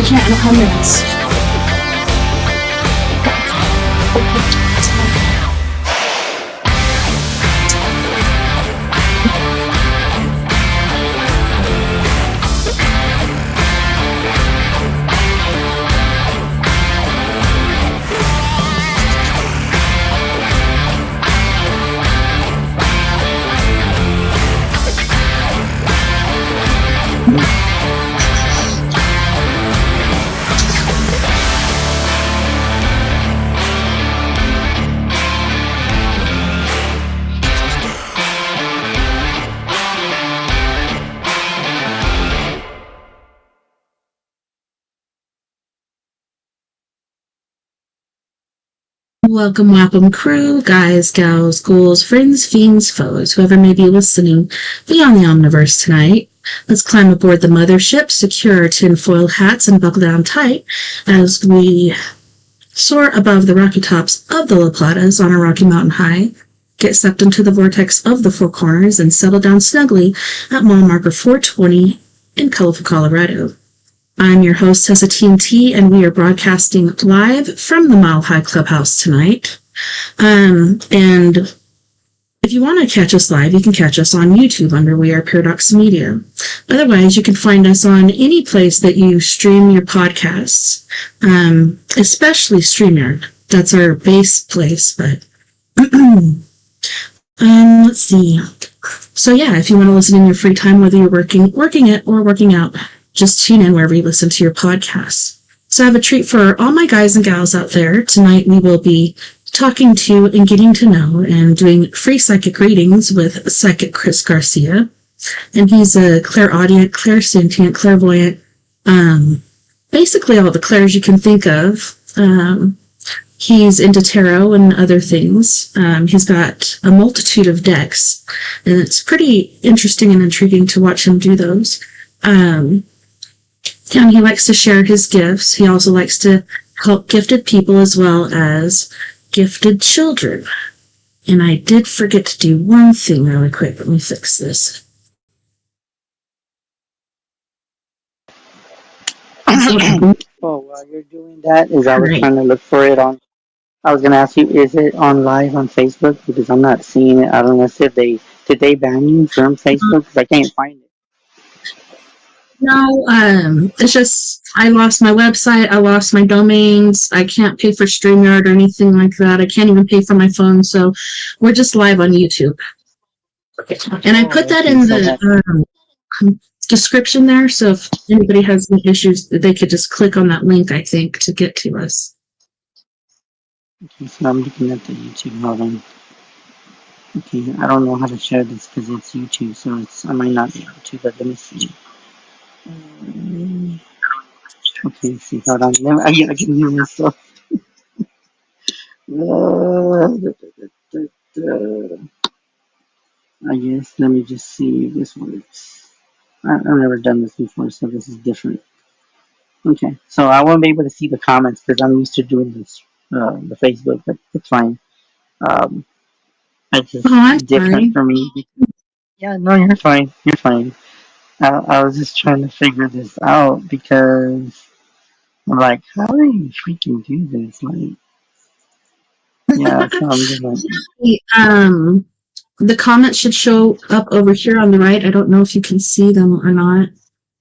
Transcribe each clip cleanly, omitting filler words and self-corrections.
can't, I don't have minutes. Welcome, crew, guys, gals, ghouls, friends, fiends, foes, whoever may be listening beyond the Omniverse tonight. Let's climb aboard the mothership, secure our tinfoil hats, and buckle down tight as we soar above the rocky tops of the La Platas on a rocky mountain high, get sucked into the vortex of the Four Corners, and settle down snugly at mile marker 420 in colorful Colorado. I'm your host, TessaTNT, and we are broadcasting live from the Mile High Clubhouse tonight. And if you want to catch us live, you can catch us on YouTube under We Are Paradox Media. Otherwise, you can find us on any place that you stream your podcasts, especially StreamYard. That's our base place, but let's see. So yeah, if you want to listen in your free time, whether you're working it or working out, just tune in wherever you listen to your podcasts. So I have a treat for all my guys and gals out there. Tonight we will be talking to and getting to know and doing free psychic readings with Psychic Chris Garcia. And he's a clairaudient, clairsentient, clairvoyant, basically all the clairs you can think of. He's into tarot and other things. He's got a multitude of decks, and it's pretty interesting and intriguing to watch him do those. And he likes to share his gifts. He also likes to help gifted people as well as gifted children. And I did forget to do one thing really quick. Let me fix this. Oh, while you're doing that, I was trying to look for it on. I was gonna ask you, is it on live on Facebook? Because I'm not seeing it. I don't know if did they ban you from Facebook? Because I can't find it. No, it's just I lost my website, I lost my domains, I can't pay for StreamYard or anything like that. I can't even pay for my phone, so we're just live on YouTube. And I put that in the description there, so if anybody has any issues, they could just click on that link, I think, to get to us. Okay, so I'm looking at the YouTube. Hold on. Okay, I don't know how to share this because it's YouTube, so I might not be able to, but let me see. Okay, see, hold on. I can hear myself. I guess, let me just see if this works. I've never done this before, so this is different. Okay, so I won't be able to see the comments because I'm used to doing this, the Facebook, but it's fine. It's just different for me. Yeah, no, you're fine. You're fine. I was just trying to figure this out because I'm like, how do you freaking do this? Like, yeah, so I'm just like, the comments should show up over here on the right. I don't know if you can see them or not.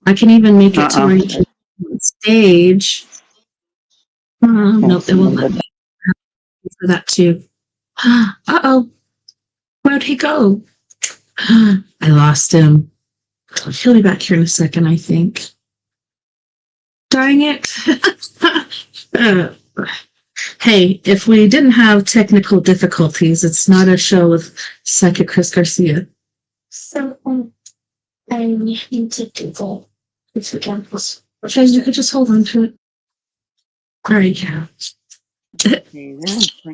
I can even make it to where you can see on stage. Nope, it won't let me for that too. Uh-oh. Where'd he go? I lost him. He'll be back here in a second, I think. Dang it. Hey, if we didn't have technical difficulties, it's not a show with Psychic Chris Garcia. So, I need to Google if we can. You could just hold on to it. All right, yeah.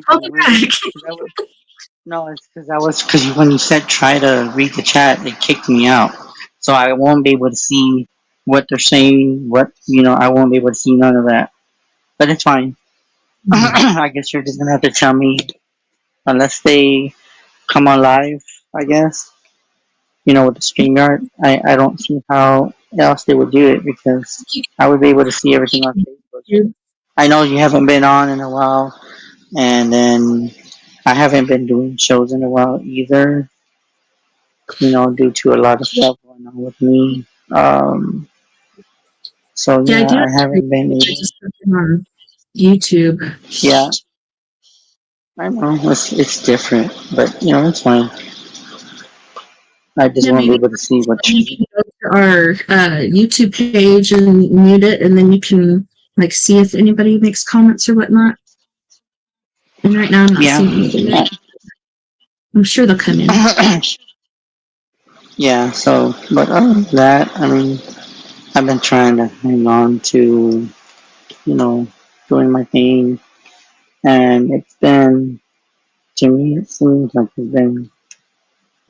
I'll be back. No, it's because when you said try to read the chat, it kicked me out. So I won't be able to see what they're saying, I won't be able to see none of that. But it's fine. I guess you're just going to have to tell me, unless they come on live, I guess, with the StreamYard. I don't see how else they would do it because I would be able to see everything on Facebook. I know you haven't been on in a while, and then I haven't been doing shows in a while either. Due to a lot of stuff going on with me. So Yeah, I yeah, do. I haven't been I able. just put them on YouTube. Yeah, I know it's different, but it's fine. I just Yeah, want to be maybe able to see what. you can go to our YouTube page and mute it, and then you can like see if anybody makes comments or whatnot. And right now, I'm not Yeah, seeing anybody. I'm sure they'll come in. yeah. So, but other than that, I mean, I've been trying to hang on to you know doing my thing, and it's been to me it seems like it's been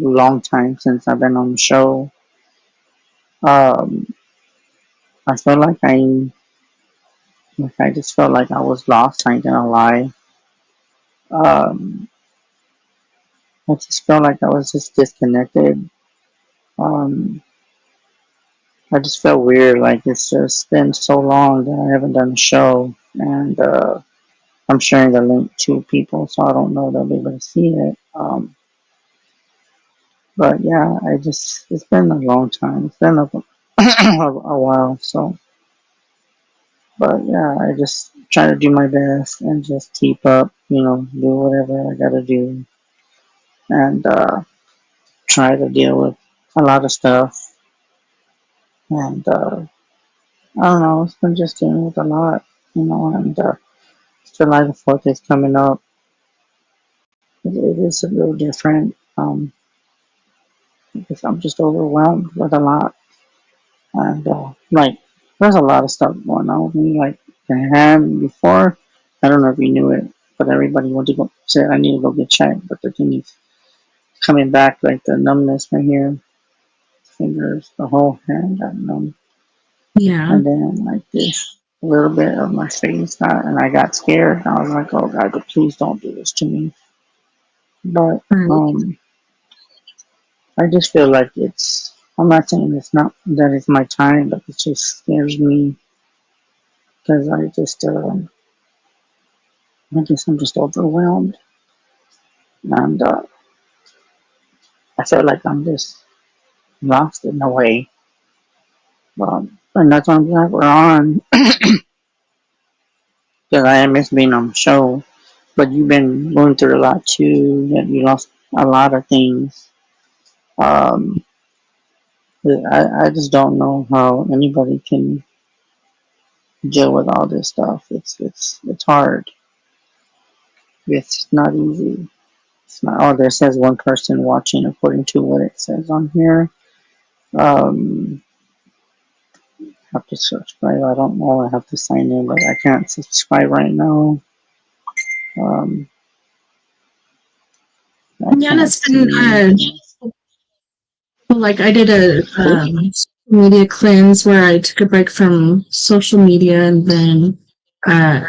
a long time since I've been on the show. Um, I felt I just felt like I was lost. I ain't gonna lie. Um, I just felt like I was just disconnected. Um, I just felt weird. Like it's just been so long that I haven't done a show, and I'm sharing the link to people, so I don't know they'll be able to see it. But yeah, it's been a long time. It's been a while. So, but yeah, I just try to do my best and just keep up. Do whatever I gotta do, and try to deal with a lot of stuff. And I don't know, it's been just dealing with a lot, and July the 4th is coming up. It is a little different because I'm just overwhelmed with a lot. And like, there's a lot of stuff going on with me. Like, I had before, I don't know if you knew it, but everybody went to go, said I need to go get checked. But the thing is, coming back, like the numbness right here, fingers, the whole hand got numb. Yeah. And then like this little bit of my face got, and I got scared. I was like, oh God, please don't do this to me. But Right. I just feel like I'm not saying it's not that it's my time, but it just scares me because I guess I'm just overwhelmed, and I feel like I'm just lost in a way. And that's why I'm glad we're on because I miss being on the show. But you've been going through a lot too. And you lost a lot of things. Um, I just don't know how anybody can deal with all this stuff. It's hard. It's not easy. It's not. Oh, there says one person watching according to what it says on here. Um, I have to subscribe. I don't know. I have to sign in, but I can't subscribe right now. Um, I Yeah, and can't it's been see anything. like I did a Oop. social media cleanse where I took a break from social media, and then uh,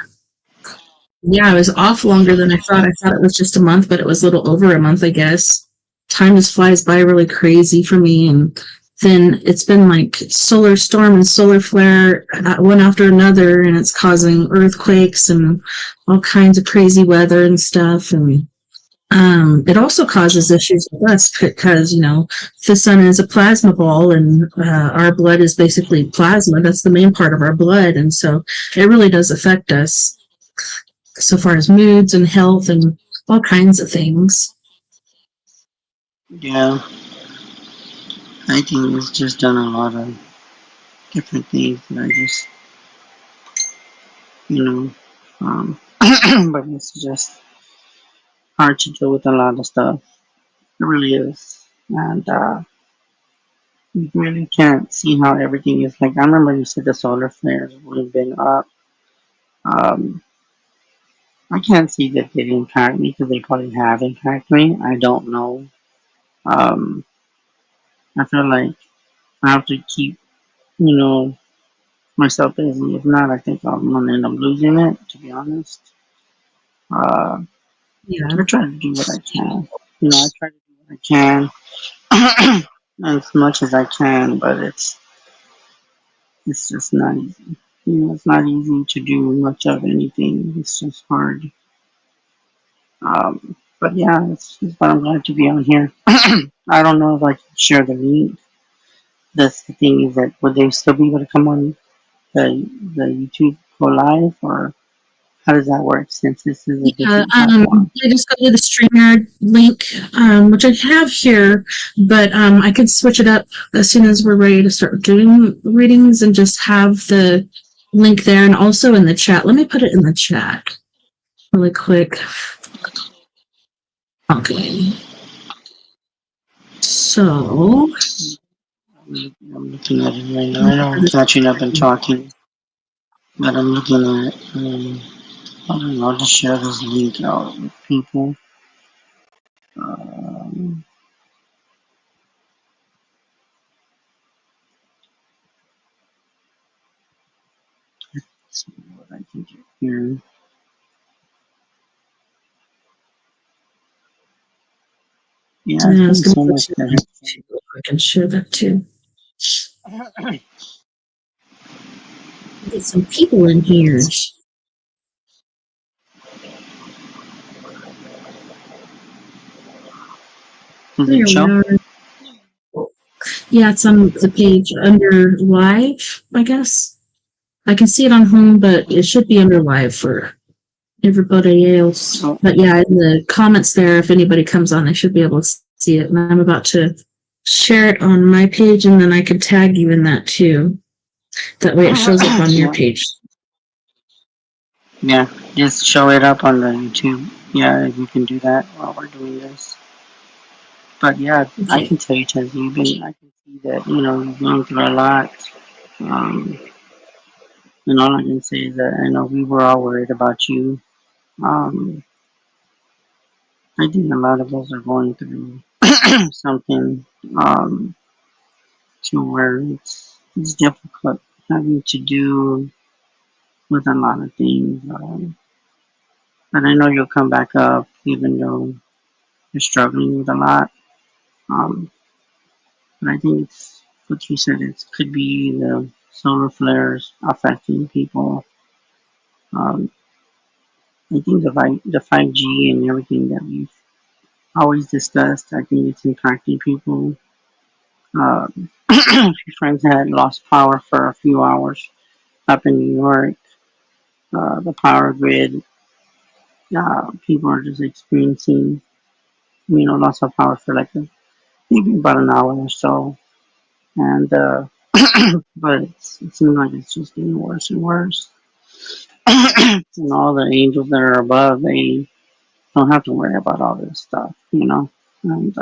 yeah, I was off longer than I thought. I thought it was just a month, but it was a little over a month, I guess. Time just flies by really crazy for me. And then it's been like solar storm and solar flare, one after another, and it's causing earthquakes and all kinds of crazy weather and stuff. And it also causes issues with us because, the sun is a plasma ball, and our blood is basically plasma. That's the main part of our blood. And so it really does affect us so far as moods and health and all kinds of things. Yeah, I think it's just done a lot of different things that I just, you know, but it's just hard to deal with a lot of stuff. It really is. And you really can't see how everything is. Like, I remember you said the solar flares would have been up. Um, I can't see that they impact me because they probably have impacted me. I don't know. Um, I feel like I have to keep, you know, myself busy. If not, I think I'm gonna end up losing it. To be honest, uh, Yeah. I try to do what I can. I try to do what I can as much as I can, but it's it's just not easy. It's not easy to do much of anything. It's just hard. But yeah, but I'm glad to be on here. I don't know if I can share the link. That's the thing, is that would they still be able to come on the YouTube go live, or how does that work since this is a Yeah, different platform? I just go to the StreamYard link, which I have here, but I can switch it up as soon as we're ready to start doing readings and just have the link there and also in the chat. Let me put it in the chat really quick. Okay. So. I'm looking at it right now. I know I'm catching up and talking, but I'm looking at, I don't know, I'll just share this link out with people. Um, let's see what I can get here. Yeah, it's Yeah, I was getting going so to much put you better. on YouTube. I can share that too. Get some people in here. Does it There we show? are. Yeah, it's on the page under live, I guess. I can see it on home, but it should be under live for everybody else. Oh, But yeah, in the comments there, if anybody comes on, they should be able to see it. And I'm about to share it on my page, and then I can tag you in that too. That way it shows up on your yeah, page. yeah. Just show it up on the YouTube. Yeah, if you can do that while we're doing this. But yeah, I Okay. can tell you, Chaz, I can see that, you've gone through a lot. Um, and all I can say is that I know we were all worried about you. Um, I think a lot of us are going through something, to where it's difficult having to do with a lot of things. But I know you'll come back up, even though you're struggling with a lot. Um, but I think it's what you said. It could be the solar flares affecting people. Um, I think the 5G and everything that we've always discussed, I think it's impacting people. A few friends had lost power for a few hours up in New York. The power grid, people are just experiencing, loss of power for like maybe about an hour or so. And but it seems like it's just getting worse and worse. And all the angels that are above, they don't have to worry about all this stuff. And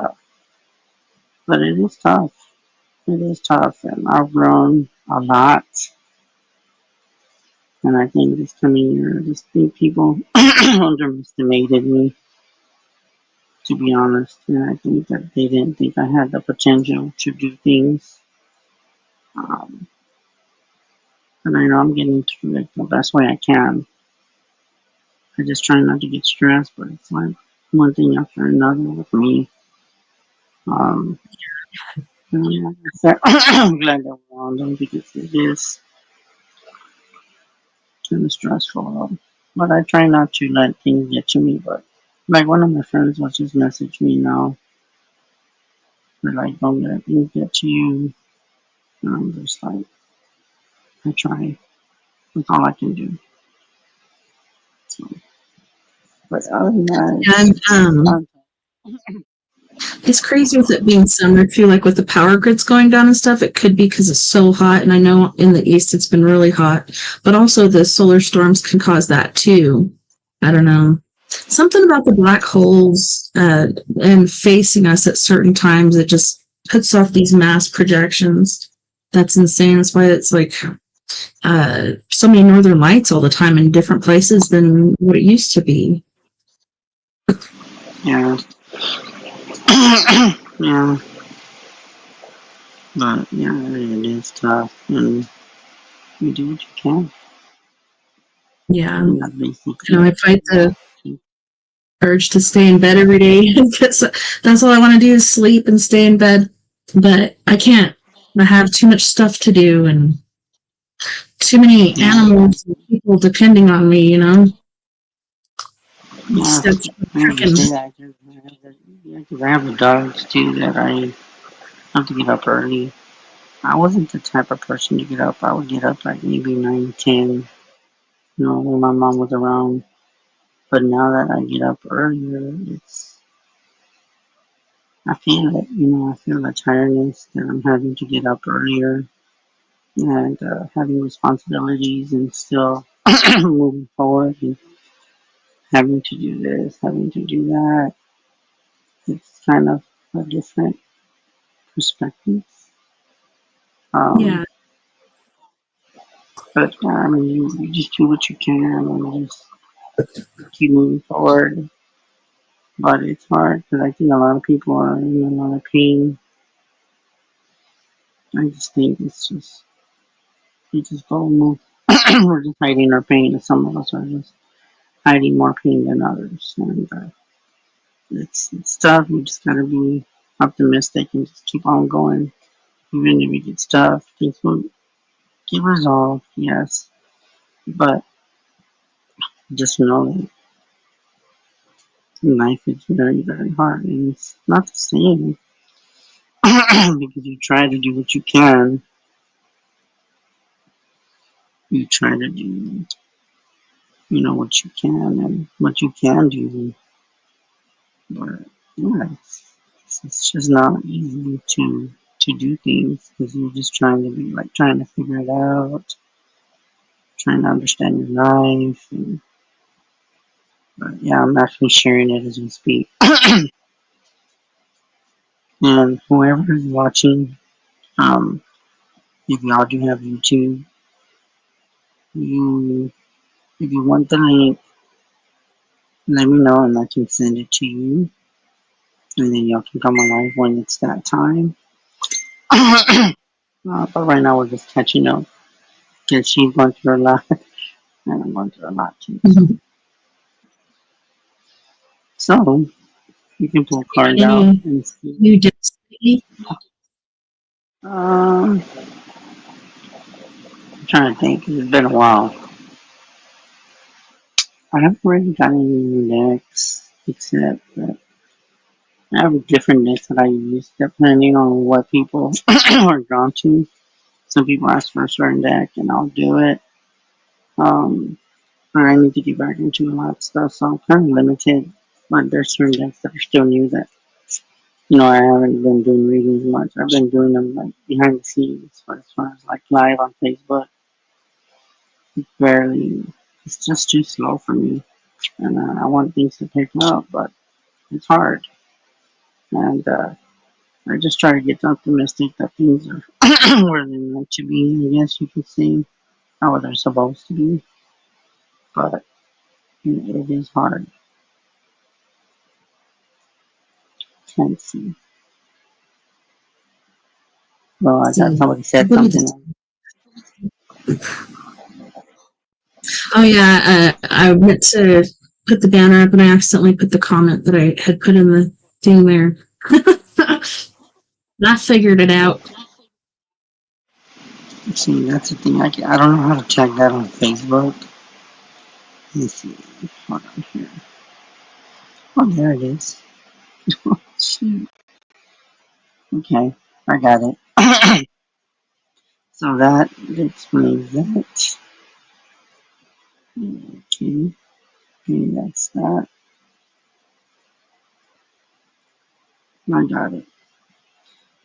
but it is tough. It is tough, and I've grown a lot. And I think this coming year, I just think people underestimated me, to be honest. And I think that they didn't think I had the potential to do things. Um, and I know I'm getting through it the best way I can. I just try not to get stressed, but it's like one thing after another with me. Um, and like I said, I'm glad that we're on them because it is kind of stressful. But I try not to let things get to me. But like one of my friends was just message me now. They're like, don't let things get to you. And I'm just like, I try. That's all I can do. So, but other than that, And it's fun. it's crazy with it being summer too, like with the power grids going down and stuff. It could be because it's so hot, and I know in the east it's been really hot, but also the solar storms can cause that too. I don't know. Something about the black holes and facing us at certain times, it just puts off these mass projections. That's insane. That's why it's like so many northern lights all the time in different places than what it used to be. Yeah. Yeah. But yeah, it is tough. And you do what you can. Yeah. And that basically, I fight the urge to stay in bed every day because that's all I want to do is sleep and stay in bed. But I can't. I have too much stuff to do, and Too many Yeah. animals and people depending on me, you know? Yeah. Steps I have to say freaking. that because I have the dogs too that I have to get up early. I wasn't the type of person to get up. I would get up like maybe 9, 10, when my mom was around. But now that I get up earlier, I feel it, I feel the tiredness that I'm having to get up earlier and having responsibilities and still moving forward and having to do this, having to do that. It's kind of a different perspective. Um, Yeah. but I mean, you just do what you can and you just keep moving forward. But it's hard because I think a lot of people are in a lot of pain. I just think it's just, we just go move. We're just hiding our pain. And some of us are just hiding more pain than others. And it's tough. We just gotta be optimistic and just keep on going. Even if it gets tough, things will get resolved, yes. But just know that life is very, very hard. And it's not the same because you try to do what you can. You try to do, what you can and what you can do. But yeah, it's just not easy to do things because you're just trying to be like trying to figure it out, trying to understand your life. But yeah, I'm actually sharing it as we speak. And whoever is watching, um, if y'all do have YouTube, you if you want the link, let me know and I can send it to you. And then y'all can come alive when it's that time. But right now we're just catching up because she's going through a lot and I'm going through a lot too. Mhm. So you can pull You got cards out any and see. new destiny? Um, I'm trying to think 'cause it's been a while. I haven't really got any new decks except that I have different decks that I use depending on what people are drawn to. Some people ask for a certain deck and I'll do it. But I need to get back into a lot of stuff, so I'm kind of limited. But there's certain decks that are still new that I haven't been doing readings much. I've been doing them like behind the scenes, but as far as like live on Facebook, it's barely. It's just too slow for me, and I want things to pick up, but it's hard. And I just try to get optimistic that things are where they're meant to be. I guess you could say how they're supposed to be, but it is hard. Can't see. Well, I got See. somebody said What do you something. just? Oh yeah, I meant to put the banner up and I accidentally put the comment that I had put in the thing there. I figured it out. See, that's the thing. I don't know how to check that on Facebook. Let me see. Hold on here. Oh, there it is. Shoot. Okay, I got it. So that explains that. Okay, okay, that's that. I got it.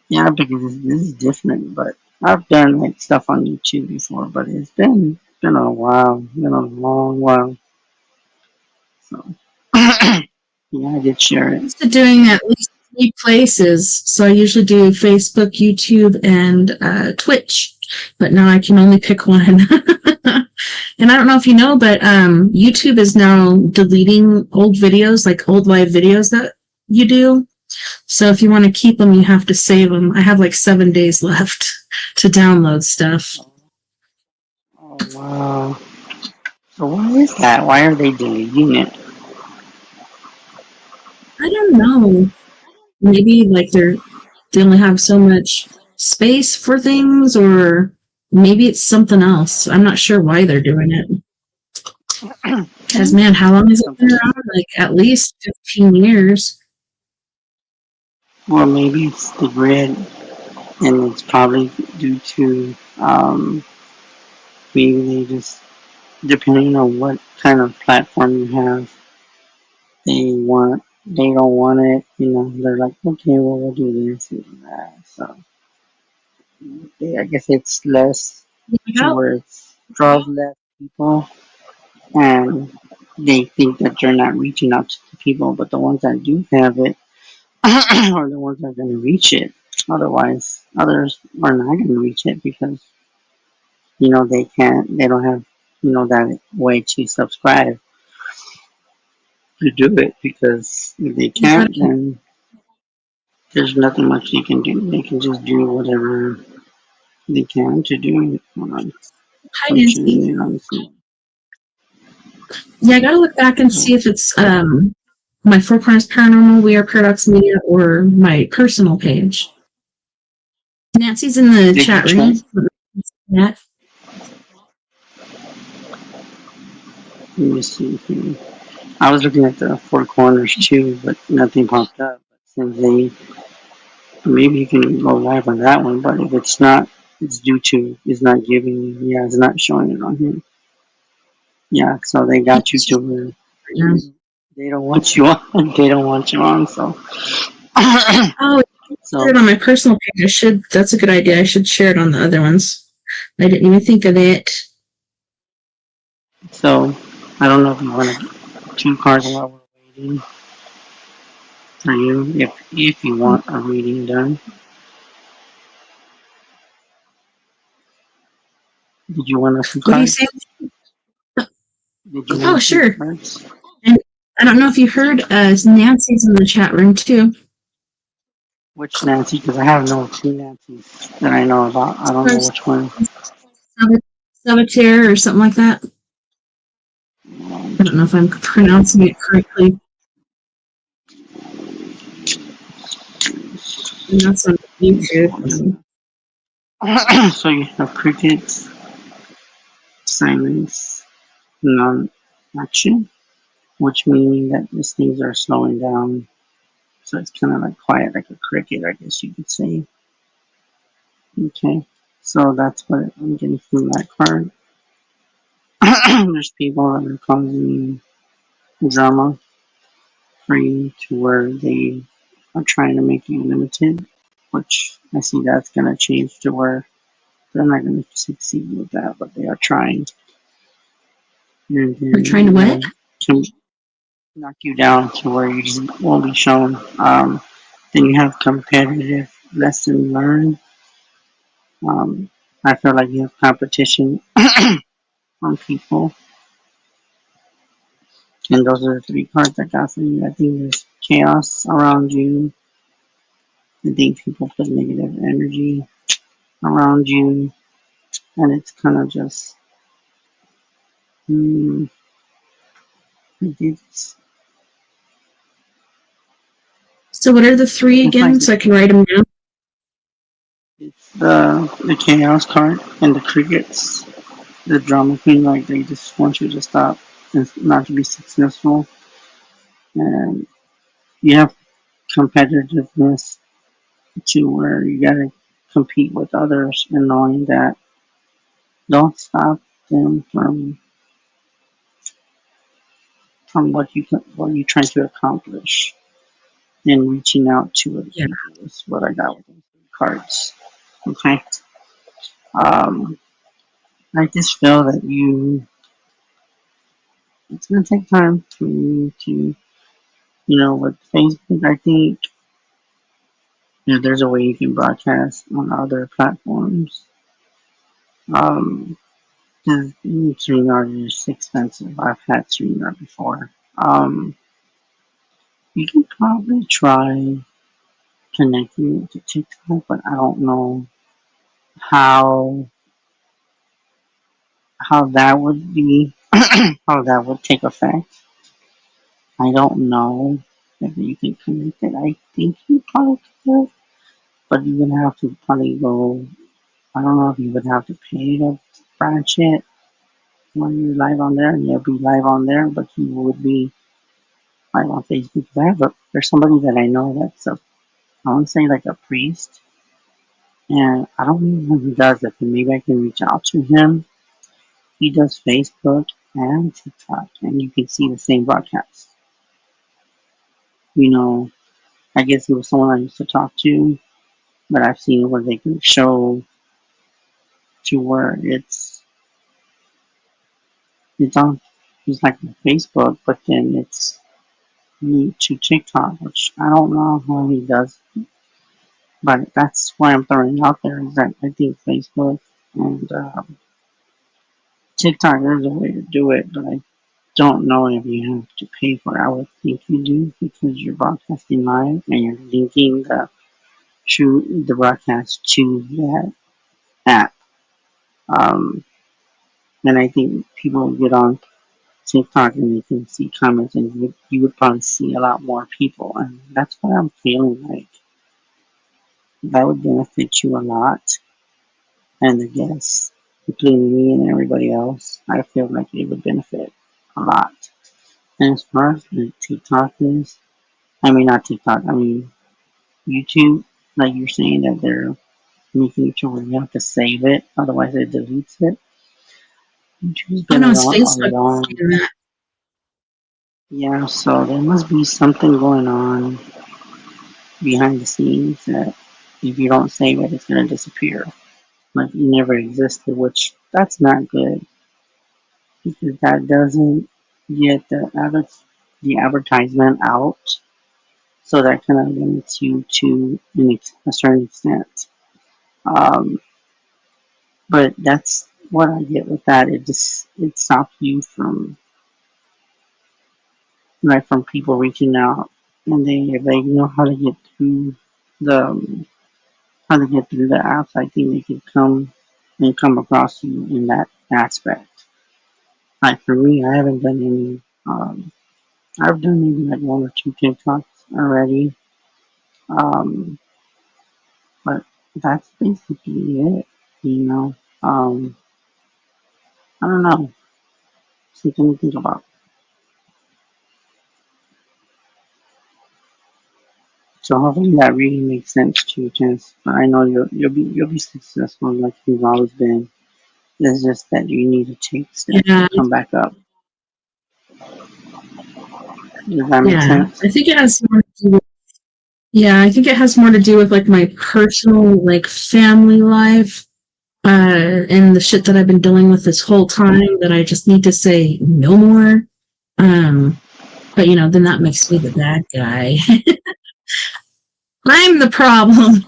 Yeah, because this is different, but I've done like stuff on YouTube before, but it's been a while, been a long while. So yeah, I did share I'm it. used to doing at least 3 places. So I usually do Facebook, YouTube, and Twitch. But now I can only pick one. And I don't know if you know, but YouTube is now deleting old videos, like old live videos that you do. So if you want to keep them, you have to save them. I have like 7 days left to download stuff. Oh wow. So why is that? Why are they deleting it? I don't know. Maybe like they only have so much space for things, or maybe it's something else. I'm not sure why they're doing it. Because, man, how long has it been Something. around? Like, at least 15 years. Well, maybe it's the grid, and it's probably due to maybe they just depending on what kind of platform you have, they don't want it. You know, they're like, okay, well, we'll do this and that. So I guess it's less to How, where it draws less people, and they think that they're not reaching out to the people, but the ones that do have it are the ones that are going to reach it. Otherwise, others are not going to reach it because they don't have that way to subscribe to do it because if they you can't, gotta, then there's nothing much they can do. They can just do whatever they can to do hi, by Nancy. choosing it on the scene. Yeah, I gotta look back and see So, if it's my Four Corners Paranormal, We Are Paradox Media, or my personal page. Nancy's in the did you chat check? room. Yeah. Let me see here. I was looking at the four corners too, but nothing popped up. But since maybe you can go live on that one, but if it's not, it's due to it's not giving you. Yeah, it's not showing it on here. Yeah, so they got you to where Yeah. they don't want you on. They don't want you on. So, Oh, share so, it on my personal page. I should. That's a good idea. I should share it on the other ones. I didn't even think of it. so, I don't know if you want to get two cards while we're waiting for you. If you want a reading done, did you want a few What do you say? cards? Did you want Oh, a few sure. cards? And I don't know if you heard. Nancy's in the chat room too. Which Nancy? Because I have no two Nancys that I know about. I don't know which one. Saboteur or something like that. I don't know if I'm pronouncing it correctly. And that's on YouTube. So you have crickets, silence, non-action, which means that these things are slowing down. So it's kind of like quiet, like a cricket, I guess you could say. Okay, so that's what I'm getting from that card. There's people that are causing drama for you to where they are trying to make you limited, which I see that's going to change to where they're not going to succeed with that, but they are trying. And We're trying to then what? to knock you down to where you just won't be shown. Then you have competitive lesson learned. Um, I feel like you have competition from people, and those are the three cards I got for you. I think there's chaos around you. I think people put negative energy around you, and it's kind of just, mm, it's So what are the three it's like again? So I can write them down. it's the chaos card and the crickets, the drama queen. Like they just want you to stop and not to be successful, and you have competitiveness to where you gotta compete with others and knowing that don't stop them from what you trying to accomplish and reaching out to other Yeah. people is what I got with these cards. Okay. Um, I just feel that it's gonna take time for you to, with Facebook. I think there's a way you can broadcast on other platforms. Um, because StreamYard is expensive. I've had StreamYard before. You can probably try connecting it to TikTok, but I don't know how how that would be, how that would take effect. I don't know if you can connect it. I think you probably could, but you're gonna have to probably go I don't know if you would have to pay to branch it when you're live on there, and you'll be live on there, but you would be live on Facebook. There's somebody that I know that's I want to say like a priest, and I don't know when he does it, but maybe I can reach out to him. He does Facebook and TikTok, and you can see the same broadcast. You know, I guess it was someone I used to talk to, but I've seen where they can show to where it's on it's like on Facebook, but then it's linked to TikTok, which I don't know how he does, but that's why I'm throwing out there is that I think Facebook and TikTok is a way to do it, but I don't know if you have to pay for it. I would think you do because you're broadcasting live and you're linking the broadcast to that app. Um, and I think people get on TikTok and you can see comments and you would probably see a lot more people. And that's what I'm feeling like. That would benefit you a lot. And the guests, including me and everybody else, I feel like it would benefit a lot. And as far as the TikTok is, I mean, not TikTok, I mean, YouTube, like you're saying that they're making it to where you have to save it, otherwise it deletes it. YouTube's Oh been no, it's around a Facebook. long. Yeah, so there must be something going on behind the scenes that if you don't save it, it's going to disappear. Like you never existed, which that's not good because that doesn't get the advertisement out. So that kind of limits you to a certain extent. Um, but that's what I get with that. It stops you from from people reaching out, and if they know how to get through the apps, I think they can come across you in that aspect. Like for me, I haven't done any. I've done maybe like one or two TikToks already, um, but that's basically it. You know, um, I don't know. Something to think about. So hopefully that really makes sense to you, Chance. I know you'll be successful like you've always been. It's just that you need to take steps to Yeah, come back up. Does that make yeah. sense? I think it has more to do with, yeah, I think it has more to do with like my personal like family life and the shit that I've been dealing with this whole time that I just need to say no more. Um, but then that makes me the bad guy. I'm the problem.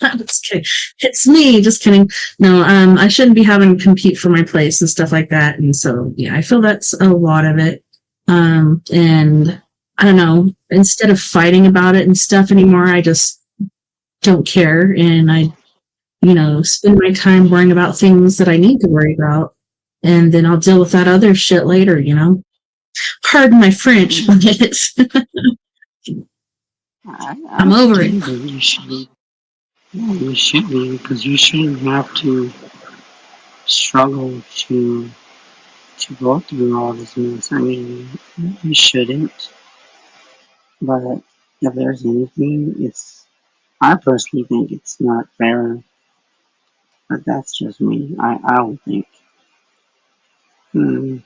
I'm just kidding. It's me. Just kidding. No, I shouldn't be having to compete for my place and stuff like that. And so, yeah, I feel that's a lot of it. And I don't know. Instead of fighting about it and stuff anymore, I just don't care, and I, spend my time worrying about things that I need to worry about, and then I'll deal with that other shit later. Pardon my French, but I I'm don't over it. think that you should. Yeah, you should be because you shouldn't have to struggle to go through all this mess. I mean, you shouldn't. But if there's anything, I personally think it's not fair. But that's just me. I don't think. Hmm,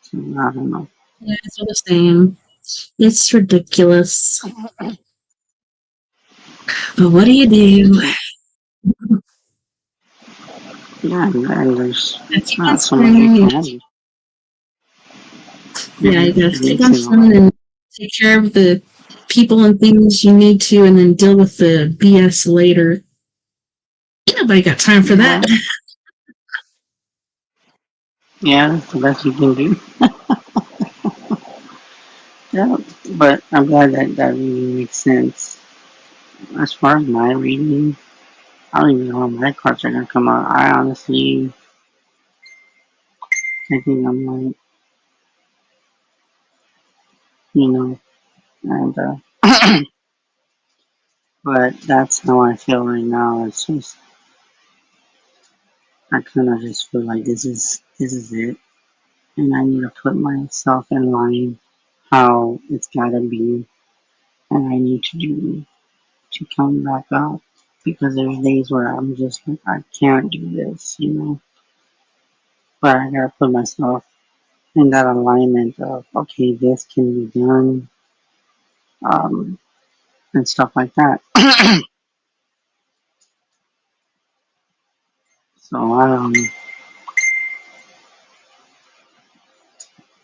so I don't know. Yeah, it's all the same. It's ridiculous. But what do you do? Yeah, and there's I keep on not so much you swimming. can do. Yeah, you gotta It keep makes on it swimming hard. and take care of the people and things you need to, and then deal with the BS later. Ain't nobody got time for that. Yeah, yeah, that's the best you can do. Yeah, but I'm glad that really makes sense. As far as my reading, I don't even know how my cards are gonna come out. I think I'm like, you know, and But that's how I feel right now. It's just I kind of just feel like this is it, and I need to put myself in line how it's gotta be, and I need to do to come back up because there's days where I'm just like I can't do this. But I gotta put myself in that alignment of okay, this can be done, um, and stuff like that. So I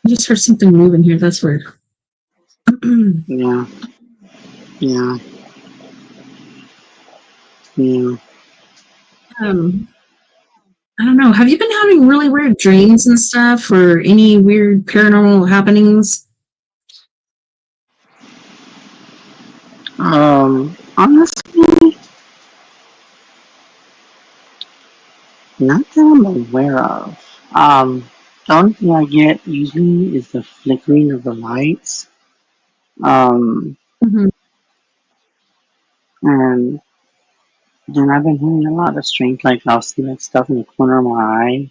just heard something moving here. That's weird. yeah, yeah, yeah. um, I don't know. Have you been having really weird dreams and stuff, or any weird paranormal happenings? Honestly, not that I'm aware of. The only thing I get usually is the flickering of the lights. Um, Mm-hmm. and then I've been hearing a lot of strange, like I'll see like stuff in the corner of my eye.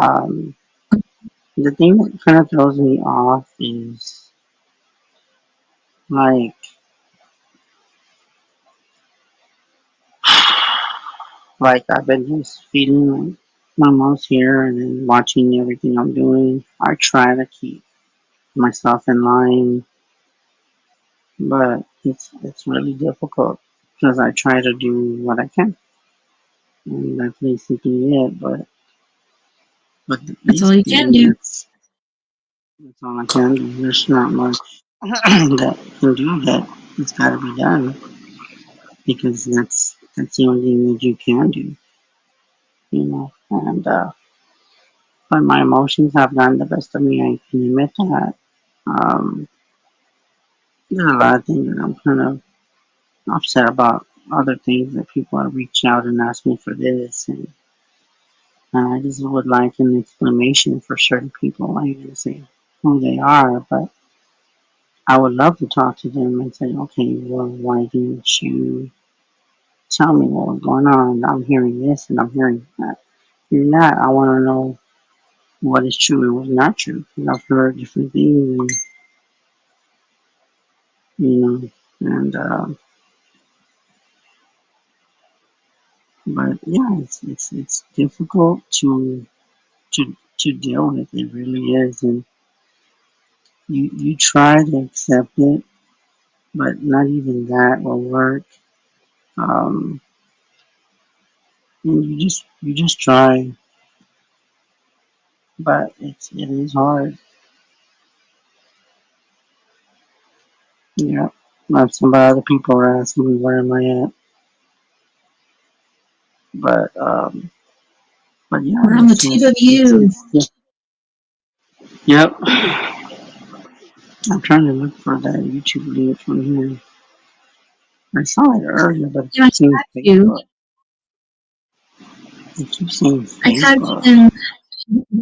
Um, the thing that kind of throws me off is like, like I've been just feeling like my mom's here and then watching everything I'm doing. I try to keep myself in line, but it's really difficult because I try to do what I can, and that's basically it. But That's all you can basically do. that's all I can do. There's not much that I can do that. It's got to be done because that's the only thing that you can do. And but my emotions have gotten the best of me. I can admit that. Um, there's a lot of things that I'm kind of upset about. Other things that people have reached out and asked me for this, and I just would like an explanation for certain people. I ain't gonna say who they are, but I would love to talk to them and say, okay, well, why didn't you tell me what was going on? I'm hearing this and I'm hearing that. Hearing that, I want to know what is true and what's not true. Because I've heard different things, and but yeah, it's difficult to deal with. It really is, and you try to accept it, but not even that will work. Um, and you just try, but it is hard. Yeah, like some other people are asking me where am I at, but yeah, We're on the tip of you. yep. I'm trying to look for that YouTube link from here. I saw it earlier, but it Yeah, I keeps saying tagged you. Facebook. It keeps saying I tagged you Facebook. in.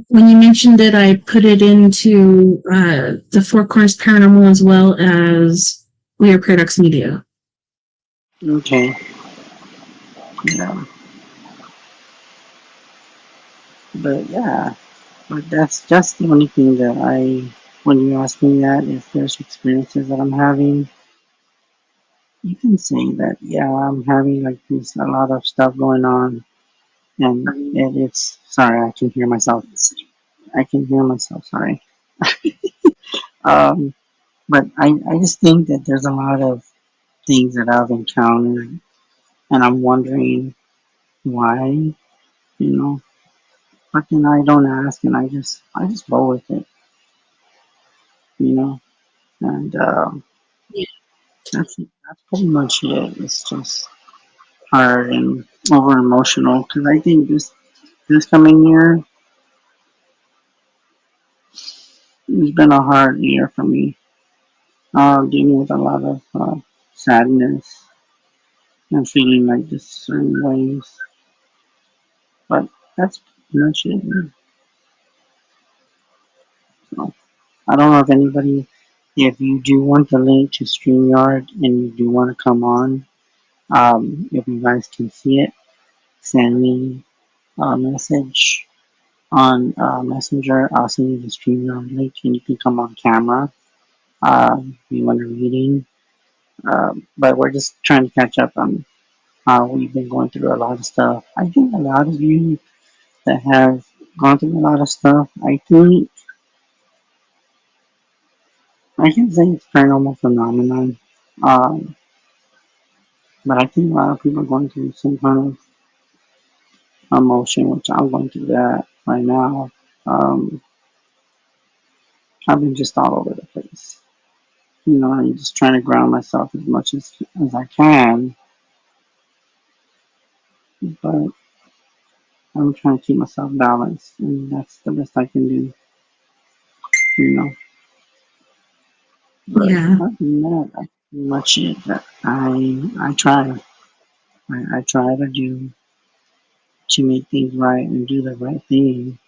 When you mentioned it, I put it into the Four Corners Paranormal as well as Weird Paradox Media. Okay, yeah, but yeah, but that's the only thing that when you ask me that, if there's experiences that I'm having, you can say that, yeah, I'm having like this, a lot of stuff going on, and it's, sorry, I can hear myself. I can hear myself, sorry. Um, but I just think that there's a lot of things that I've encountered, and I'm wondering why, you know, but then I don't ask, and I just go with it, you know, and Yeah. that's pretty much it. It's just hard and over emotional because I think this coming year has been a hard year for me. Dealing with a lot of sadness and feeling like just certain ways, but that's pretty much it. So I don't know if anybody, if you do want the link to StreamYard and you do want to come on, If you guys can see it, send me a message on Messenger. I'll send you the stream link and you can come on camera if you want to reading. But we're just trying to catch up on how we've been going through a lot of stuff. I think a lot of you that have gone through a lot of stuff, I can say it's paranormal phenomenon. Um, but I think a lot of people are going through some kind of emotion, which I'm going through that right now. Um, I've been just all over the place. I'm just trying to ground myself as much as I can, but I'm trying to keep myself balanced, and that's the best I can do, you know. But Yeah. other than that, that's pretty much it. That I try. I try to make things right and do the right thing,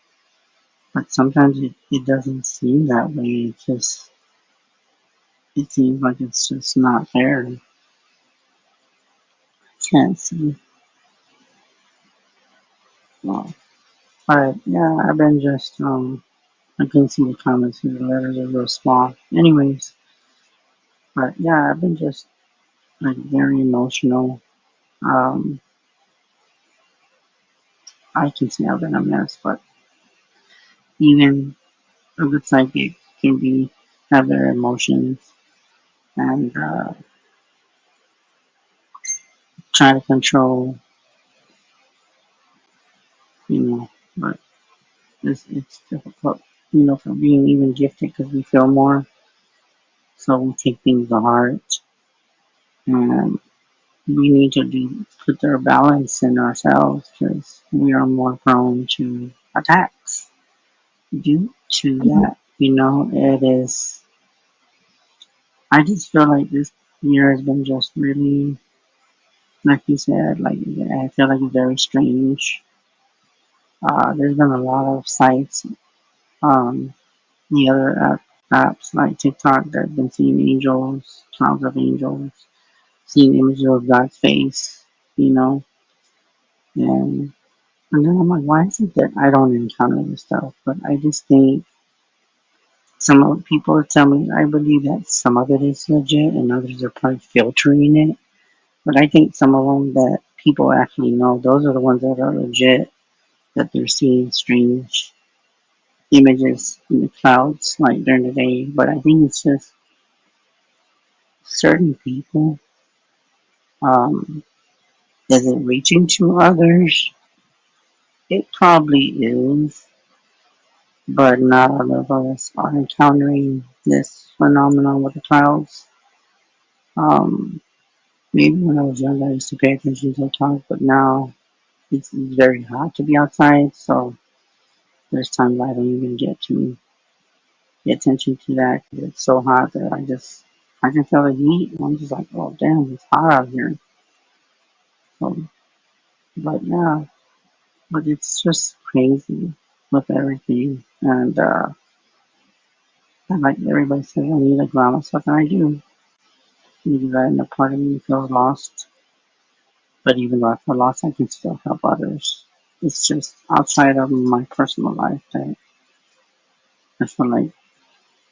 but sometimes it doesn't seem that way. It seems like it's just not there. I can't see. Well, but yeah, I've been just I can see the comments here. The letters are real small. Anyways, but yeah, I've been just like very emotional. Um, I can see I've been a mess, but even a good psychic can have their emotions and try to control, you know. But it's difficult, for being even gifted because we feel more, so we take things to heart, and we need to put their balance in ourselves because we are more prone to attacks due to Mhm. that. It is. I just feel like this year has been just really, like you said, like I feel like it's very strange. There's been a lot of sites, um, the other apps like TikTok that have been seeing angels, clouds of angels, seeing images of God's face, you know, and then I'm like, why is it that I don't encounter this stuff? But I just think some of people tell me I believe that some of it is legit and others are probably filtering it. But I think some of them that people actually know, those are the ones that are legit, that they're seeing strange images in the clouds like during the day. But I think it's just certain people. Um, is it reaching to others? It probably is, but not all of us are encountering this phenomenon with the clouds. Um, Maybe when I was young, I used to pay attention to the clouds, but now it's very hot to be outside, so there's times I don't even get to pay attention to that because it's so hot that I can feel the heat, and I'm just like, oh damn, it's hot out here. So, but yeah, but it's just crazy with everything, and like everybody says, I need to ground myself, and I do. Because I know part of me feels lost, but even though I feel lost, I can still help others. It's just outside of my personal life that I feel like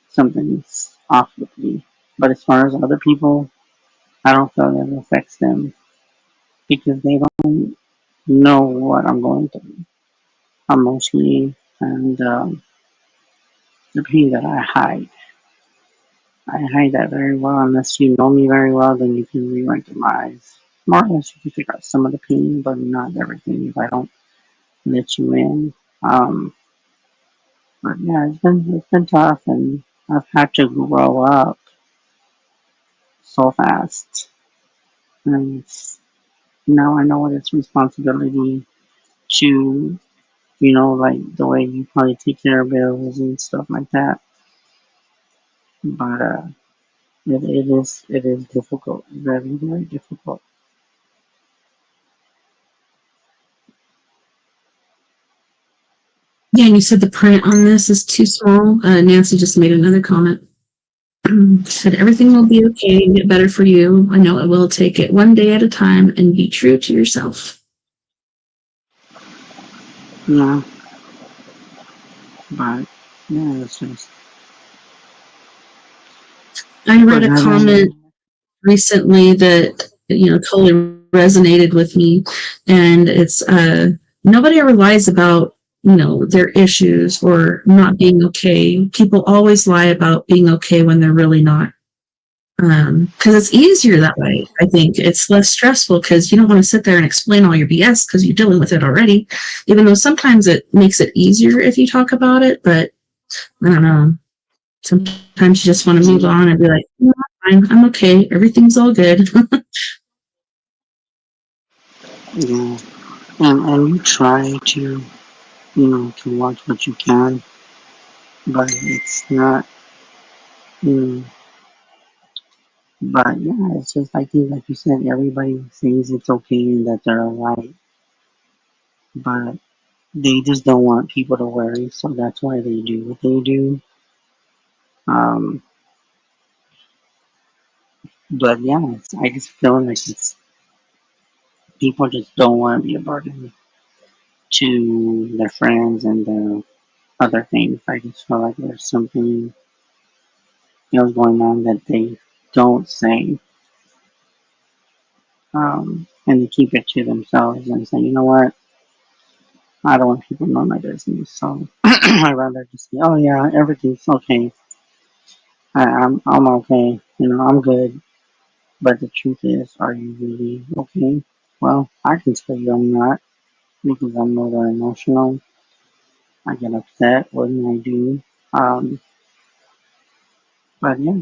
something's off with me. But as far as other people, I don't feel that it affects them because they don't know what I'm going through emotionally, and the pain that I hide. I hide that very well. Unless you know me very well, then you can read right through my eyes. More or less, you can figure out some of the pain, but not everything if I don't let you in. Um, but yeah, it's been tough, and I've had to grow up so fast, and now I know what it's responsibility to, like the way you probably take care of bills and stuff like that. But it is difficult, very very difficult. Yeah, and you said the print on this is too small. Nancy just made another comment. Said everything will be okay and get better for you. I know it will. Take it one day at a time and be true to yourself. Yeah, but yeah, it's just. I read But a other comment than recently that totally resonated with me, and it's nobody ever lies about their issues or not being okay. People always lie about being okay when they're really not. Because it's easier that way. I think it's less stressful because you don't want to sit there and explain all your BS because you're dealing with it already. Even though sometimes it makes it easier if you talk about it, but I don't know. Sometimes you just want to move yeah, on and be like, no, I'm fine. I'm okay. Everything's all good. yeah, and you try to to watch what you can, but it's not. You but yeah, it's just I think like you said, everybody thinks it's okay and that they're alright, but they just don't want people to worry, so that's why they do what they do. Um, but yeah, I just feel like it's people just don't want to be a burden to their friends and the other things. I just feel like there's something else going on that they don't say, and they keep it to themselves and say, you know what, I don't want people to know my business, so I'd rather just say, oh yeah, everything's okay. I'm okay. I'm good. But the truth is, are you really okay? Well, I can tell you I'm not because I'm rather emotional. I get upset when I do. Um, but yeah,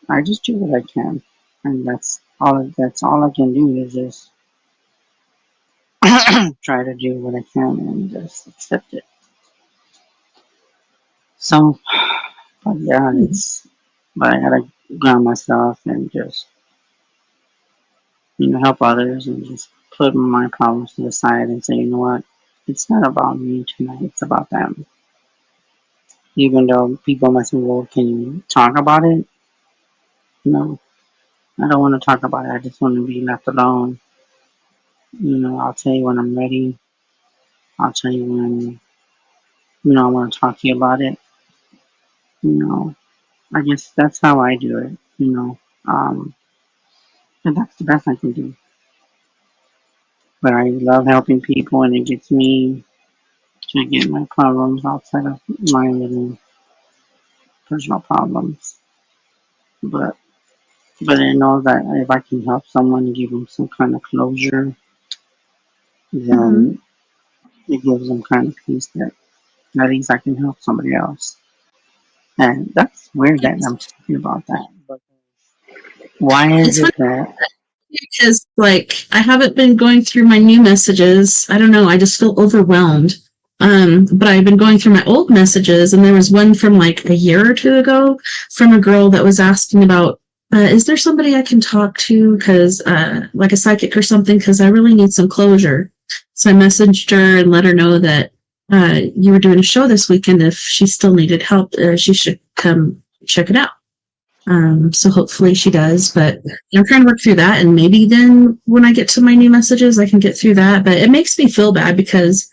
I just do what I can, and that's all. That's all I can do is just try to do what I can and just accept it. So, but yeah, it's. But I gotta ground myself and just help others and just put my problems to the side and say, you know what, it's not about me tonight, it's about them. Even though people might say, well, can you talk about it? No, I don't want to talk about it. I just want to be left alone. I'll tell you when I'm ready. I'll tell you when, I want to talk to you about it. You know, I guess that's how I do it. And that's the best I can do. But I love helping people and it gets me to get my problems outside of my little personal problems. But I know that if I can help someone and give them some kind of closure, Mhm. then it gives them kind of peace that at least I can help somebody else. And that's weird that I'm talking about that. But why is It's funny it that? because, like, I haven't been going through my new messages. I don't know. I just feel overwhelmed. But I've been going through my old messages, and there was one from like a year or two ago from a girl that was asking about, is there somebody I can talk to? Because, like a psychic or something, because I really need some closure. So I messaged her and let her know that you were doing a show this weekend. If she still needed help, she should come check it out. So hopefully she does, but I'm trying to work through that. And maybe then when I get to my new messages, I can get through that. But it makes me feel bad because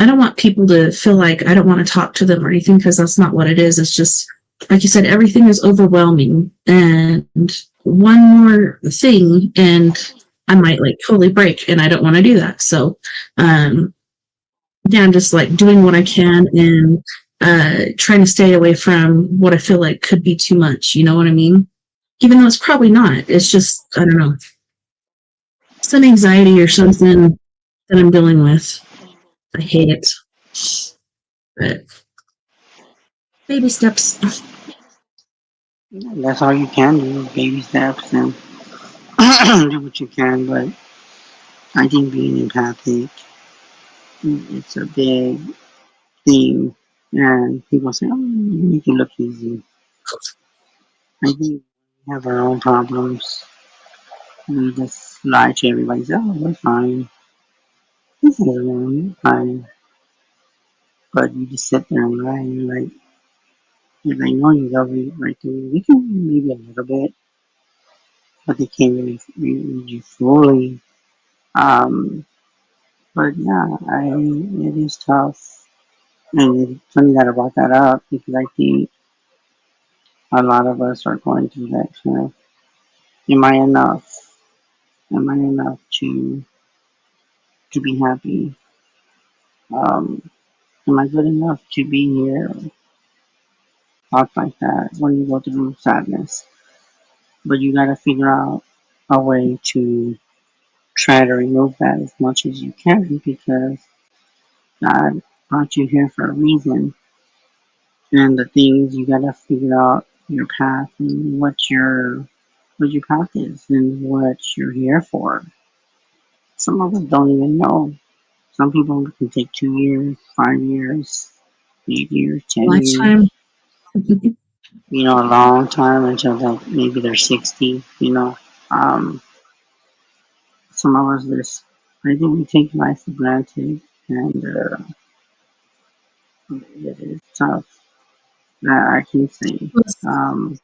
I don't want people to feel like I don't want to talk to them or anything because that's not what it is. It's just, like you said, everything is overwhelming. And one more thing, and I might like totally break, and I don't want to do that. So, um, yeah, I'm just like doing what I can and trying to stay away from what I feel like could be too much. You know what I mean? Even though it's probably not. It's just, I don't know, some anxiety or something that I'm dealing with. I hate it. But baby steps. That's all you can do, baby steps, and do what you can. But I think being empathic, it's a big thing. And people say, oh, you make it look easy. I think we have our own problems. We just lie to everybody. Say, oh, we're fine. This is wrong. You're fine. But you just sit there and lie. And you're like, If they know you love you, right, they can maybe a little bit, but they can't really read you fully. Um, but yeah, it is tough. And it's funny that I brought that up because I think a lot of us are going through that kind of, am I enough? Am I enough to be happy? Um, am I good enough to be here? Thoughts like that when you go through sadness. But you gotta figure out a way to try to remove that as much as you can because God brought you here for a reason. And the things you gotta figure out your path and what your path is and what you're here for. Some of us don't even know. Some people can take 2 years, 5 years, 8 years, 10 years, Lifetime. a long time until maybe they're 60, Um, some of us just, I think we take life for granted and it is tough. That I can say. Um,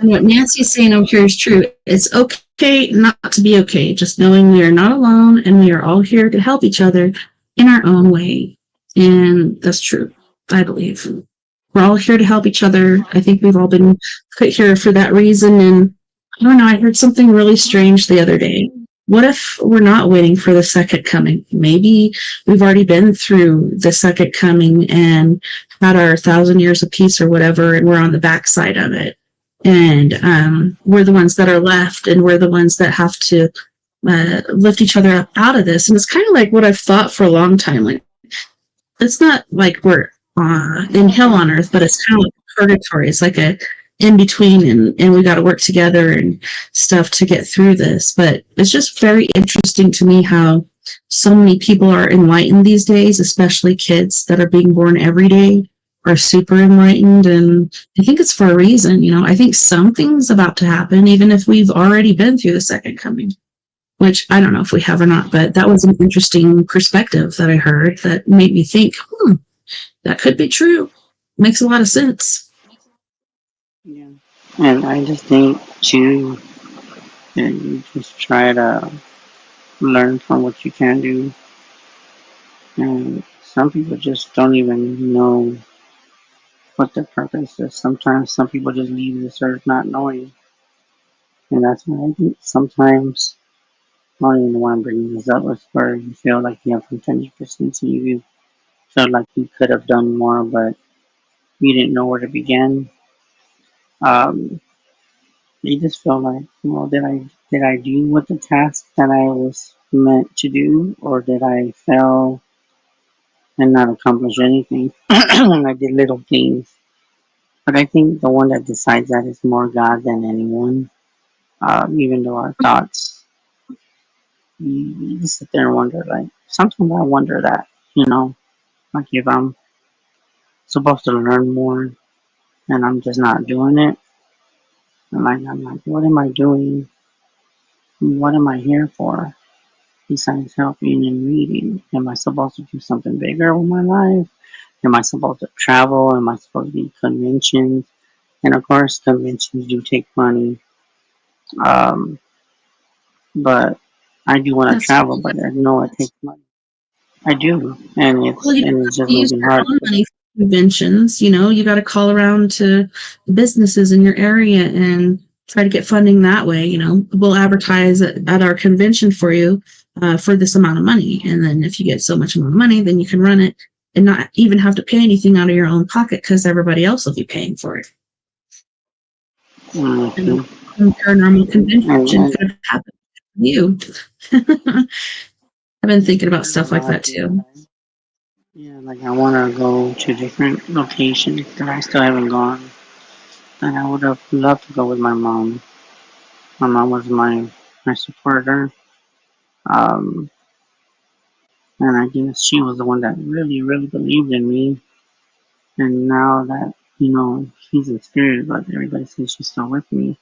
And what Nancy's saying over here is true. It's okay not to be okay, just knowing we are not alone and we are all here to help each other in our own way. And that's true, I believe. We're all here to help each other. I think we've all been put here for that reason. And I don't know, I heard something really strange the other day. What if we're not waiting for the second coming? Maybe we've already been through the second coming and had our 1,000 years of peace or whatever, and we're on the backside of it. And we're the ones that are left, and we're the ones that have to lift each other up out of this. And it's kind of like what I've thought for a long time. Like, it's not like we're in hell on earth, but it's kind of like purgatory. It's like a in between, and we got to work together and stuff to get through this. But it's just very interesting to me how so many people are enlightened these days, especially kids that are being born every day are super enlightened. And I think it's for a reason. I think something's about to happen, even if we've already been through the second coming, which I don't know if we have or not, but that was an interesting perspective that I heard that made me think, that could be true. Makes a lot of sense. yeah. And I just think too that you just try to learn from what you can do. And some people just don't even know what their purpose is. Sometimes some people just leave this earth not knowing. And that's why I think sometimes, I don't even want to bring this up, it's where you feel like you have unfinished business and you feel like you could have done more, but you didn't know where to begin. Um, you just feel like, did I do what the task that I was meant to do, or did I fail and not accomplish anything? And I did little things. But I think the one that decides that is more God than anyone. Even though our thoughts, you just sit there and wonder. Like sometimes I wonder that, like if I'm supposed to learn more and I'm just not doing it, and like I'm like, what am I doing? What am I here for? Besides helping and reading, am I supposed to do something bigger with my life? Am I supposed to travel? Am I supposed to be conventions? And of course, conventions do take money. Um, but I do want to That's travel, but I know it takes money. I do, and well, you don't it's have just to use really your hard. own money for conventions. You got to call around to businesses in your area and try to get funding that way. We'll advertise at our convention for you for this amount of money, and then if you get so much amount of money, then you can run it and not even have to pay anything out of your own pocket because everybody else will be paying for it. And Mm-hmm. a paranormal convention And could have happened to you. I've been thinking about there's a stuff like lot of that things too. yeah, like I want to go to different locations that I still haven't gone. And I would have loved to go with my mom. My mom was my supporter. Um, and I guess she was the one that really, really believed in me. And now that, she's in spirit, but everybody says she's still with me.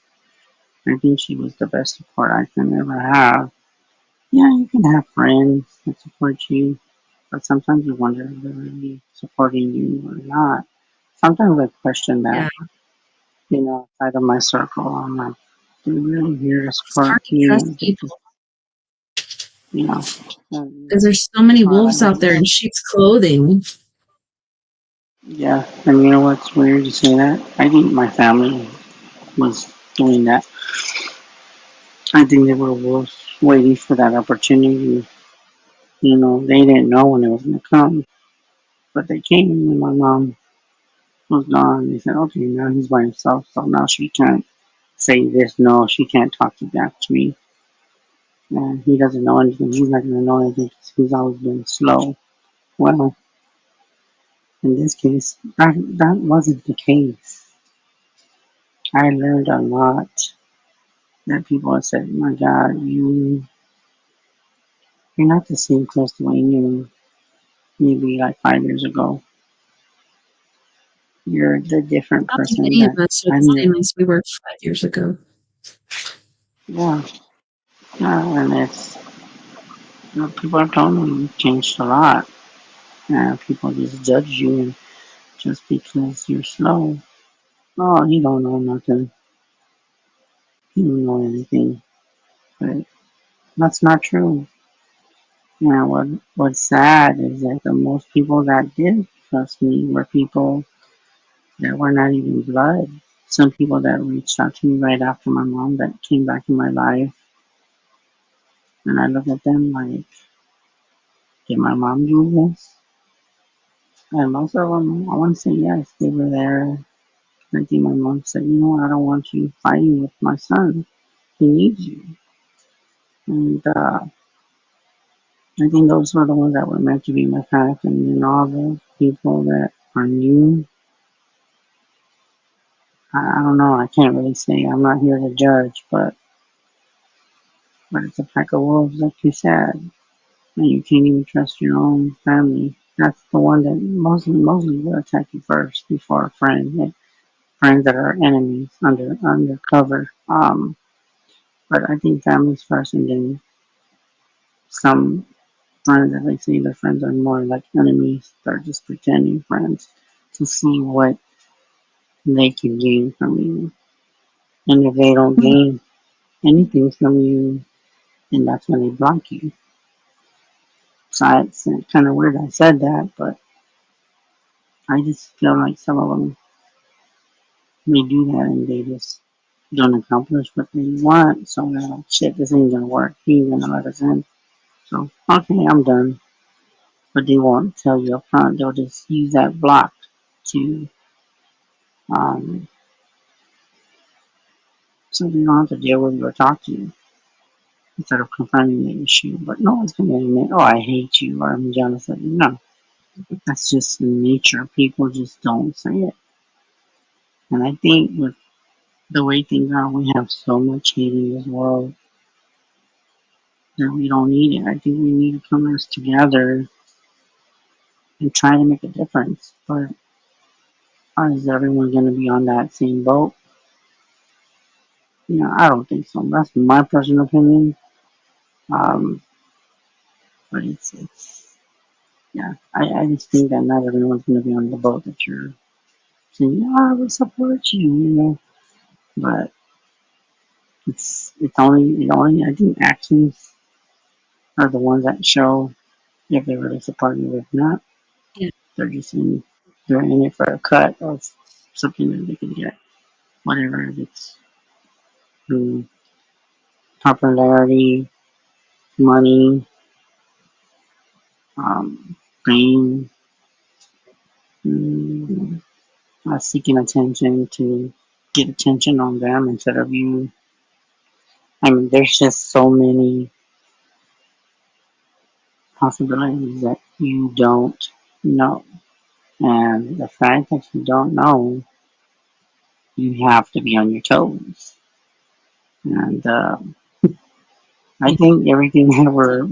I think she was the best support I can ever have. Yeah, you can have friends that support you, But sometimes you wonder if they're really supporting you or not. Sometimes I question Yeah, that, outside of my circle. I'm like, do they really here to it's support hard to me? trust Or they just, people you know, because there's so many all I wolves out know there is, in sheep's clothing. yeah. And you know what's weird you say that? I think my family was doing that. I think they were wolves waiting for that opportunity. They didn't know when it was going to come, but they came and my mom was gone. They said, okay, now he's by himself, so now she can't say this. No, she can't talk back to me. And he doesn't know anything. He's not going to know anything because he's always been slow. Well, in this case, that wasn't the case. I learned a lot that people have said, my God, you're not the same close to what you knew maybe like 5 years ago. You're the different I don't think person any of that us are I the knew. same as we were 5 years ago. Yeah, yeah, and it's people are telling me you've changed a lot. People just judge you just because you're slow. Oh, you don't know nothing. You don't know anything. But that's not true. Yeah, what's sad is that the most people that did trust me were people that were not even blood. Some people that reached out to me right after my mom that came back in my life, and I look at them like, did my mom do this? And most of them, I want to say yes, they were there. I think my mom said, I don't want you fighting with my son. He needs you. And I think those were the ones that were meant to be my path. And then all the people that are new, I don't know. I can't really say. I'm not here to judge, but it's a pack of wolves, like you said. And you can't even trust your own family. That's the one that mostly will attack you first before a friend. Like friends that are enemies undercover. But I think families first, and then some friends that they say their friends are more like enemies. They're just pretending friends to see what they can gain from you. And if they don't gain anything from you, then that's when they block you. So it's kind of weird I said that, but I just feel like some of them may do that and they just don't accomplish what they want. So they're like, shit, this ain't gonna work. He ain't gonna let us in. So, okay, I'm done. But they won't tell you up front. They'll just use that block to, um, so they don't have to deal with you or talk to you instead of confronting the issue. But no one's gonna admit, oh, I hate you or I'm jealous of you. No, that's just nature. People just don't say it. And I think with the way things are, we have so much hate in this world that we don't need it. I think we need to come us together and try to make a difference. But is everyone going to be on that same boat? I don't think so. That's my personal opinion. Um, but it's yeah. I just think that not everyone's going to be on the boat that you're saying. Yeah, I will support you. But it's only. I think actions are the ones that show if they really support you. If not, Yeah. they're just they're in it for a cut of something that they can get. Whatever it's through popularity, money, fame, mm, seeking attention to get attention on them instead of you. I mean, there's just so many possibilities that you don't know. And the fact that you don't know, you have to be on your toes. And I think everything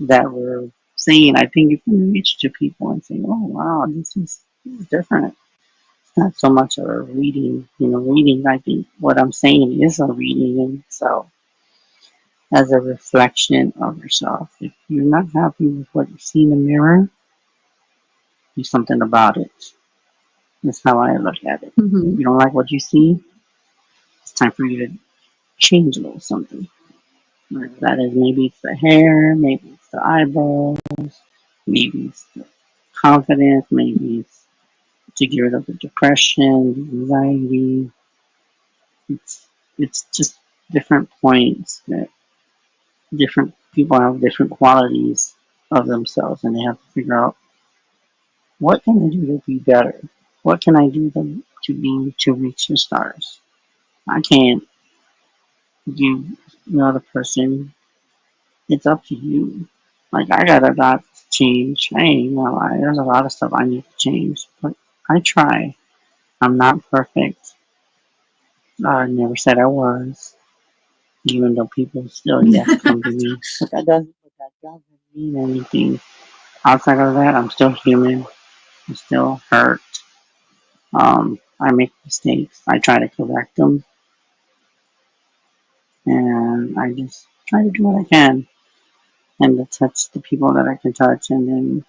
that we're saying, I think it's going to reach to people and say, "Oh wow, this is different." It's not so much a reading, reading. I think what I'm saying is a reading, and so as a reflection of yourself. If you're not happy with what you see in the mirror, do something about it. That's how I look at it. Mm-hmm. If you don't like what you see, it's time for you to change a little something. Whether that is, maybe it's the hair, maybe it's the eyebrows, maybe it's the confidence, maybe it's to get rid of the depression, the anxiety. It's just different points that different people have different qualities of themselves, and they have to figure out what can I do to be better. What can I do to reach the stars? I can't give the other person. It's up to you. Like I got a lot to change. I ain't gonna lie. There's a lot of stuff I need to change, but I try. I'm not perfect. I never said I was, even though people still yes come to me. But that doesn't mean anything. Outside of that, I'm still human. I'm still hurt. I make mistakes. I try to correct them, and I just try to do what I can, and to touch the people that I can touch, and then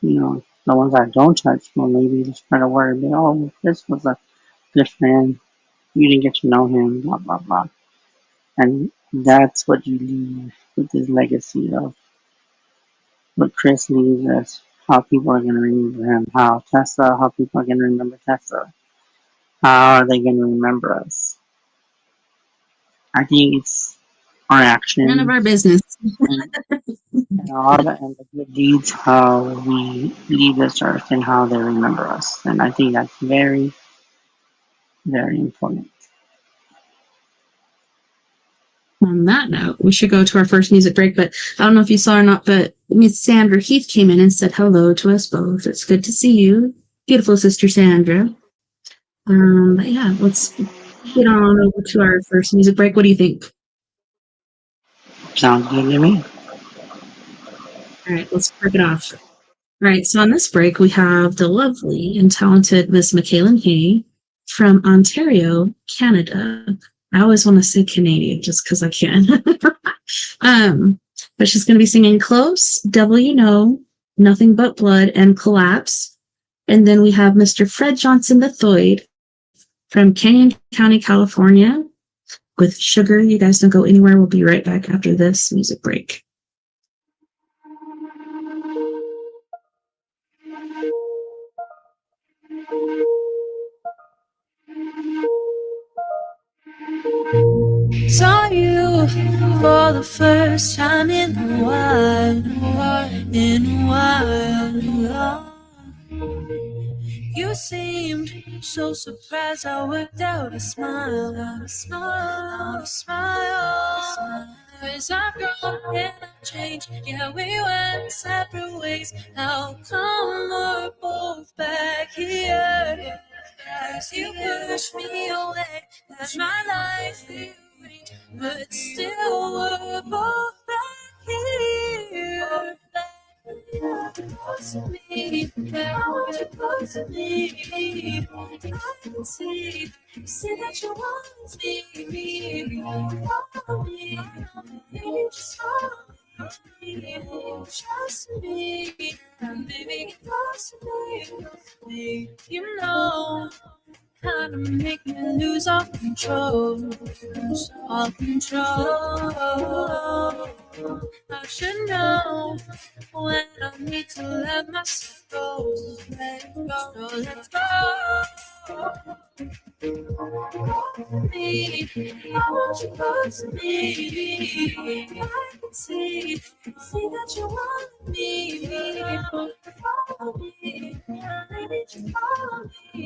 the ones I don't touch, well, maybe just spread a word. Be, oh, this was a good friend. You didn't get to know him. Blah blah blah. And that's what you leave with this legacy of what Chris leaves us. How people are going to remember him. How people are going to remember Tessa. How are they going to remember us? I think it's our None of actions our business. and the good deeds, how we leave this earth and how they remember us. And I think that's very, very important. On that note, we should go to our first music break, but I don't know if you saw or not, but Miss Sandra Heath came in and said hello to us both. It's good to see you, beautiful sister Sandra. But yeah, let's get on over to our first music break. What do you think? Sounds good to me. All right, let's break it off. All right, so on this break, we have the lovely and talented Miss Michaela Hay from Ontario, Canada. I always want to say Canadian just because I can. But she's going to be singing Close, Devil You Know, Nothing But Blood, and Collapse. And then we have Mr. Fred Johnson III from Canyon County, California with Sugar. You guys don't go anywhere. We'll be right back after this music break. Saw you for the first time in a while. You seemed so surprised. I worked out a smile. 'Cause I've grown and I've changed. Yeah, we went separate ways. How come we're both back here? 'Cause you pushed me away. That's my life. But still we're both back here. Close to me, I want you close to me. I can see that you want me. Follow me, baby, just follow me. Trust me, and baby, get close to me. You know how to make me lose all control. I should know when I need to let myself go. Let go, no, let's go. Me, I want you close to me. I can see that you want me. Follow me, baby, just follow me.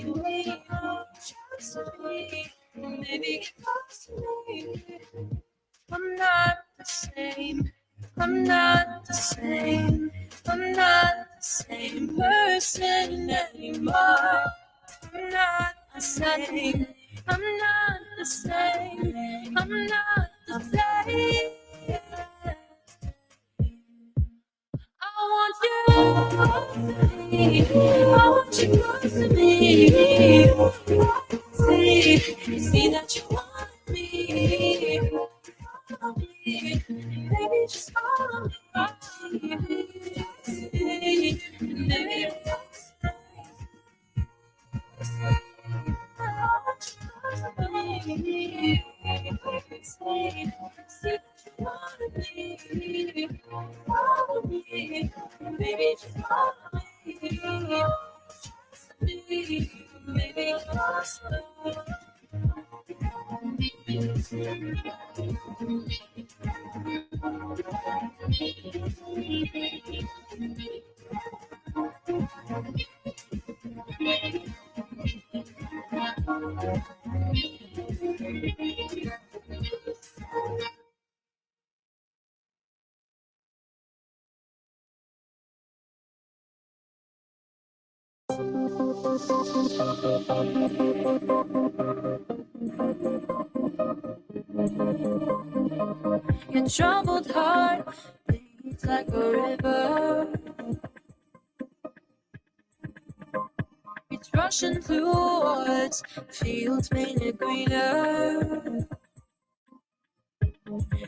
Trust me, baby, get close to me. I'm not the same. I'm not the same. I'm not the same person anymore. I'm not the same. I'm not the same. I'm not the same. I want you. I want you close to me. See that you want me. Follow me, baby, just follow me. Baby, Your troubled heart beats like a river. It's rushing towards fields painted greener.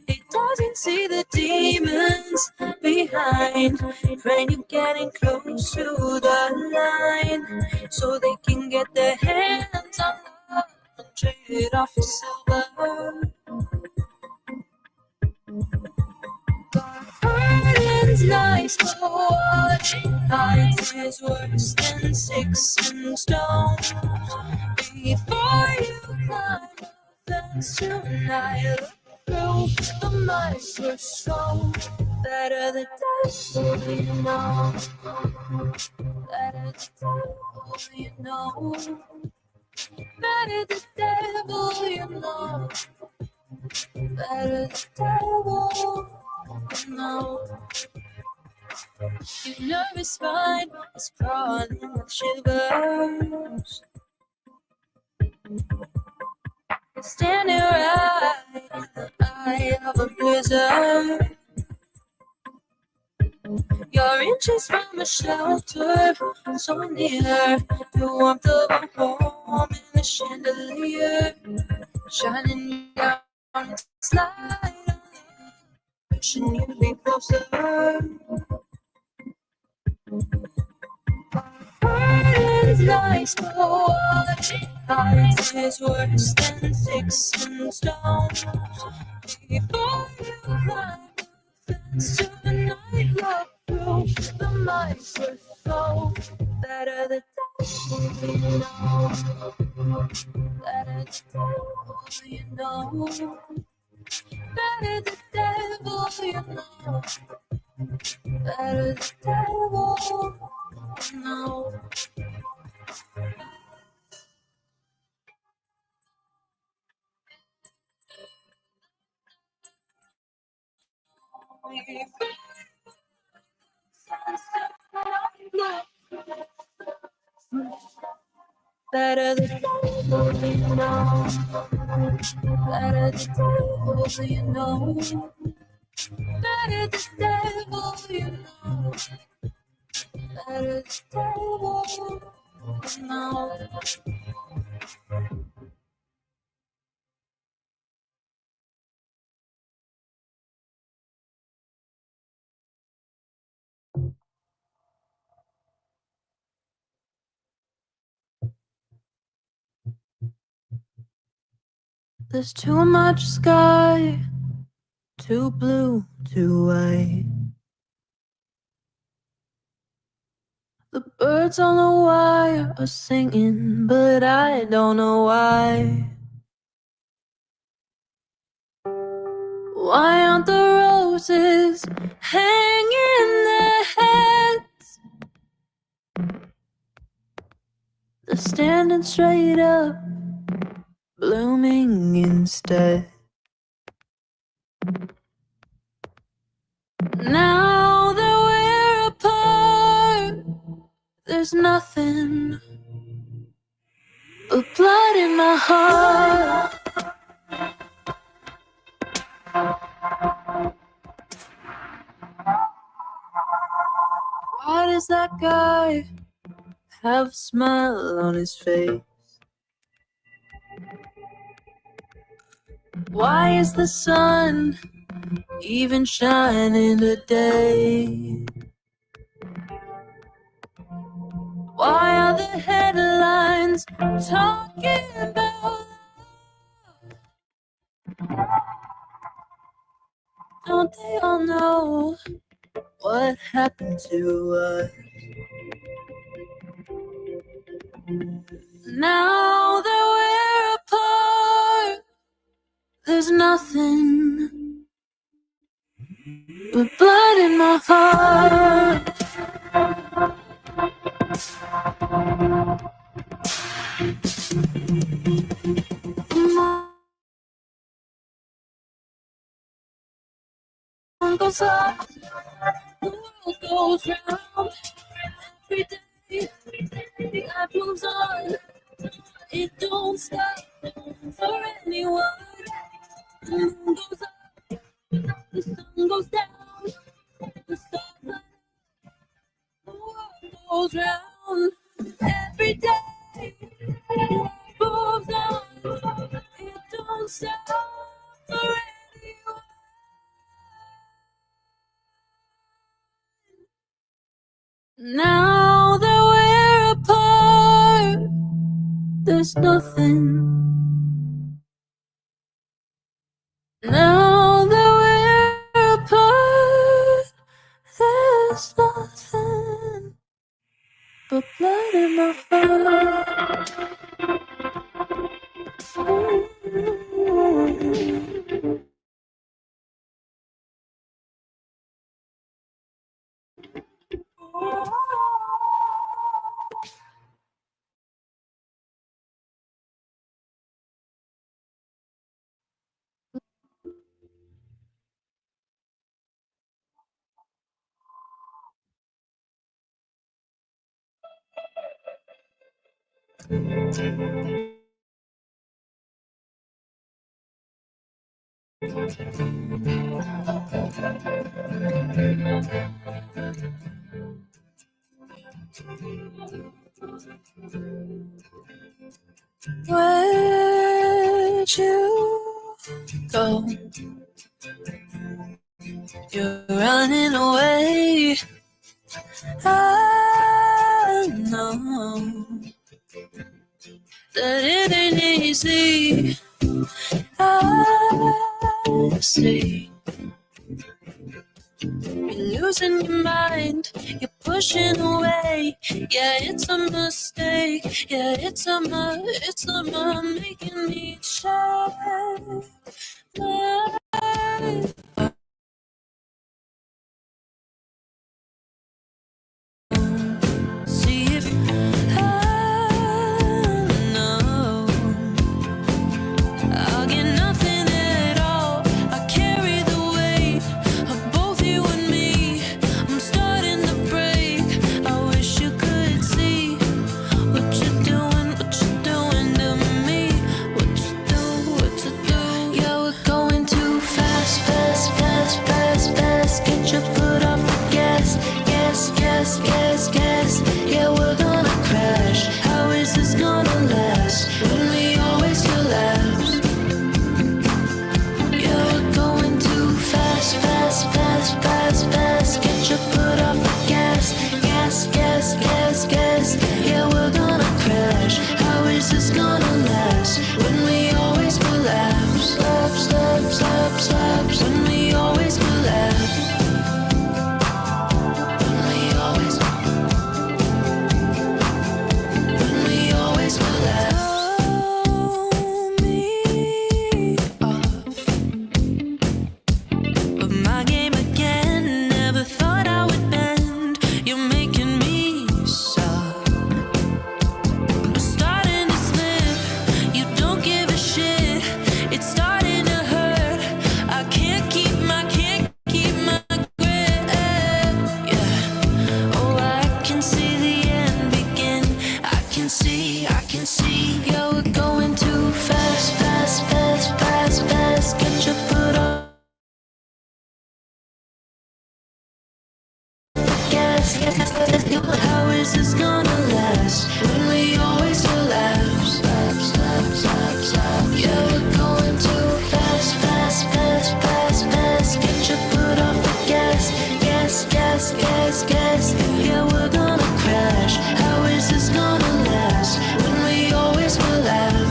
It doesn't see the demons behind. When you're getting close to the line, so they can get their hands on love and trade it off for silver. Pardon's nice, but what it hides is worse than sticks and stones. Before you climb the fence tonight, look through the microscope. Better the devil you know. Better the devil you know. Better the devil you know. Better the devil. No. Your nervous spine is crawling with shivers. You're standing right in the eye of a blizzard. You're inches from a shelter, so near the warmth of a home in the chandelier, shining down its light. Wishing you to be closer. Pardon's nice, but what it hides is worse than sticks and stones. Before you climb the fence tonight, look through the microscope. Better the devil you know. Better the devil you know. Better the devil you know. Better the devil you know. Better the devil you know. Better the devil you know. Better the devil you know. Better the devil you know. There's too much sky, too blue, too white. The birds on the wire are singing, but I don't know why. Why aren't the roses hanging their heads? They're standing straight up, blooming instead. Now that we're apart, there's nothing but blood in my heart. Why does that guy have a smile on his face? Why is the sun even shining today? Why are the headlines talking about love? Don't they all know what happened to us? Now nothing but blood in my heart. Goes up, the world goes round. Every day, life moves on. It don't stop for anyone. The moon goes up, the sun goes down. The stars light up, the world goes round. Every day, life moves on. It don't stop for anyone. Now that we're apart, there's nothing. Now that we're apart, there's nothing but blood in my heart. Where'd you go? You're running away. I know that it ain't easy. I see you're losing your mind. You're pushing away. Yeah, it's a mistake. Yeah, it's a making me shine. See if I know I'll get nothing at all. I carry the weight of both you and me. I'm starting to break. I wish you could see what you're doing to me. What you do. Yeah, we're going too fast, fast, fast, fast, fast. Get your foot off the gas, gas, gas, gas, gas. Yeah, we're gonna crash. How is this gonna last when we always collapse? Yeah, we're going too fast, fast, fast, fast, fast. Get your foot off the gas, gas, gas, gas, gas. Yeah, we're gonna crash. How is this gonna last when we always collapse? Slap, slap, slap, slap. When we always collapse. When we always collapse. Throw me off of my game again. Never thought I would bend. You're making me soft. I'm starting to slip. You don't give a shit. It's starting to hurt. I can't keep my grip. Yeah. Oh, I can see the end begin. I can see. Yeah, we're going too fast, fast, fast, fast, fast. Get your foot on gas, gas, gas. How is this gonna last when we always collapse? Stop, stop, stop, stop. Yeah, we're going too fast, fast, fast, fast, fast. Get your foot off the gas, gas, gas, gas, gas. Yeah, we're gonna crash. How is this gonna last when we always collapse?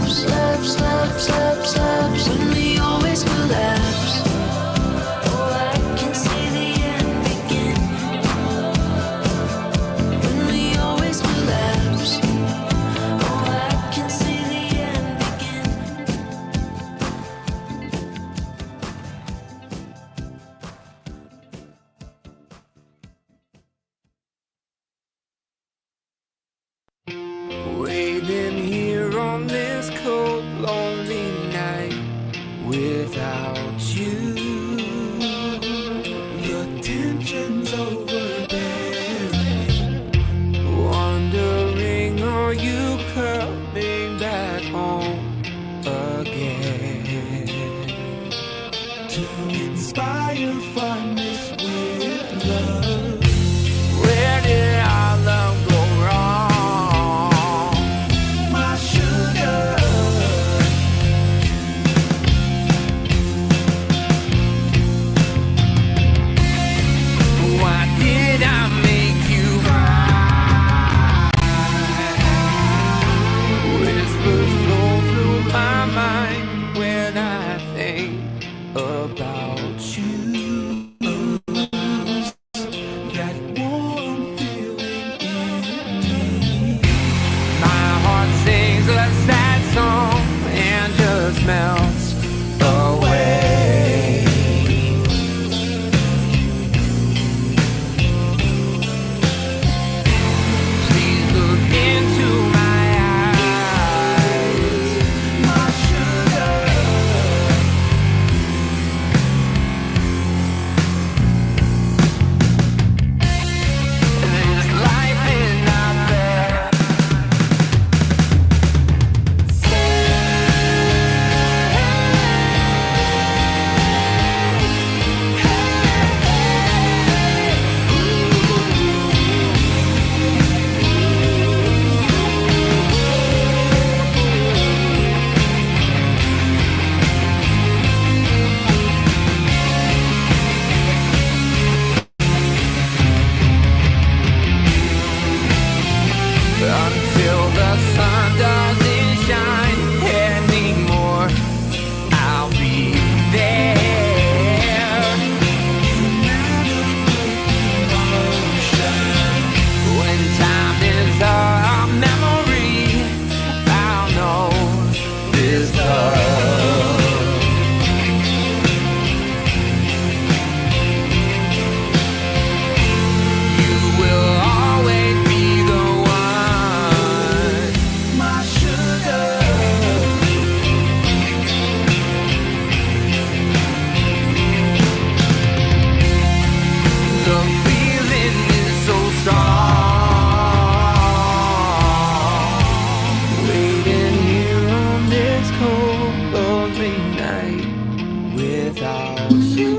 lonely night without you. The tension's overbearing, wondering, are you coming back home again? To inspire fondness with love. Where did our love go wrong? My sugar. Why did I make you cry? Whispers flow through my mind when I think about you. That warm feeling in me. My heart sings a sad song and just melts away. Please look into my eyes, my sugar. There's life in out there. Until the sun doesn't shine anymore, I'll be there. When time is a memory, I'll know this love. You will always be the one, my sugar. The feeling is so strong. Waiting here on this cold, lonely night without you.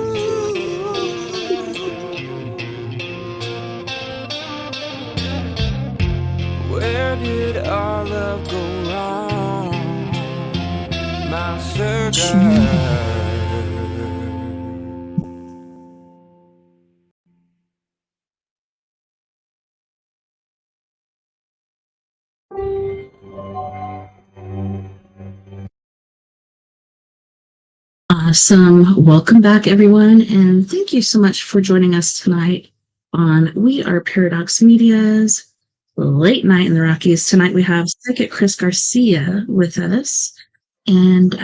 Where did our love go wrong? My sugar. Awesome. Welcome back, everyone. And thank you so much for joining us tonight on We Are Paradox Media's Late Night in the Rockies. Tonight we have Psychic Chris Garcia with us. And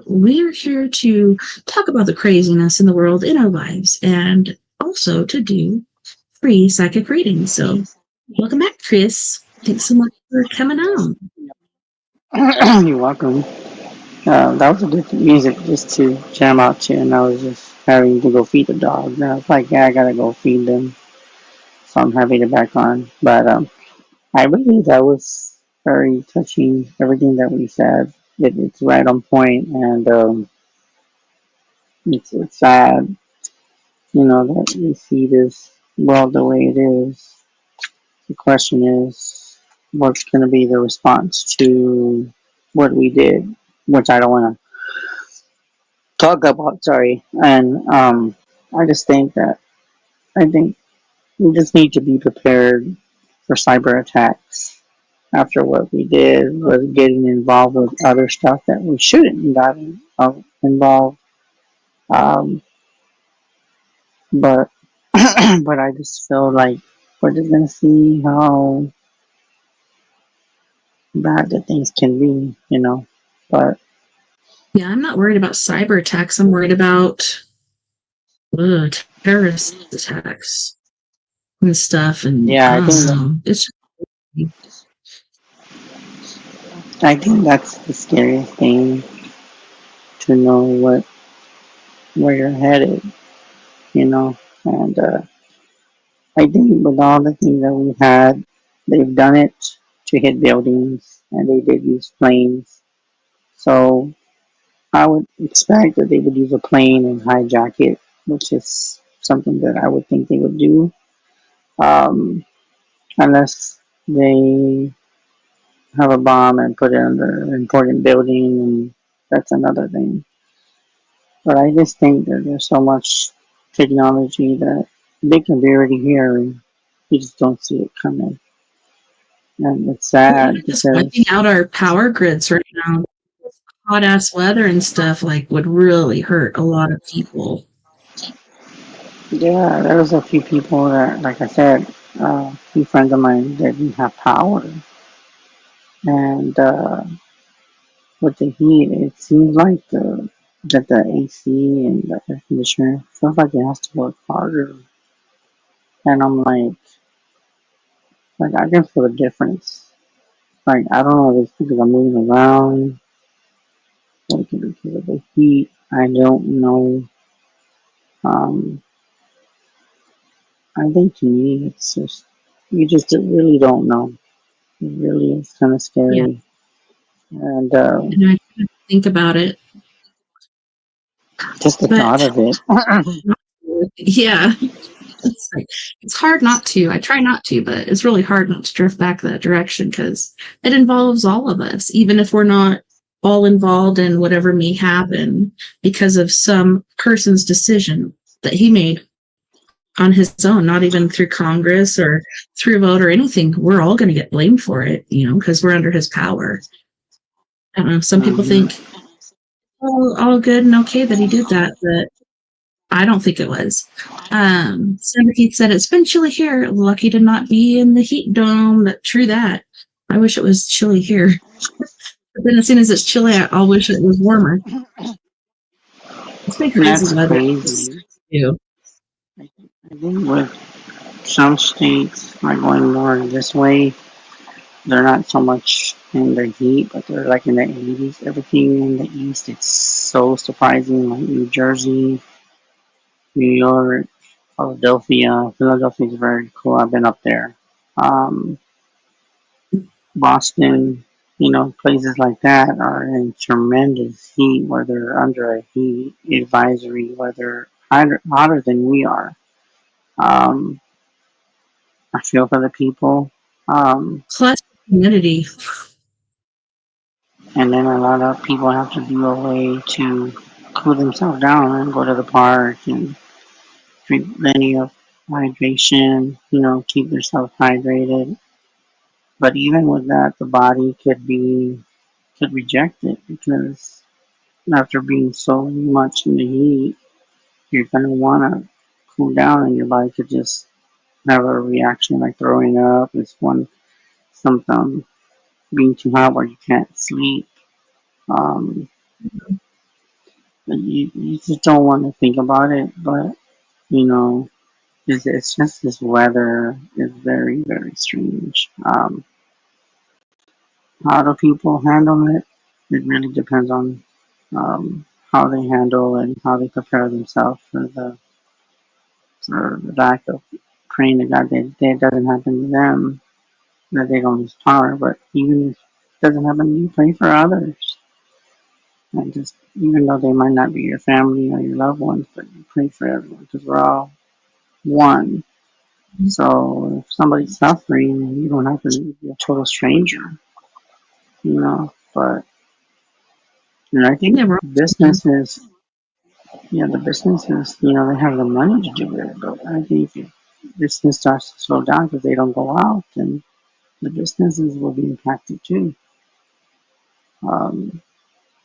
we're here to talk about the craziness in the world, in our lives, and also to do free psychic readings. So welcome back, Chris. Thanks so much for coming on. You're welcome. That was a different music just to jam out to, and I was just having to go feed the dog. And I was like, yeah, I gotta go feed them, so I'm having it back on. But I really, that was very touching. Everything that we said, it's right on point, and it's sad, that we see this world the way it is. The question is, what's going to be the response to what we did, which I don't want to talk about. Sorry, and I just think we just need to be prepared for cyber attacks. After what we did was getting involved with other stuff that we shouldn't have gotten involved, but but I just feel like we're just gonna see how bad the things can be. But Yeah, I'm not worried about cyber attacks. I'm worried about terrorist attacks and stuff. And yeah, I I think don't know. It's I think that's the scariest thing, to know where you're headed, you know. And I think with all the things that we had, they've done it to hit buildings, and they did use planes. So I would expect that they would use a plane and hijack it, which is something that I would think they would do, um, unless they have a bomb and put it under an important building, and that's another thing. But I just think that there's so much technology that they can be already here, and you just don't see it coming. And it's Well, even sad just wiping because, out our power grids right now, hot ass weather and stuff like would really hurt a lot of people. yeah, there was a few people that, like I said, a few friends of mine that didn't have power. And with the heat, it seems like the AC and the air conditioner feels like it has to work harder. And I'm like I can feel the difference. Like I don't know if it's because I'm moving around, or because of the heat. I don't know. Um, I think to me, it's just you just really don't know. It really is kind of Yeah. scary. And And I think about it. just the But thought of it. yeah, it's like it's hard not to. I try not to, but it's really hard not to drift back that direction because it involves all of us, even if we're not all involved in whatever may happen because of some person's decision that he made on his own, not even through Congress or through a vote or anything. We're all going to get blamed for it, because we're under his power. I don't know. Some people Hmm. think, oh, all good and okay that he did that, but I don't think it was. Senator Keith said, it's been chilly here. Lucky to not be in the heat dome. True that. I wish it was chilly here. But then as soon as it's chilly, I'll wish it was warmer. It's been crazy That's weather crazy. too. I think with some states are going more this way. They're not so much in the heat, but they're like in the 80s. Everything in the east, it's so surprising. Like New Jersey, New York, Philadelphia. Philadelphia is very cool. I've been up there. Um, Boston, places like that are in tremendous heat, where they're under a heat advisory, where they're hotter than we are. Um, I feel for the people. Plus humidity. And then a lot of people have to do a way to cool themselves down and go to the park and drink plenty of hydration, keep yourself hydrated. But even with that, the body could reject it, because after being so much in the heat, you're gonna wanna cool down, and your body could just have a reaction like throwing up. It's one symptom. Being too hot where you can't sleep. Um, you just don't want to think about it, but you know, it's just this weather is very, very strange. How do people handle it? It really depends on how they handle and how they prepare themselves for the lack of praying to God that it doesn't happen to them, that they don't lose power. But even if it doesn't happen to you, pray for others. And just, even though they might not be your family or your loved ones, but you pray for everyone, because we're all one. So if somebody's suffering, you don't have to be a total stranger, But I think Yeah, we're businesses, the businesses, they have the money to do it. But I think if business starts to slow down because they don't go out, then the businesses will be impacted too. Um,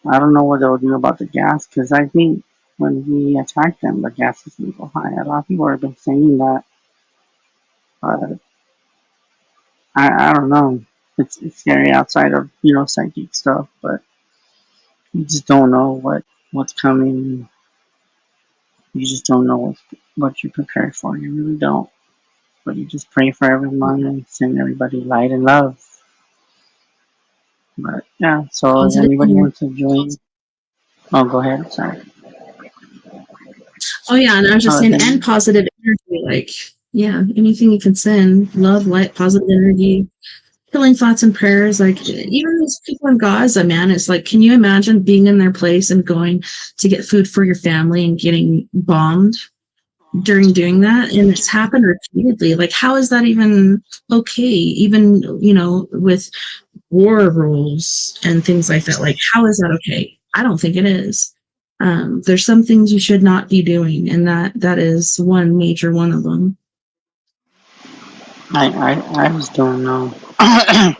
I don't know what they'll do about the gas, because I think when we attack them, the gas is going to go high. A lot of people have been saying that, but I don't know. It's scary outside of psychic stuff, but you just don't know what's coming. You just don't know what you're prepared for. You really don't. But you just pray for everyone and send everybody light and love. But yeah, so if Positive anybody energy. wants to join, oh, go ahead. Sorry. Oh yeah, and I was just Oh, if saying, and any, positive energy. Like, yeah, anything you can send, love, light, positive energy, healing thoughts and prayers. Like, even these people in Gaza, man, it's like, can you imagine being in their place and going to get food for your family and getting bombed during doing that? And it's happened repeatedly. Like, how is that even okay? Even, with war rules and things like that. Like, how is that okay? I don't think it is. There's some things you should not be doing, and that is one major one of them. I just don't know. I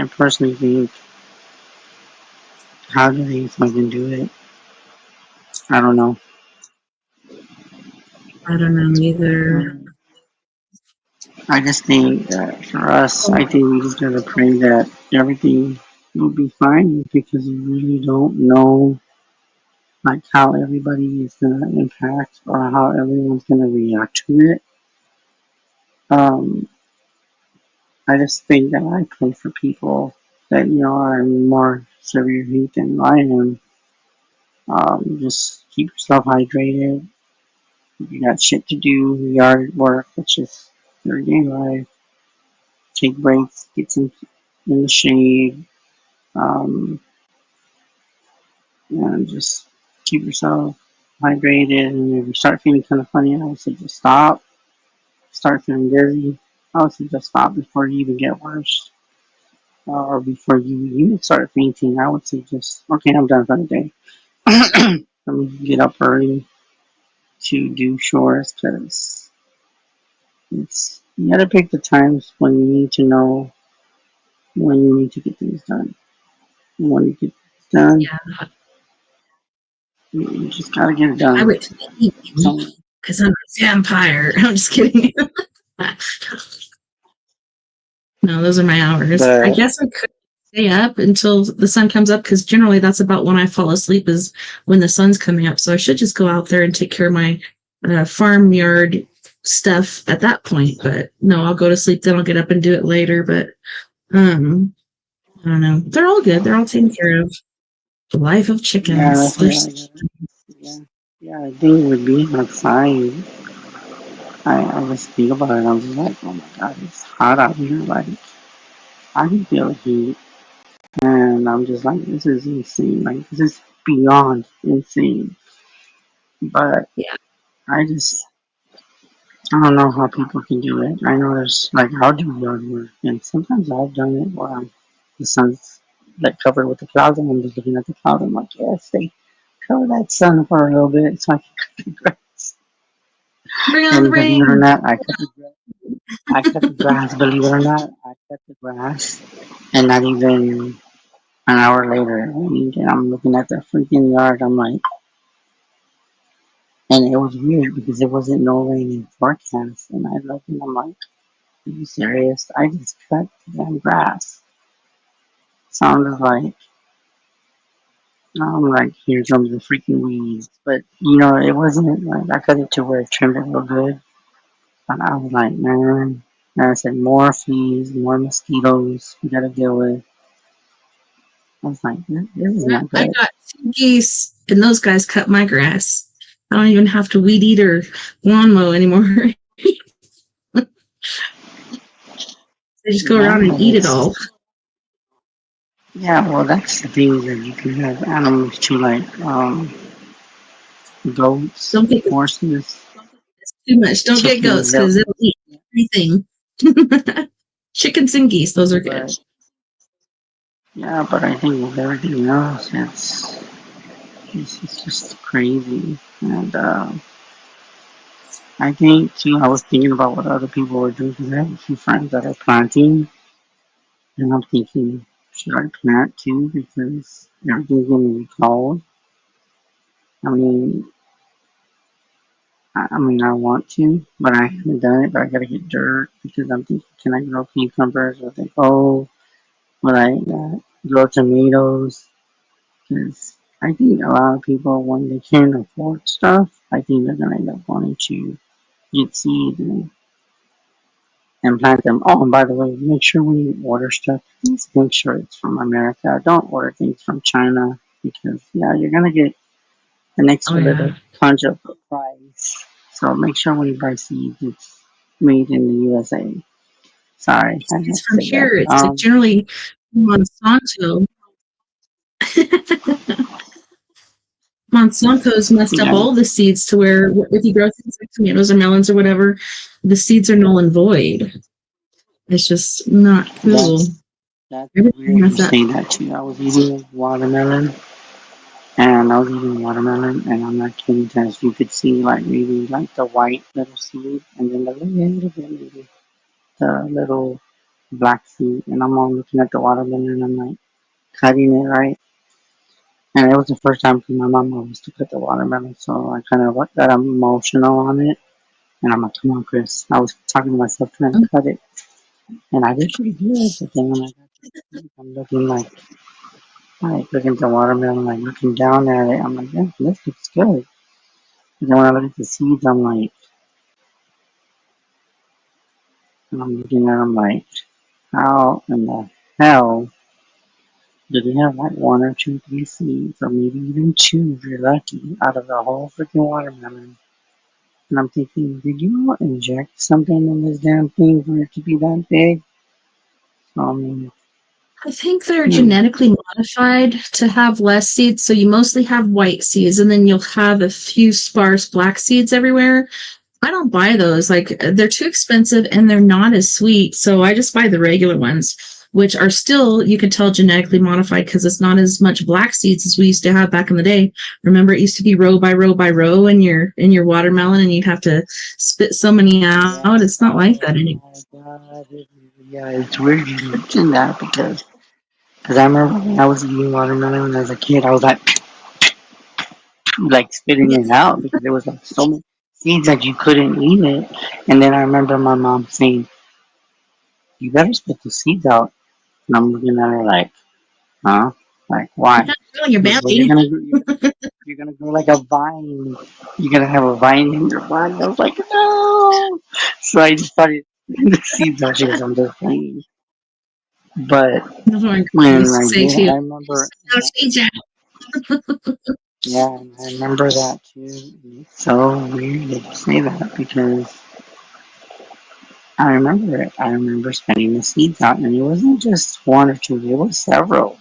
personally think, how do they fucking do it? I don't know. I don't know either. I just think that for us, I think we just gotta pray that everything will be fine because you really don't know like how everybody is gonna impact or how everyone's gonna react to it. Um, I just think that I pray for people that are in more severe heat than I am. Just keep yourself hydrated. If you got shit to do, yard work, which is everyday life. Take breaks, get some in the shade, um, and just keep yourself hydrated. And if you start feeling kind of funny, I would say just stop. Start feeling dizzy, I would say just stop before you even get worse. Or before you even start fainting, I would say just, okay, I'm done for the day. Let me get up early to do chores because you gotta pick the times when you need to know when you need to get things done. And when you get things done, Yeah, you just gotta get it I done. would eat So, because I'm a vampire. I'm just kidding. No, those are my hours. I but guess I could stay up until the sun comes up because generally that's about when I fall asleep is when the sun's coming up. So I should just go out there and take care of my farmyard stuff at that point. But no, I'll go to sleep. Then I'll get up and do it later. But um, I don't know. They're all good. They're all taken care of. The life of yeah, chickens. that's what I gotta. Yeah, yeah, I think it would be outside. I was thinking about it. I was like, oh my god, it's hot out here. Like I can feel the heat, and I'm just like, this is insane. Like this is beyond insane. But Yeah. I don't know how people can do it. I know there's like I'll do yard work, and sometimes I've done it where the sun's like covered with the clouds, and I'm just looking at the clouds. I'm like, yes, they cover that sun for a little bit so I can cut the grass. Bring on the And believe it or rain. not, I cut the grass. Believe it or not, I cut the grass, and not even an hour later, and I'm looking at the freaking yard. I'm like, and it was weird because it wasn't no rain in forecast, and I looked and I'm like, are you serious? I just cut the damn grass. Sounded like I'm like, here comes the freaking weeds. But it wasn't like I cut it to where it trimmed it real good. But I was like, man, and I said more fleas, more mosquitoes we gotta deal with. I was like, this is not I good. got 2 geese, and those guys cut my grass. I don't even have to weed eat or lawn mow anymore. They just go Yeah, around and but eat it all. well, that's the thing that you can have animals too, like goats, Don't get horses, too much. Don't get chickens. goats because they'll eat everything. Chickens and geese, those are good. But but I think with everything else, it's just crazy. And I think too, I was thinking about what other people were doing because I have a few friends that are planting, and I'm thinking, should I plant too? Because everything's gonna be cold. I mean, I want to, but I haven't done it. But I gotta get dirt because I'm thinking, can I grow cucumbers? Will they go? Will I grow tomatoes? Because I think a lot of people, when they can't afford stuff, I think they're gonna end up wanting to get seed and and plant them. Oh, and by the way, make sure when you order stuff, please make sure it's from America. Don't order things from China because yeah, you're gonna get an Oh extra yeah. little punch of the price. So make sure when you buy seeds, it's made in the USA. Sorry, I It's have to from say that. here. It's like generally Monsanto. Monsanto's messed up Yeah, all the seeds to where if you grow things like tomatoes or melons or whatever, the seeds are null and void. It's just not cool. that's Everything weird has you that. say that too. I was eating watermelon, and I'm not kidding, because you could see like maybe like the white little seed, and then the little bit maybe the little black seed, and I'm all looking at the watermelon, and I'm like cutting it right. And it was the first time for my mom was to cut the watermelon, so I kind of got emotional on it. And I'm like, come on, Chris. I was talking to myself trying to cut it, and I did pretty good. But then when I got to the seeds, I'm looking like looking at the watermelon, like looking down at it. I'm like, yeah, this looks good. And then when I look at the seeds, I'm like, and I'm looking at them like, how in the hell did they have like one or two, three seeds, or maybe even two if you're lucky, out of the whole freaking watermelon? And I'm thinking, did you inject something in this damn thing for it to be that big? So, I mean, I think they're hmm, genetically modified to have less seeds, so you mostly have white seeds, and then you'll have a few sparse black seeds everywhere. I don't buy those. Like they're too expensive and they're not as sweet. So I just buy the regular ones, which are still, you can tell, genetically modified because it's not as much black seeds as we used to have back in the day. Remember, it used to be row by row by row in your watermelon, and you'd have to spit so many yeah, out. It's not like that oh anymore. my god, yeah, it's weird you mentioned that because I remember when I was eating watermelon when I was a kid, I was like spitting it out because there was like so many seeds that you couldn't eat it. And then I remember my mom saying, "You better spit the seeds out." And I'm looking at her like, "Huh? Like why?" Fill your She goes, "Well, belly. you're gonna grow like a vine. You're gonna have a vine in your body." I was like, "No!" So I just started the seeds out. She goes, "I'm just playing." But That's what my grandma when used to I say did, too. I remember, No seeds out. yeah, and I remember that too. It's so weird that you say that because I remember it. I remember spending the seeds out, and it wasn't just one or two, it was several.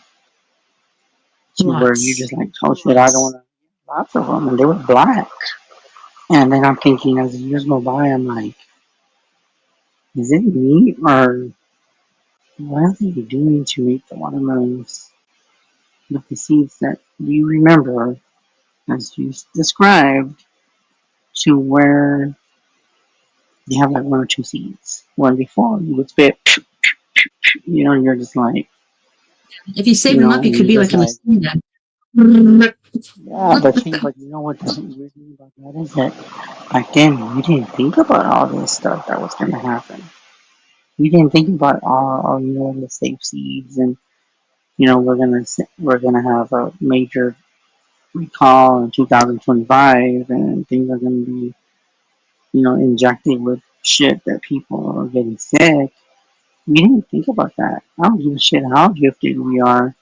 To where you Lots. just like, oh shit, I don't want to. Lots of them, and they were black. And then I'm thinking, as the years go by, I'm like, is it me, or what are they doing to make the watermelons with the seeds that we remember, as you described, to where they have like one or two seeds. One before you would spit, you're just like, If you save them up, you and could you're be just like a like, machine gun. yeah, but you know what the weird thing about that is that back then we didn't think about all this stuff that was gonna happen. We didn't think about all the safe seeds, and we're gonna have a major recall in 2025, and things are gonna be injected with shit that people are getting sick. We didn't think about that. I don't give a shit how gifted we are,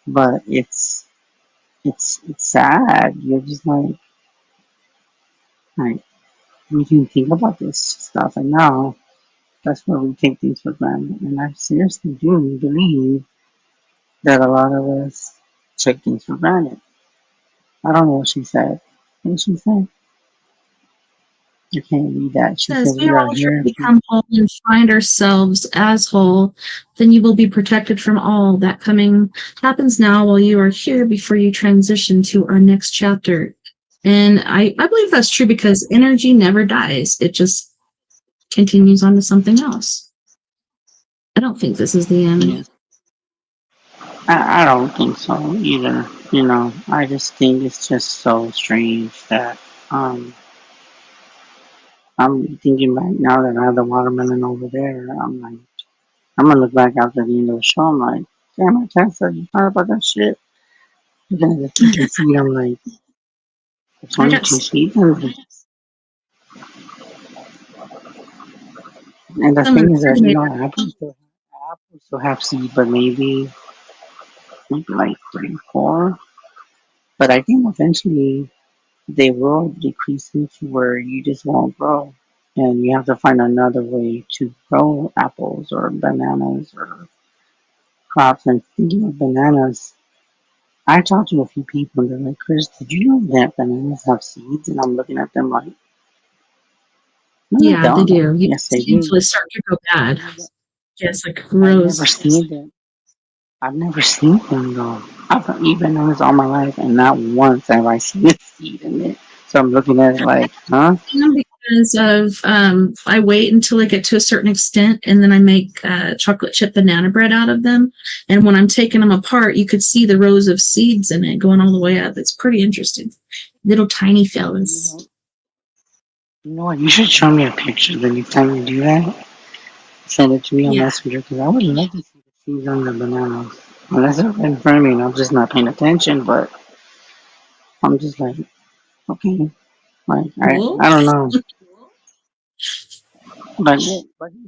but it's sad. You're just like we didn't think about this stuff, and now that's where we take things for granted. And I seriously do believe that a lot of us take things for granted. I don't know what she said. What did she say? You can't read that. She Says said we we are are all trying here. to become whole and find ourselves as whole, then you will be protected from all that coming happens now while you are here before you transition to our next chapter. And I believe that's true because energy never dies. It just continues on to something else. I don't think this is the end. Yes. I don't think so either. I just think it's just so strange that um I'm thinking back now that I have the watermelon over there. I'm gonna look back after the end of the show. I'm like, damn it, Tessa, you thought about that shit? Looking at the freaking seed, I'm like, it's I only got two seeds. And And the Some are thing is that pretty. apples still have seed, but maybe like 3, 4. But I think eventually they will decrease into where you just won't grow, and you have to find another way to grow apples or bananas or crops. And thinking of bananas, I talked to a few people and they're like, Chris, did you know that bananas have seeds? And I'm looking at them like, no, they Yeah, they don't. do. You Yes, they see until do. they start to go bad. Yes, like I've never gross. seen them. I've never seen them though. I've eaten bananas all my life, and not once have I seen a seed in it. So I'm looking at it like, huh? Because of I wait until I get to a certain extent, and then I make chocolate chip banana bread out of them. And when I'm taking them apart, you could see the rows of seeds in it going all the way up. It's pretty interesting. Little tiny You fellas. know, you know what? You should show me a picture the next time you do that. Send it to me on Yeah. Messenger because I would love to see the seeds on the bananas. Unless they're in front of me and I'm just not paying attention, but I'm just like, okay, like Well, I don't know, but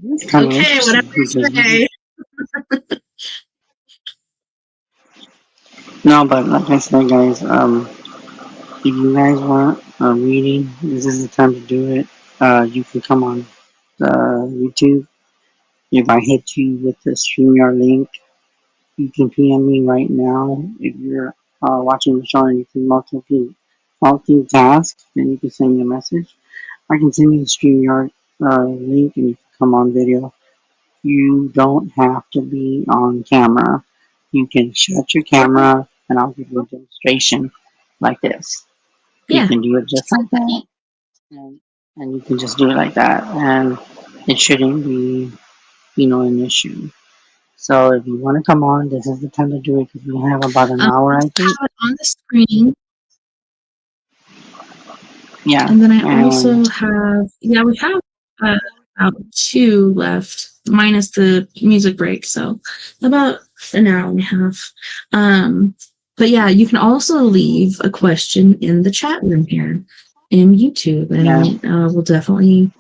it's kind of okay, whatever interesting you because you say. just no, but like I said, guys, if you guys want a reading, this is the time to do it. You can come on YouTube. If I hit you with the StreamYard link, you can PM me right now. If you're watching the show and you can multitask, then you can send me a message. I can send you the StreamYard link and you can come on video. You don't have to be on camera. You can shut your camera and I'll give you a demonstration like this. You Yeah. can do it just like that, and, and you can just do it like that, and it shouldn't be, an issue. So if you want to come on, this is the time to do it because we have about an hour, I I think. have it on the screen. Yeah, And then I and also have, yeah, we have about 2 left, minus the music break. So about an hour and a half. But yeah, you can also leave a question in the chat room here in YouTube, yeah, and we'll definitely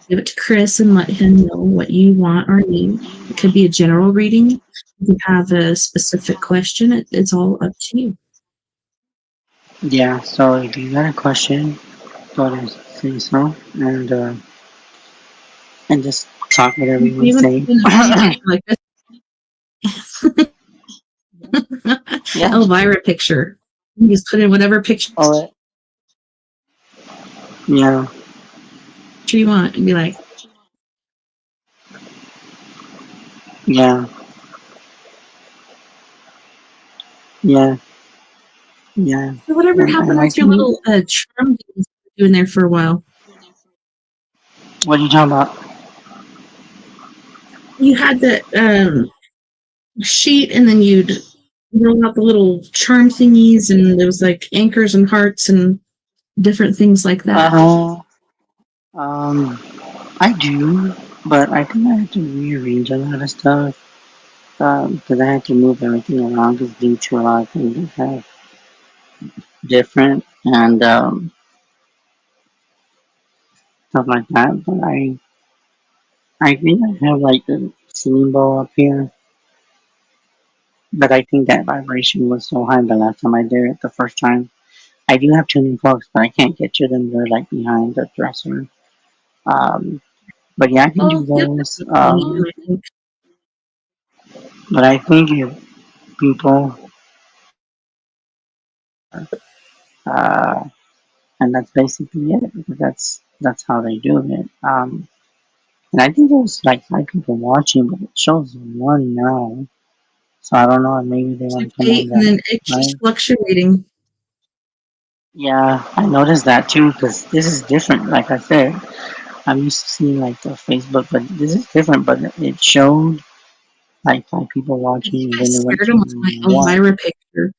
give it to Chris and let him know what you want or need. It could be a general reading. You can have a specific question. It's all up to you. yeah. So if you got a question, go ahead and say so, and just talk whatever you want to Even say. like Yeah. Elvira picture. You just put in whatever picture Oh, yeah, you want and be like, yeah, yeah, yeah. so whatever And happened I with your think, little charm games you were doing there for a while? what are you talking about? You had the sheet and then you'd roll out the little charm thingies and there was like anchors and hearts and different things like that. Uh, um, I do, but I think I have to rearrange a lot of stuff because I had to move everything around just due to a lot of things that have different and stuff like that. But I think I have like the singing bowl up here, but I think that vibration was so high the last time I did it the first time. I do have tuning forks, but I can't get to them. They're like behind the dresser. Um, but yeah, I can do Oh, yep. those. I think. But I think if people, uh, and that's basically it because that's how they do it. And I think there's like 5 people watching, but it shows one now. So I don't know if maybe they want to come on 8 and that then it keeps live. fluctuating. Yeah, I noticed that too because this is different. Like I said, I'm used to seeing like the Facebook, but this is different. But it showed like 5 people I watching, think and I then it went scared to them with my one. Elvira picture.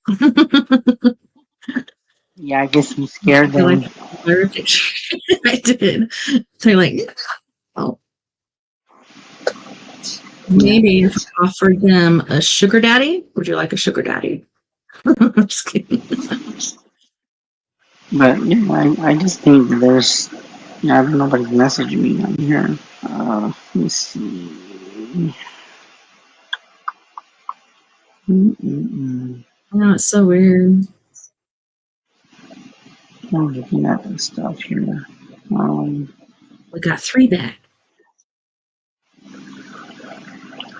Yeah, I guess you scared They're like, them. Elvira picture. I did. They're like, oh, Yeah, maybe if I offered them a sugar daddy, would you like a sugar daddy? I'm just kidding. but yeah, I just think that there's, yeah, I don't know, nobody's messaging me on here. Let me see. Mm-mm-mm. Oh, it's so weird. I'm looking at this stuff here. We got 3 back.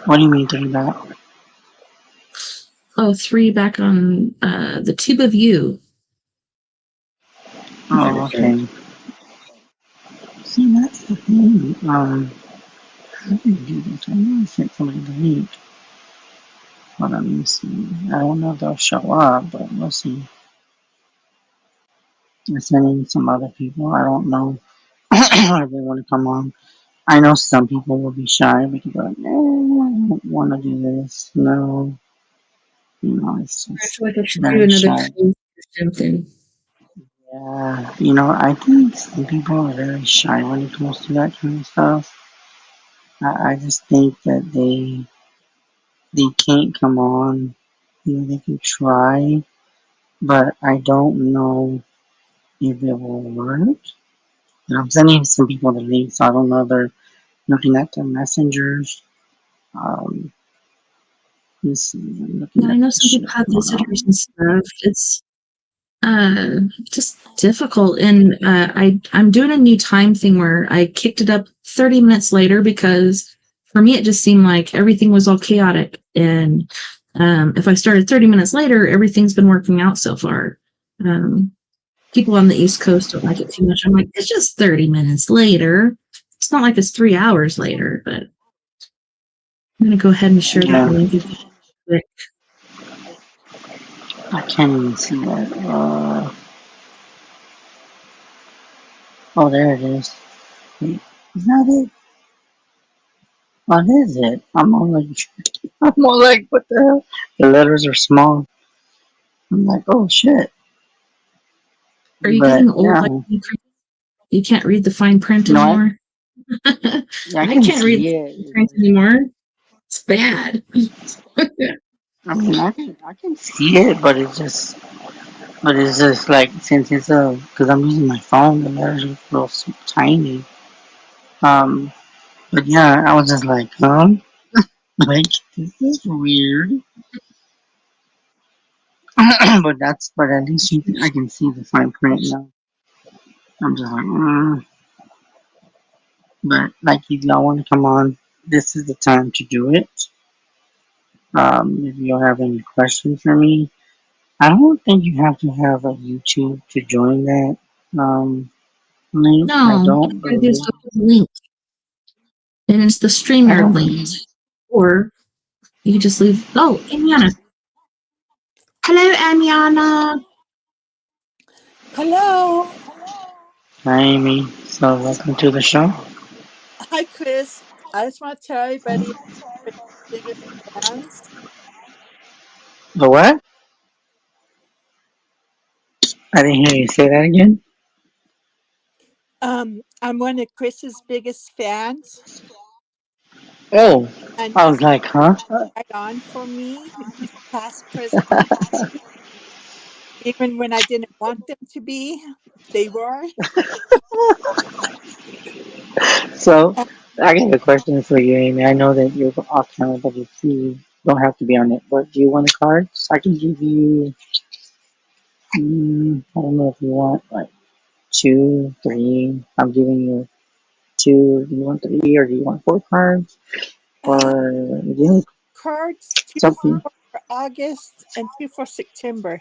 What do you mean 3 back? Oh, 3 back on the Tube of You. Oh, okay. See, that's the thing. How do you do this? I know I sent somebody the link. Hold on, let me see. I don't know if they'll show up, but we'll see. I'm sending some other people. I don't know if they want to come on. I know some people will be shy because they're like, no, I don't want to do this. No, it's I just feel like I should do very another shy. post or something. Yeah, I think some people are very shy when it comes to that kind of stuff. I just think that they can't come on. They can try, but I don't know if it will work. And I'm sending some people the link, so I don't know if they're looking at their messengers. Um, let's see, I'm looking Yeah, I at know the some shit people have going visitors on. and stuff. It's just difficult, and I'm doing a new time thing where I kicked it up 30 minutes later because for me it just seemed like everything was all chaotic, and if I started 30 minutes later, everything's been working out so far. um, People on the East Coast don't like it too much. I'm like, it's just 30 minutes later. It's not like it's 3 hours later. But I'm gonna go ahead and share that Yeah, link again quick. I can't even see that. Oh, there it is. Wait, is that it? What is it? I'm all like, what the hell? The letters are small. I'm like, oh shit. Are you But getting old yeah, like me? You can't read the fine print no, anymore? I I can can't read the see fine print it. anymore. It's bad. I mean, I can see it, but it's just like since it's because I'm using my phone, the letters are real tiny. Um, but yeah, I was just like, like this is weird. but at least I can see the fine print now. I'm just like, but like if y'all want to come on, this is the time to do it. If you have any questions for me, I don't think you have to have a YouTube to join that link. I No, you don't gotta do believe. stuff with the link. And it's the I StreamYard don't link. believe. Or you can just leave. Oh, Amiana. Hello, Amiana. Hello. Hi, Amy. So welcome to the show. Hi, Chris. I just want to tell everybody I'm your biggest fans. The what? I didn't hear you say that again. I'm one of Chris's biggest fans, Oh, and I was he's like, huh? right on for me. He's past, present, even when I didn't want them to be, they were. So Uh, I got a question for you, Amy. I know that you're off camera, but if you don't have to be on it, but do you want a card? I can give you. I don't know if you want like 2, 3. I'm giving you 2. Do you want 3 or do you want 4 cards? uh, Or do you need Cards, two something? for August and two for September.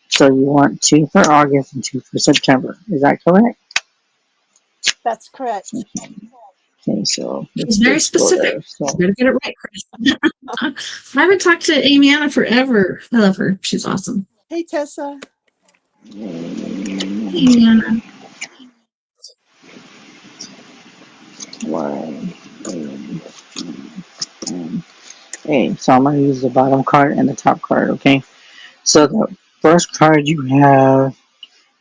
So you want 2 for August and 2 for September. Is that correct? That's correct. Okay, so She's let's very just go specific. there. You So better get it right, Chris. I haven't talked to Amiana forever. I love her. She's awesome. Hey, Tessa. Hey, Amiana. one, okay, so I'm gonna use the bottom card and the top card. Okay, so the first card you have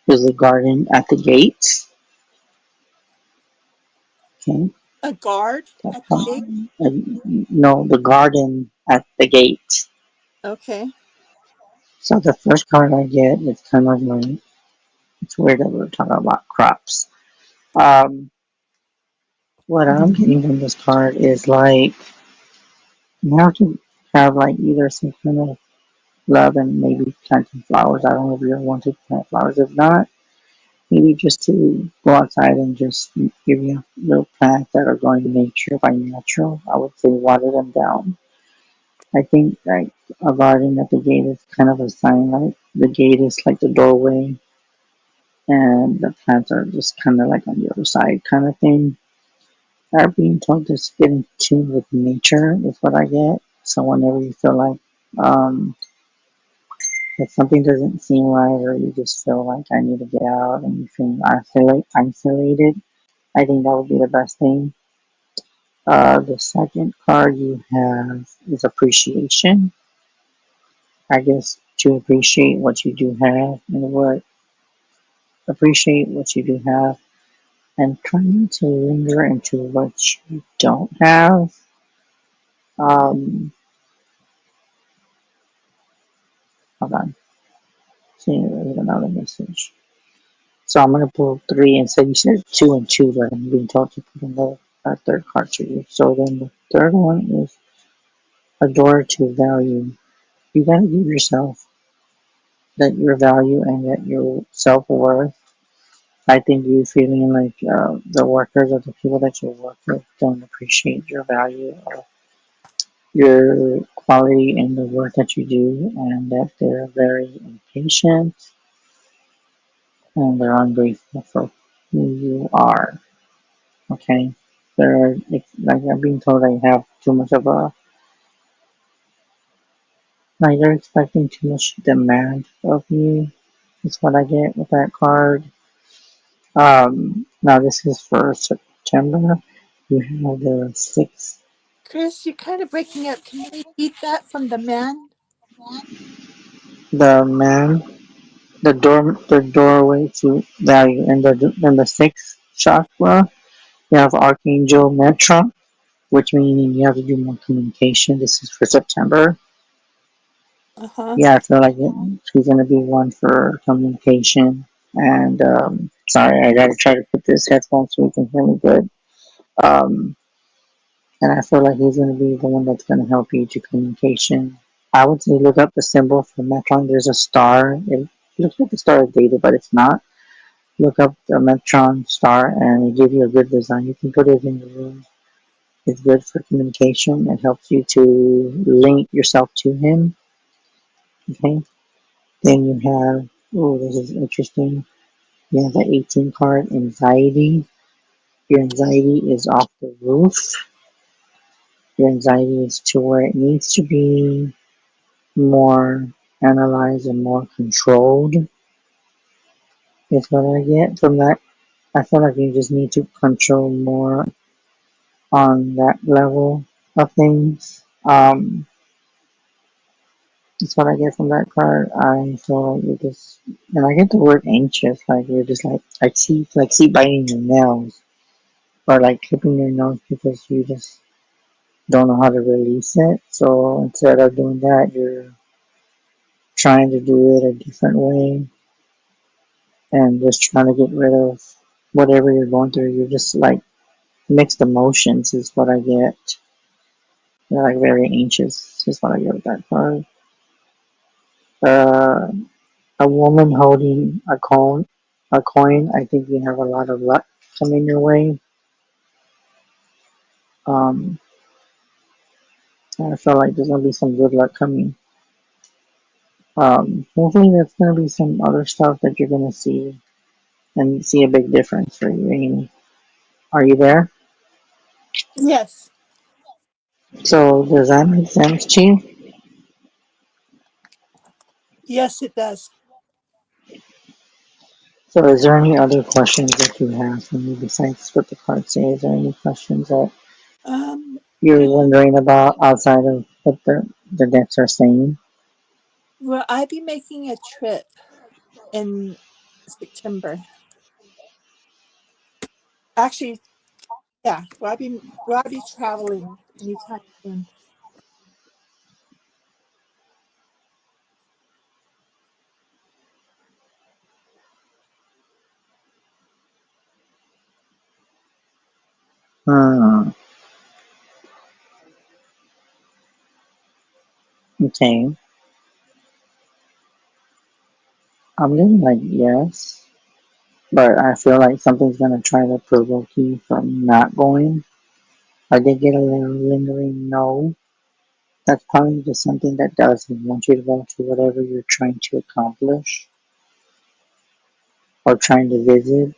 is the garden at the gate. Okay, A guard that's at the gate. no, the garden at the gate. Okay. So the first card I get is kind of like it's weird that we're talking about crops. Um, What I'm Hmm. getting from this card is like you have to have like either some kind of love and maybe plant some flowers. I don't know if you want to plant flowers. If not, maybe just to go outside and just give you little plants that are going to nature by natural. I would say water them down. I think like a garden at the gate is kind of a sign like the gate is like the doorway and the plants are just kind of like on the other side kind of thing. Are being told to get in tune with nature is what I get. So whenever you feel like if something doesn't seem right or you just feel like I need to get out and you feel isolated, I think that would be the best thing. The second card you have is appreciation. I guess to appreciate what you do have and what appreciate what you do have and trying to linger into what you don't have. Um, Hold on. See, there's another message. So I'm gonna pull three and say you said two and two, but I'm being told to put another third card to you. So then the third one is adore to value. You gotta give yourself that your value and that your self worth. I think you feeling like the workers or the people that you work with don't appreciate your value or your quality in the work that you do, and that they're very impatient and they're ungrateful for who you are. Okay, they're like I'm being told I have too much of a like they're expecting too much demand of you. That's what I get with that card. Now this is for September. You have the six, Chris, you're kind of breaking up. Can you repeat that from the man? the man, the doorway to value, and the sixth chakra. You have Archangel Metra, which meaning you have to do more communication. This is for September. Uh-huh. Yeah, I feel like he's gonna be one for communication. And sorry, I gotta try to put this headphone so you can hear me good. Um, and I feel like he's gonna be the one that's gonna help you to communication. I would say look up the symbol for Metron. There's a star. It looks like the Star of David, but it's not. Look up the Metron star, and it gives you a good design. You can put it in your room. It's good for communication. It helps you to link yourself to him. Okay. Then you have, oh, this is interesting. You have the 18 card, anxiety. Your anxiety is off the roof. Your anxiety is to where it needs to be more analyzed and more controlled. Is what I get from that. I feel like you just need to control more on that level of things. That's what I get from that card. I feel like you're just, and I get the word anxious. Like you're just like I see biting your nails or like clipping your nose because you just don't know how to release it. So instead of doing that, you're trying to do it a different way and just trying to get rid of whatever you're going through. You're just like mixed emotions is what I get. You're like very anxious is what I get with that card. Uh, a woman holding a coin. I think you have a lot of luck coming your way. Um, I feel like there's gonna be some good luck coming. Hopefully there's gonna be some other stuff that you're gonna see and see a big difference for you, Amy. Are you there? Yes. So does that make sense to you? Yes, it does. So is there any other questions that you have for me besides what the cards say? Is there any questions that Um, you're wondering about outside of what the decks are saying? will I be making a trip in September? Actually, yeah. Will I be traveling anytime soon? Hmm. Okay. I'm getting like yes, but I feel like something's gonna try to provoke you from not going. I did get a little lingering no. That's probably just something that doesn't want you to go to whatever you're trying to accomplish or trying to visit.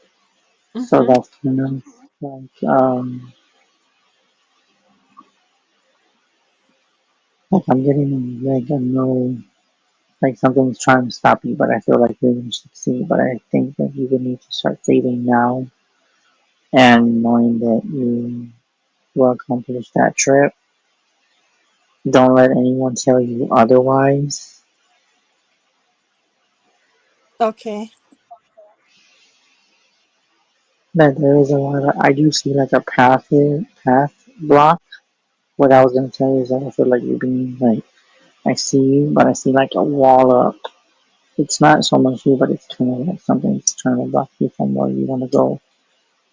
So Mm-hmm. that's kind of like I'm getting like a no, like something's trying to stop you, but I feel like you're going to succeed. But I think that you would need to start saving now and knowing that you will accomplish that trip. Don't let anyone tell you otherwise. Okay. That there is a lot of, I do see like a path block. What I was gonna tell you is that I feel like you're being like, I see you, but I see like a wall up. It's not so much you, but it's kind of like something's trying to block you from where you want to go.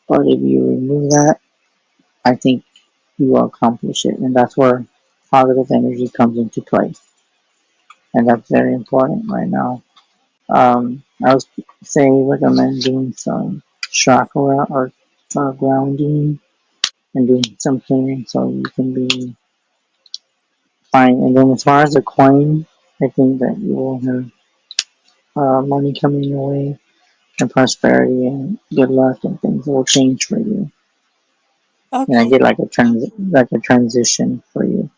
But if you remove that, I think you will accomplish it, and that's where positive energy comes into play, and that's very important right now. I was saying recommend doing some chakra or grounding and doing some cleaning so you can be fine. And then as far as the coin, I think that you will have money coming your way and prosperity and good luck and things will change for you. And I Okay. get like a transition for you.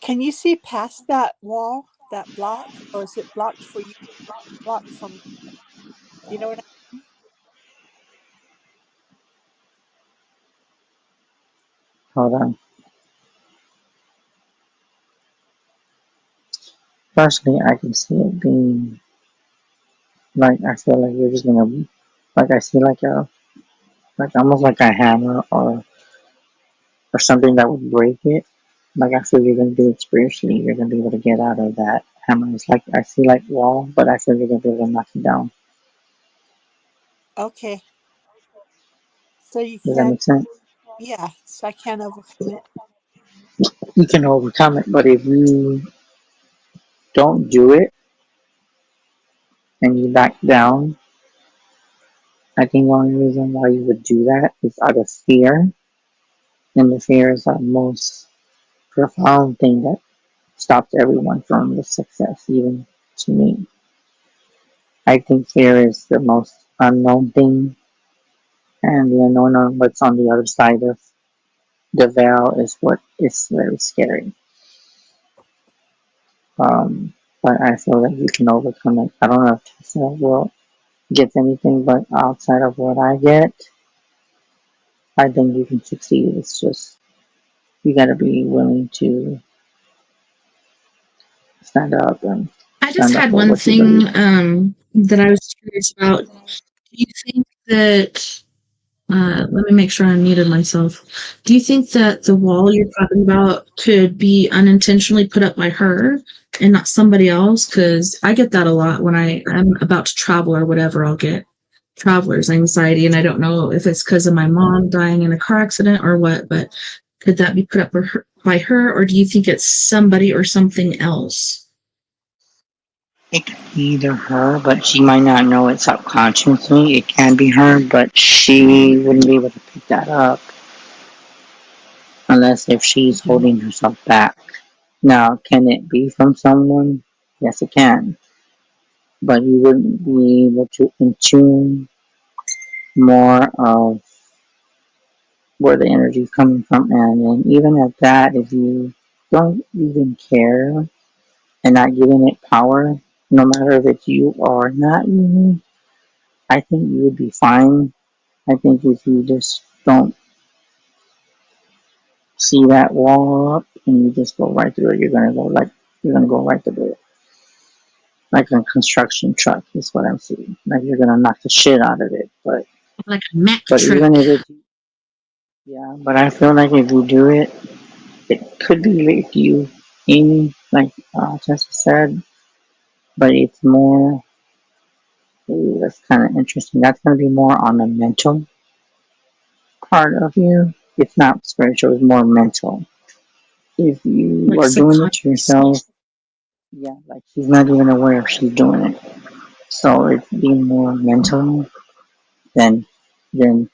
Can you see past that wall, that block, or is it blocked for you? Blocked from? You know what? Hold on. Personally, I can see it being like I feel like you're just gonna like I see like almost like a hammer or something that would break it. Like I feel you're gonna do it spiritually. You're gonna be able to get out of that hammer. It's like I see like wall, but I feel you're gonna be able to knock it down. Okay. So you Does that can, make sense? yeah. So I can overcome it. You can overcome it, but if you don't do it and you back down, I think the only reason why you would do that is out of fear, and the fear is the most profound thing that stops everyone from the success, even to me. I think fear is the most unknown thing, and the unknown on what's on the other side of the veil is what is very scary. Um, but I feel that you can overcome it. I don't know if Tessa will get anything, but outside of what I get, I think you can succeed. It's just you got to be willing to stand up and I just stand up had for one what you thing believe. that I was curious about. Do you think that let me make sure I muted myself. Do you think that the wall you're talking about could be unintentionally put up by her and not somebody else? Because I get that a lot when I'm about to travel or whatever. I'll get traveler's anxiety, and I don't know if it's because of my mom dying in a car accident or what, but could that be put up by her, or do you think it's somebody or something else? It could be either her, but she might not know it subconsciously. It can be her, but she wouldn't be able to pick that up unless if she's Okay. holding herself back. Now, can it be from someone? Yes, it can. But you wouldn't be able to tune more of where the energy is coming from. And then even at that, if you don't even care and not giving it power, no matter if it's you or not you, I think you would be fine. I think if you just don't see that wall up and you just go right through it, you're gonna go right through it. Like a construction truck is what I'm seeing. Like you're gonna knock the shit out of it. Like a Mack But even truck. if it's yeah, but I feel like if you do it, it could be like you, Amy, like Tessa said, but it's more. Ooh, that's kind of interesting. That's gonna be more on the mental part of you. it's not spiritual, it's more mental. If you Like are doing it to subconscious. yourself, yeah, like she's not even aware she's doing it. So it's being more mental than than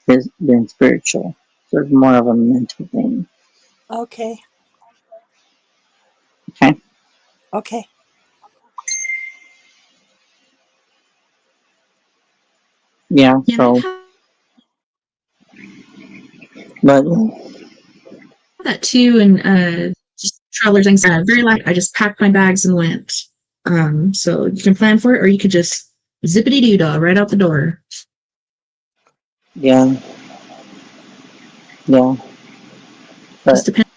spiritual. So it's more of a mental thing. Okay. Okay. Okay. Yeah. Yeah, and I've So, had but that too, and just travelers things. Very light. I just packed my bags and went. So you can plan for it, or you could just zippity doo dah right out the door. yeah, yeah. Just But depends.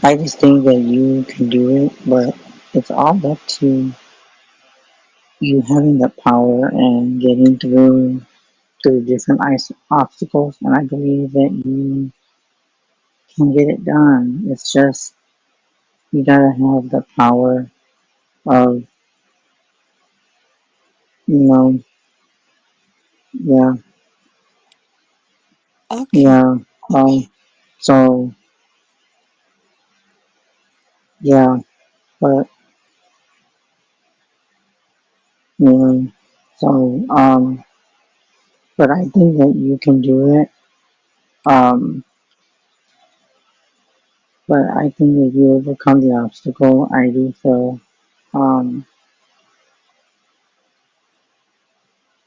I just think that you can do it, but it's all up to you having the power and getting through different obstacles, and I believe that you can get it done. It's just you gotta have the power of, you know, yeah, Okay. yeah. So yeah, but you know, so but I think that you can do it. Um, but I think if you overcome the obstacle, I do feel um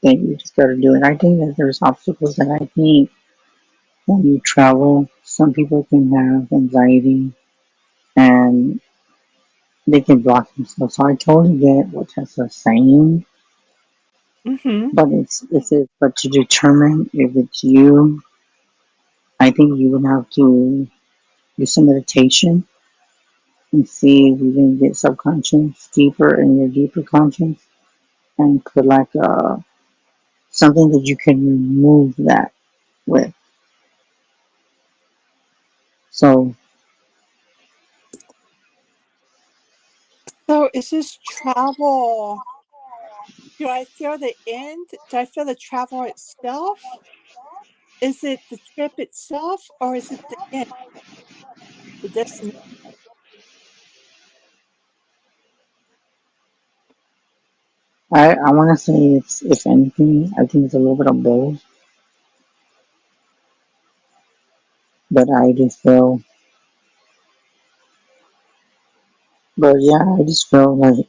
that you just gotta do it. I think that there's obstacles that I think when you travel, some people can have anxiety and they can block themselves. So I totally get what Tessa's saying, Mm-hmm. but but to determine if it's you, I think you would have to do some meditation and see if you can get subconscious deeper in your deeper conscious and put like something that you can remove that with. So So is this travel? Do I feel the end? Do I feel the travel itself? Is it the trip itself, or is it the end, the destination? I want to say it's, if anything, I think it's a little bit of both. But I just feel, but yeah, I just feel like,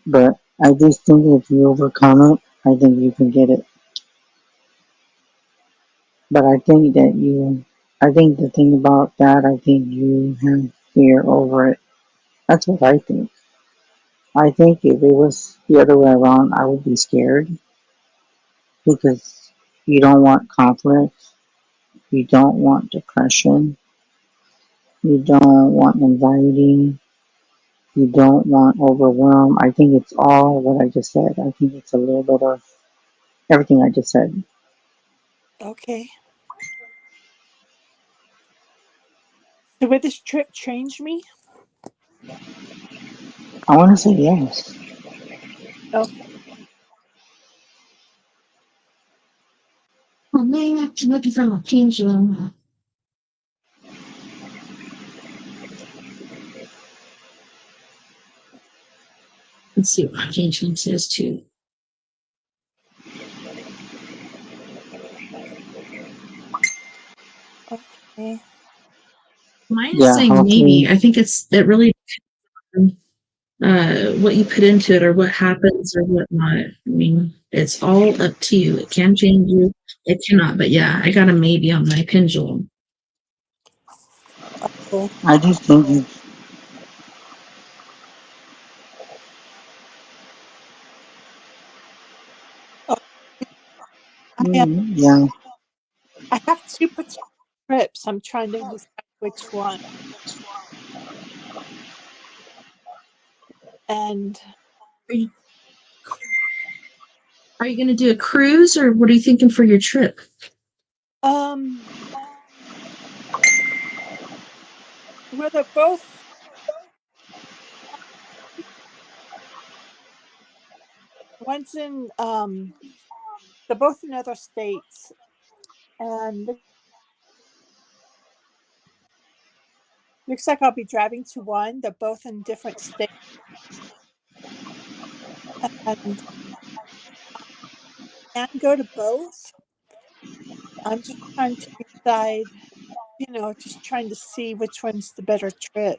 but I just think if you overcome it, I think you can get it. But I think the thing about that, I think you have fear over it. That's what I think. I think if it was the other way around, I would be scared because you don't want conflict, you don't want depression, you don't want anxiety, you don't want overwhelm. I think it's all what I just said. I think it's a little bit of everything I just said. Okay. So will this trip change me? I want to say yes. Okay. Oh man, I'm looking for my pendulum. Let's see what my pendulum says too. Okay. Mine is Yeah, saying maybe. hopefully. I think it really what you put into it or what happens or whatnot. I mean, it's all up to you. It can change you. It cannot. But yeah, I got a maybe on my pendulum. Okay. I just think, Oh, I yeah, I have two potential trips. I'm trying to decide which one. And Are you, are you going to do a cruise or what are you thinking for your trip? um, well, they're both One's in they're both in other states, and looks like I'll be driving to one. They're both in different states, and I can go to both. I'm just trying to decide, just trying to see which one's the better trip.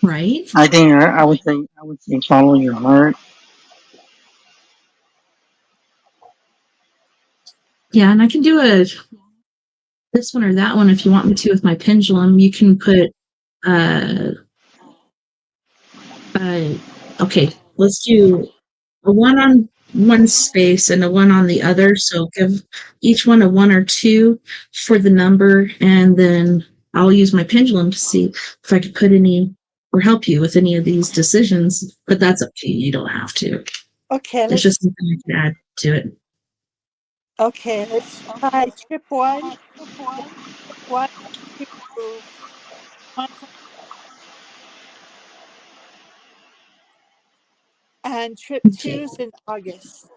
Right? I would say follow your heart. Yeah, and I can do this one or that one if you want me to with my pendulum. You can put uh okay, let's do a one on one space and a one on the other. So give each one a 1 or 2 for the number, and then I'll use my pendulum to see if I could put any or help you with any of these decisions. But that's up to you. You don't have to. Okay, It's just something you can add to it. let's try trip one. One to conference, and trip Okay. 2's in August.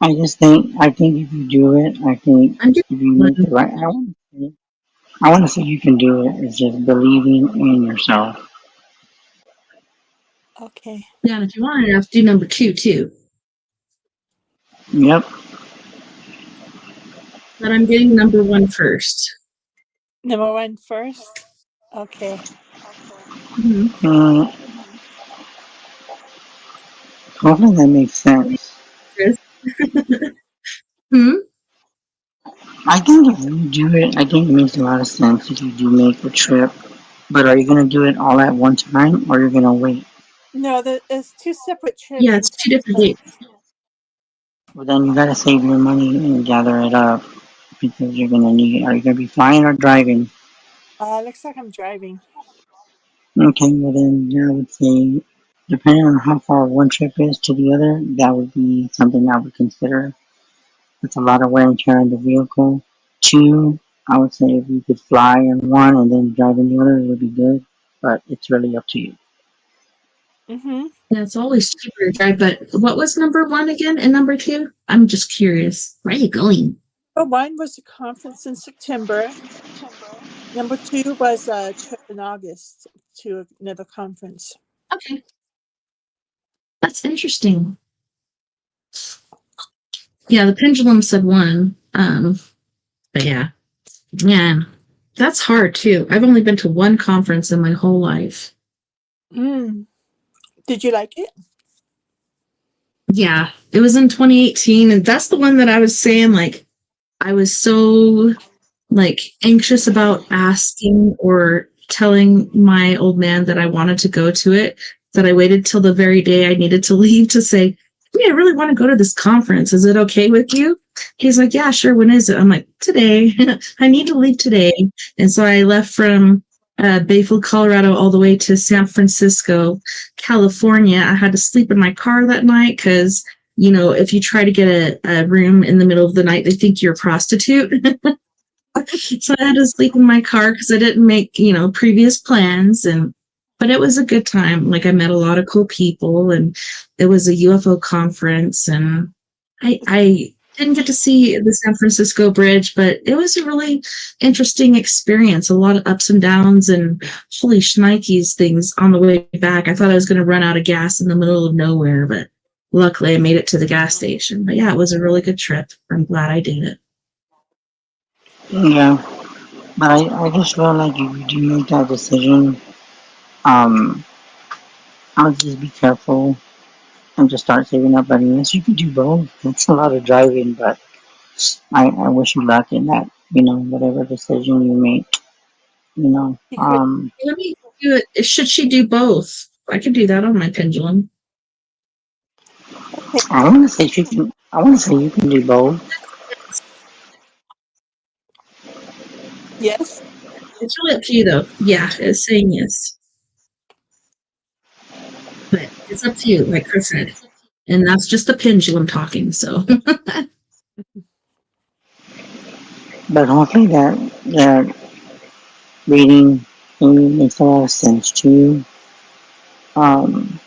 I think if you do it, I think I'm if you doing make the right, I want to say you can do it. It's just believing in yourself. Okay. yeah, and if you want it, I have to do number 2 too. Yep. But I'm getting number 1 first. Number 1 first. Okay. Mm, hopefully that makes sense. Hmm? I think if you do it, I think it makes a lot of sense if you do make the trip. But are you gonna do it all at one time, or you're gonna wait? No, it's 2 separate trips. Yeah, it's 2 different dates. Well, then you gotta save your money and gather it up because you're gonna need it. Are you gonna be flying or driving? Looks like I'm driving. Okay, well then I would say, depending on how far one trip is to the other, that would be something I would consider. It's a lot of wear and tear on the vehicle. Two, I would say if you could fly in one and then drive in the other, it would be good. But it's really up to you. Mm-hmm. Yeah, it's always cheaper to drive. But what was number 1 again and number 2? I'm just curious. Where are you going? Oh, 1 was a conference in September. Number 2 was a trip in August to another conference. Okay. That's interesting. Yeah, the pendulum said 1. But yeah. Man, that's hard too. I've only been to 1 conference in my whole life. Did you like it? Yeah, it was in 2018, and that's the one that I was saying, like, I was so, like, anxious about asking or telling my old man that I wanted to go to it that I waited till the very day I needed to leave to say, hey, I really want to go to this conference. Is it okay with you? He's like, yeah, sure. When is it? I'm like, today. I need to leave today. And so I left from Bayfield, Colorado, all the way to San Francisco, California. I had to sleep in my car that night because, if you try to get a room in the middle of the night, they think you're a prostitute. So I had to sleep in my car because I didn't make, previous plans. But it was a good time. Like I met a lot of cool people, and it was a UFO conference, and I didn't get to see the San Francisco Bridge, but it was a really interesting experience. A lot of ups and downs and holy shnikes things on the way back. I thought I was going to run out of gas in the middle of nowhere, but luckily I made it to the gas station. But yeah, it was a really good trip. I'm glad I did it. Yeah, but I just feel like if you do make that decision, um, I'll just be careful and just start saving up money. Yes, you can do both. It's a lot of driving, but I wish you luck in that. Whatever decision you make. Let me do it. Should she do both? I could do that on my pendulum. I want to say you can. I want to say you can do both. Yes. It's really up to you, though. Yeah, it's saying yes. But it's up to you, like Chris said. And that's just the pendulum talking, so. But hopefully that reading It makes a lot of sense too. Um,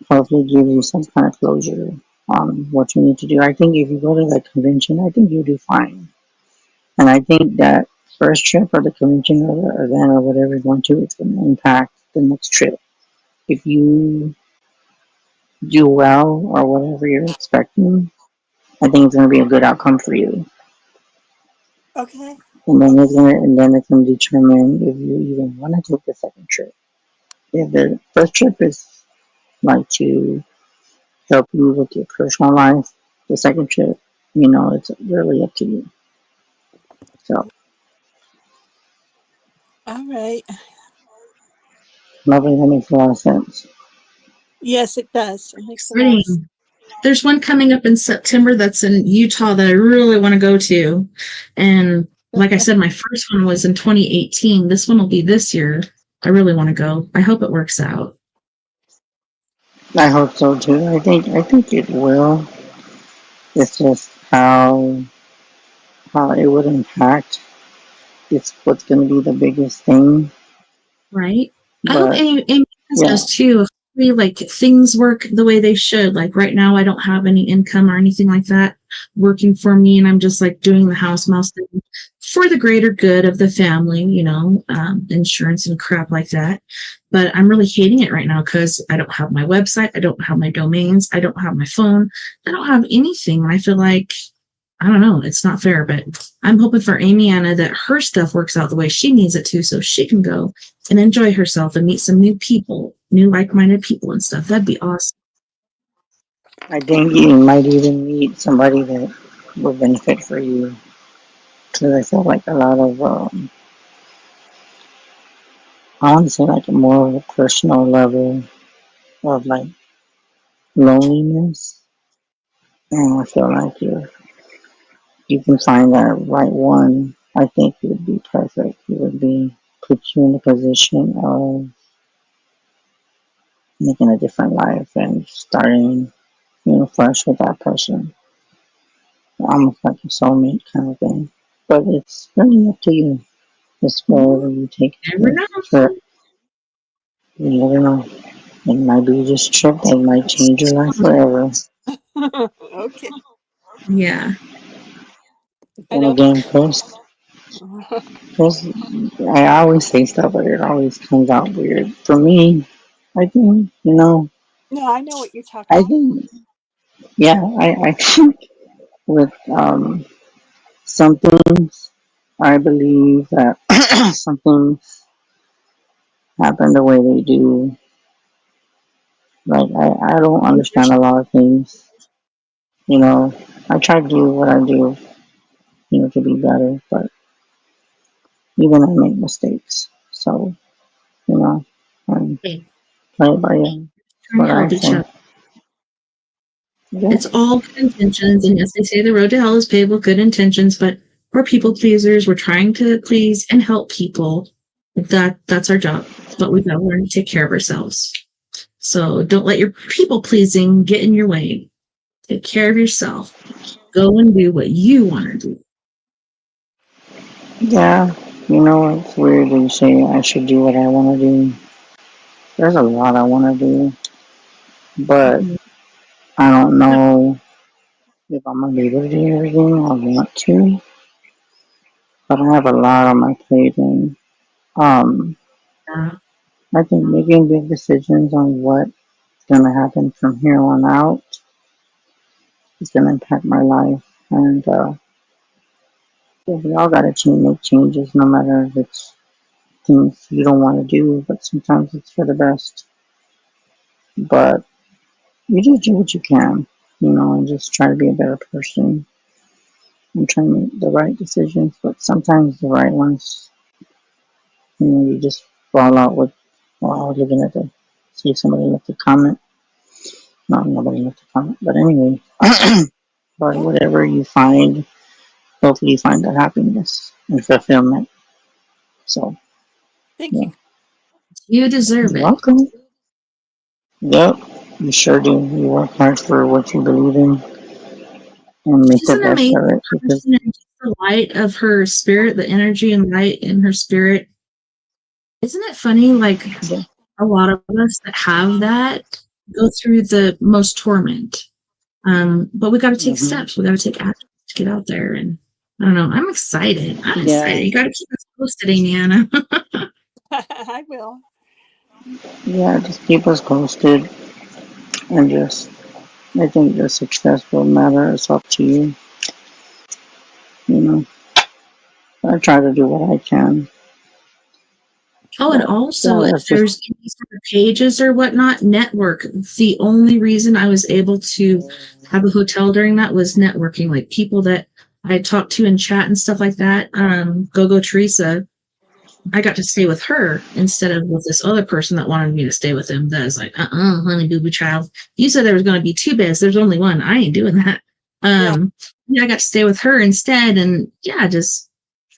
hopefully gives you some kind of closure on what you need to do. I think if you go to that convention, I think you'll do fine. And I think that first trip or the convention or the event or whatever you're going to, it's going to impact the next trip. If you do well or whatever you're expecting, I think it's going to be a good outcome for you. Okay. And then it's going to determine if you even want to take the second trip. If the first trip is like to help you with your personal life, the second trip, it's really up to you. So, All right. lovely, that makes a lot of sense. Yes, it does. It makes a lot of sense. There's one coming up in September that's in Utah that I really want to go to. And like I said, my first one was in 2018. This one will be this year. I really want to go. I hope it works out. I hope so too. I think it will. It's just how it would impact. It's what's going to be the biggest thing. Right? I hope But Amy yeah, does too. If like things work the way they should. Like right now, I don't have any income or anything like that working for me, and I'm just like doing the house mouse thing for the greater good of the family, insurance and crap like that. But I'm really hating it right now because I don't have my website, I don't have my domains, I don't have my phone, I don't have anything, and I feel like I don't know. It's not fair, but I'm hoping for Amy Anna that her stuff works out the way she needs it to so she can go and enjoy herself and meet some new people, new like-minded people and stuff. That'd be awesome. I think you might even meet somebody that will benefit for you. Because I feel like a lot of, I want to say like a more of a personal level of like loneliness. And I feel like you can find that right one. I think it would be perfect. It would be put you in a position of making a different life and starting, fresh with that person. Almost like a soulmate kind of thing. But it's really up to you. It's wherever you take Never the know. trip. You never know. It might be just a trip that might change your life forever. Okay. Yeah. I And know. again, Chris, I always say stuff, but it always comes out weird. For me, I think, No, I know what you're talking I about. think, yeah, I think with some things, I believe that some things happen the way they do. Like, I don't understand a lot of things. You know, I try to do what I do, to be better, but even I make mistakes. So, I Hey, play it by ear. trying What to I help each say. other. Yeah, It's all good intentions. And yes, they say the road to hell is paved with good intentions, but we're people pleasers. We're trying to please and help people. That's our job. But we've got to learn to take care of ourselves. So don't let your people pleasing get in your way. Take care of yourself. Go and do what you want to do. yeah. It's weird when you say I should do what I want to do. There's a lot I want to do, but I don't know if I'm gonna be able to do everything I want to. But I have a lot on my plate, and um, Uh, I think making big decisions on what's gonna happen from here on out is gonna impact my life, and we all gotta make changes, no matter if it's things you don't want to do, but sometimes it's for the best. But you just do what you can, and just try to be a better person and try to make the right decisions. But sometimes the right ones, you just fall out with. Well, I was looking at the see if somebody left a comment. No, nobody left a comment. But anyway, but Yeah. whatever you find, hopefully you find the happiness and fulfillment. So Thank yeah, you. you deserve you're it. welcome. Yep, you sure do. You work hard for what you believe in and make She's the an best of amazing it because person and just the light of her spirit, the energy and light in her spirit. Isn't it funny? Like a lot of us that have that go through the most torment. But we got to take steps. We got to take action to get out there. And I don't know. I'm excited. I'm excited. You got to keep us posted, Amiana. I will. Yeah, just keep us posted, and just I think the success will matter. It's up to you. You know, I try to do what I can. Oh, and But also, yeah, if that's there's just any sort of pages or whatnot, network. The only reason I was able to have a hotel during that was networking, like people that I talked to in chat and stuff like that. Go Teresa, I got to stay with her instead of with this other person that wanted me to stay with him. That was like, honey boo boo child. You said there was going to be 2 beds. There's only one. I ain't doing that. Yeah, I got to stay with her instead, and yeah, just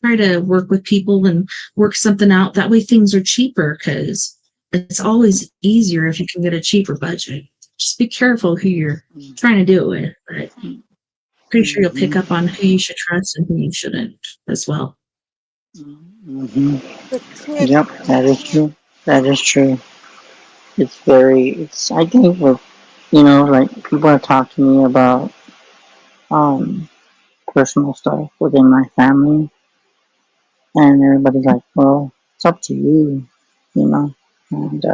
try to work with people and work something out. That way things are cheaper, because it's always easier if you can get a cheaper budget. Just be careful who you're trying to do it with, but pretty sure you'll pick up on who you should trust and who you shouldn't as well. The trip. Yep, that is true. That is true. It's very. It's. I think with like people have talked to me about um personal stuff within my family, and everybody's like, "Well, it's up to you," you know. And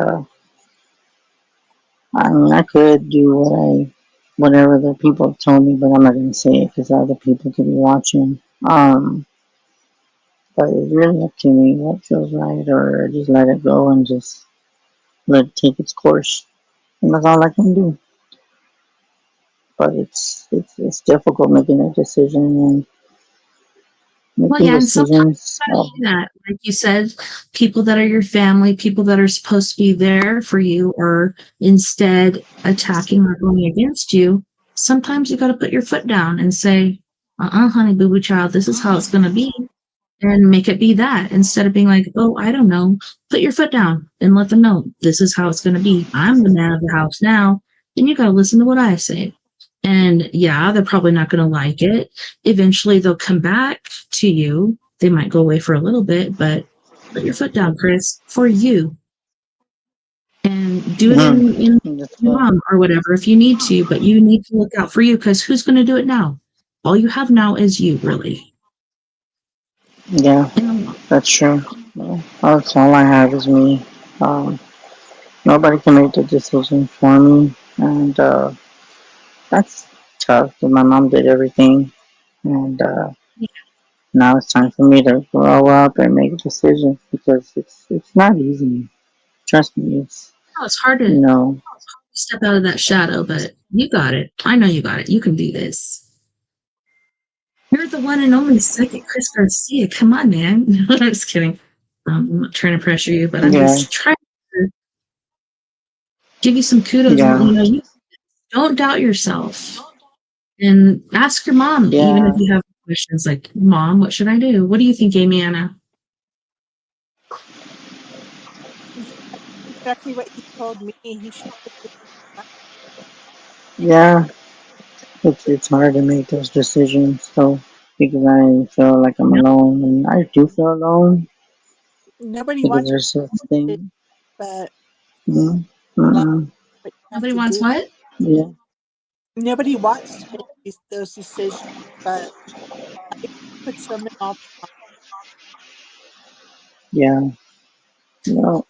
I mean, I could do whatever the people have told me, but I'm not gonna say it because other people could be watching. But it's really up to me what feels right, or just let it go and just let it take its course. And that's all I can do. But it's difficult making a decision and Well, making yeah, and sometimes decisions. you gotta do that. Like you said, people that are your family, people that are supposed to be there for you, are instead attacking or going against you. Sometimes you got to put your foot down and say, honey boo boo child, this is how it's going to be. And make it be that, instead of being like, oh, I don't know. Put your foot down and let them know this is how it's going to be. I'm the man of the house now, and you got to listen to what I say. And yeah, they're probably not going to like it. Eventually, they'll come back to you. They might go away for a little bit, but put your foot down, Chris, for you. And do it in That's your right. mom or whatever if you need to, but you need to look out for you, because who's going to do it now? All you have now is you, really. Yeah, that's true. Well, that's all I have is me. Um, Nobody can make the decision for me, and that's tough. 'Cause my mom did everything, and now it's time for me to grow up and make decisions because it's not easy. Trust me, it's Oh, it's hard you to know. step out of that shadow, but you got it. I know you got it. You can do this. You're the one and only Psychic Chris Garcia. Come on, man. No, I'm just kidding. I'm not trying to pressure you, but I'm Yeah, just trying to give you some kudos and let yeah, you know you don't doubt yourself. And ask your mom, even if yeah, you have questions like, Mom, what should I do? What do you think, Amy Anna? Exactly what he told me. He should. yeah. It's hard to make those decisions, so because I feel like I'm No, alone, and I do feel alone Nobody because wants there's such it, thing. but Mm, like mm, what you have nobody to wants do. what? yeah, Nobody wants to make those decisions, but it puts them in all the time. yeah. No,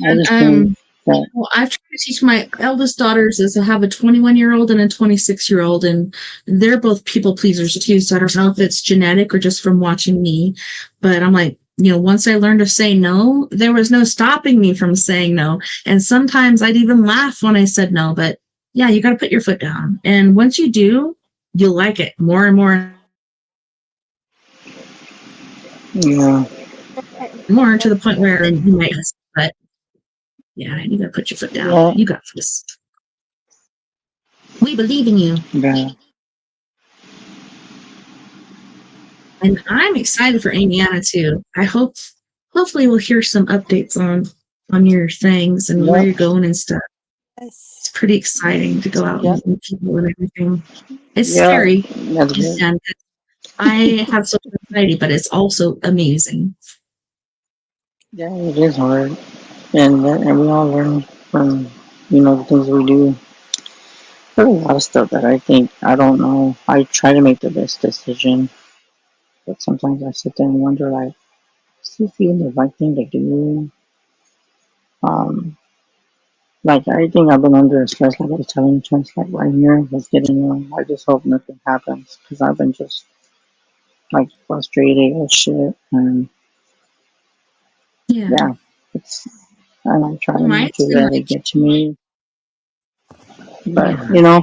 I And just think that well, I've tried to teach my eldest daughters, is I have a 21-year-old and a 26-year-old, and they're both people pleasers too. So I don't know if it's genetic or just from watching me, but I'm like, once I learned to say no, there was no stopping me from saying no. And sometimes I'd even laugh when I said no, but yeah, you got to put your foot down. And once you do, you'll like it more and more and yeah, more, to the point where you might, but yeah, you got to put your foot down. yeah, You got this. We believe in you. yeah, And I'm excited for Amiana too. Hopefully we'll hear some updates on your things and where yep, you're going and stuff. It's Yes. pretty exciting to go out yep, and meet people and everything. It's yeah. scary, That's good. and I have social anxiety, but it's also amazing. Yeah, it is hard, and we all learn from the things we do. There's a lot of stuff that I think I don't know. I try to make the best decision, but sometimes I sit there and wonder, like, is this even the right thing to do? Um, like I think I've been under stress, like I was telling you, stress, like right here, was getting I just hope nothing happens because I've been just like frustrated with shit, and Yeah. yeah, it's and I try Well, not mine's to been let it like, get to me, but yeah.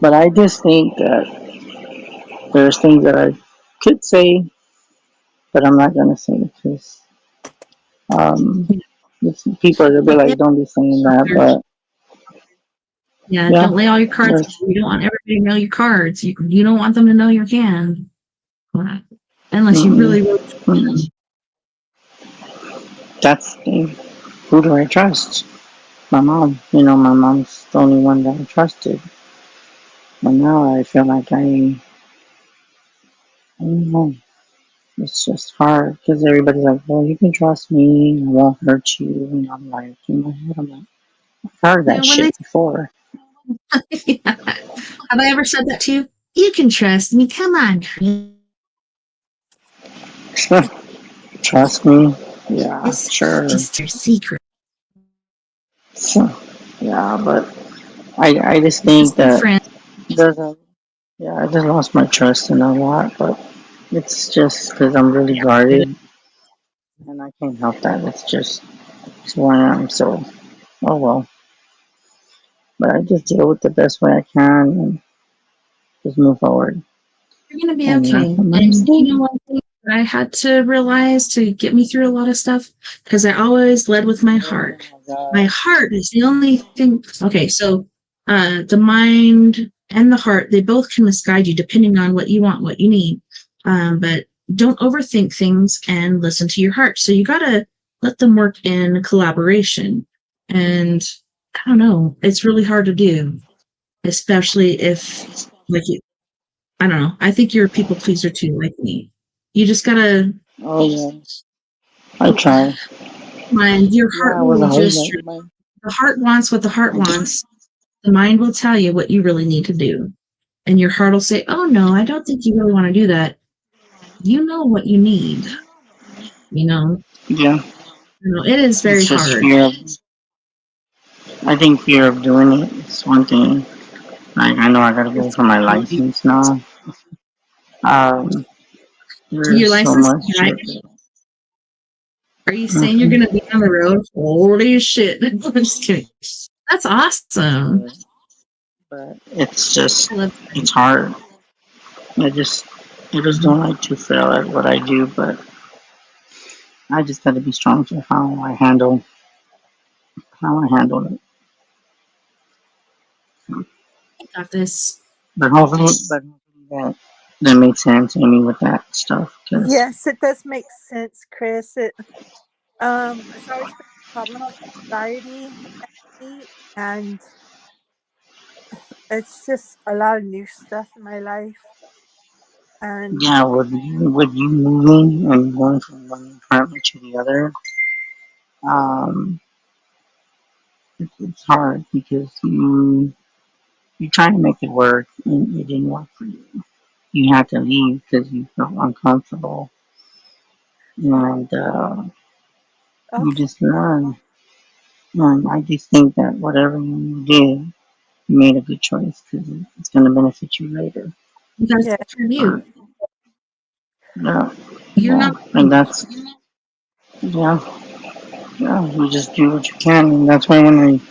but I just think that there's things that I could say, but I'm not gonna say because um, people will be Don't lay like, don't be saying out that, there. but Yeah, yeah, don't lay all your cards. there's You don't want everybody to know your cards. You don't want them to know your hand. Unless you mm-mm, really, really mm-mm. That's the thing. Who do I trust? My mom. My mom's the only one that I trusted. But now I feel like I don't know. It's just hard because everybody's like, well, you can trust me. I won't hurt you. And I'm like, in my head, I'm like, I've heard that when they shit before. yeah. Have I ever said that to you? You can trust me. Come on, Chris. Trust me? Yeah, It's sure. just your secret. So, yeah, but I just Just think be that friends. there's a, yeah, I just lost my trust in a lot, but it's just because I'm really guarded and I can't help that. It's who I am. So, oh well. But I just deal with the best way I can and just move forward. You're gonna be And okay. that's what I'm And you saying. know one thing that I had to realize to get me through a lot of stuff? Because I always led with my Oh heart. my My god. heart is the only thing. Okay, so the mind and the heart, they both can misguide you depending on what you want, what you need. But don't overthink things and listen to your heart. So you gotta let them work in collaboration. And I don't know, it's really hard to do, especially if like I don't know. I think you're a people pleaser too, like me. You just gotta Oh yeah. I try. mind your heart Yeah, I was will always just like, man. the heart wants what the heart I just, wants. The mind will tell you what you really need to do. And your heart will say, "Oh no, I don't think you really want to do that. You know what you need." You know, yeah. it is very It's just hard. fear of. I think fear of doing it is one thing. Like I know I gotta go It's for my crazy. license now. Um, Your there's so license much to drive? shit. Are you saying you're Mm-hmm. gonna be on the road? Holy shit. I'm just kidding. That's awesome. But it's I just, love it's hard. I just, I just driving. don't like to fail at what I do. But I just gotta be strong for how I handle it. I got this. But hopefully that makes sense. I mean, with that stuff, because Yes, it does make sense, Chris. It's always been a problem with anxiety and me, and it's just a lot of new stuff in my life. And yeah, with you moving and going from one apartment to the other, um, it's hard because you try to make it work and it didn't work for you. You had to leave because you felt uncomfortable, and you okay, just learn. And I just think that whatever you did, you made a good choice because it's going to benefit you later. You gotta yeah, take care of But you. yeah, You're yeah, not and that's yeah, yeah. You just do what you can, and that's why when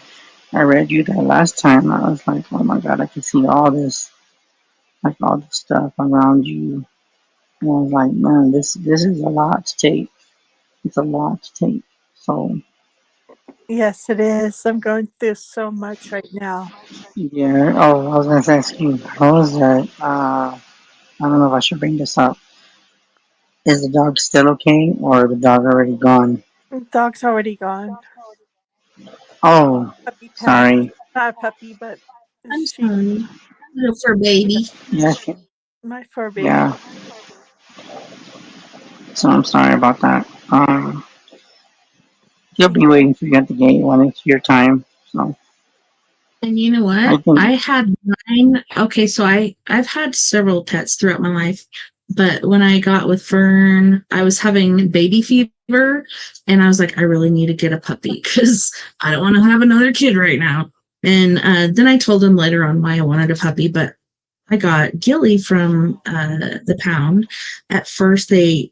I read you that last time, I was like, oh my god, I can see all this, like all this stuff around you. And I was like, man, this is a lot to take. It's a lot to take. So yes, it is. I'm going through so much right now. yeah. Oh, I was gonna ask you, how is that? I don't know if I should bring this up. Is the dog still okay, or the dog already gone? The dog's already gone. Oh, Puppy passed. sorry. Not a puppy, but I'm she, sorry. Little fur yeah, baby. Yeah, my fur baby. yeah. So I'm sorry about that. He'll be waiting for you at the gate when it's your time. So And you know I what? think. I had mine. Okay, so I've had several pets throughout my life, but when I got with Fern, I was having baby fever, and I was like, I really need to get a puppy because I don't want to have another kid right now. And then I told him later on why I wanted a puppy, but I got Gilly from the pound. At first, they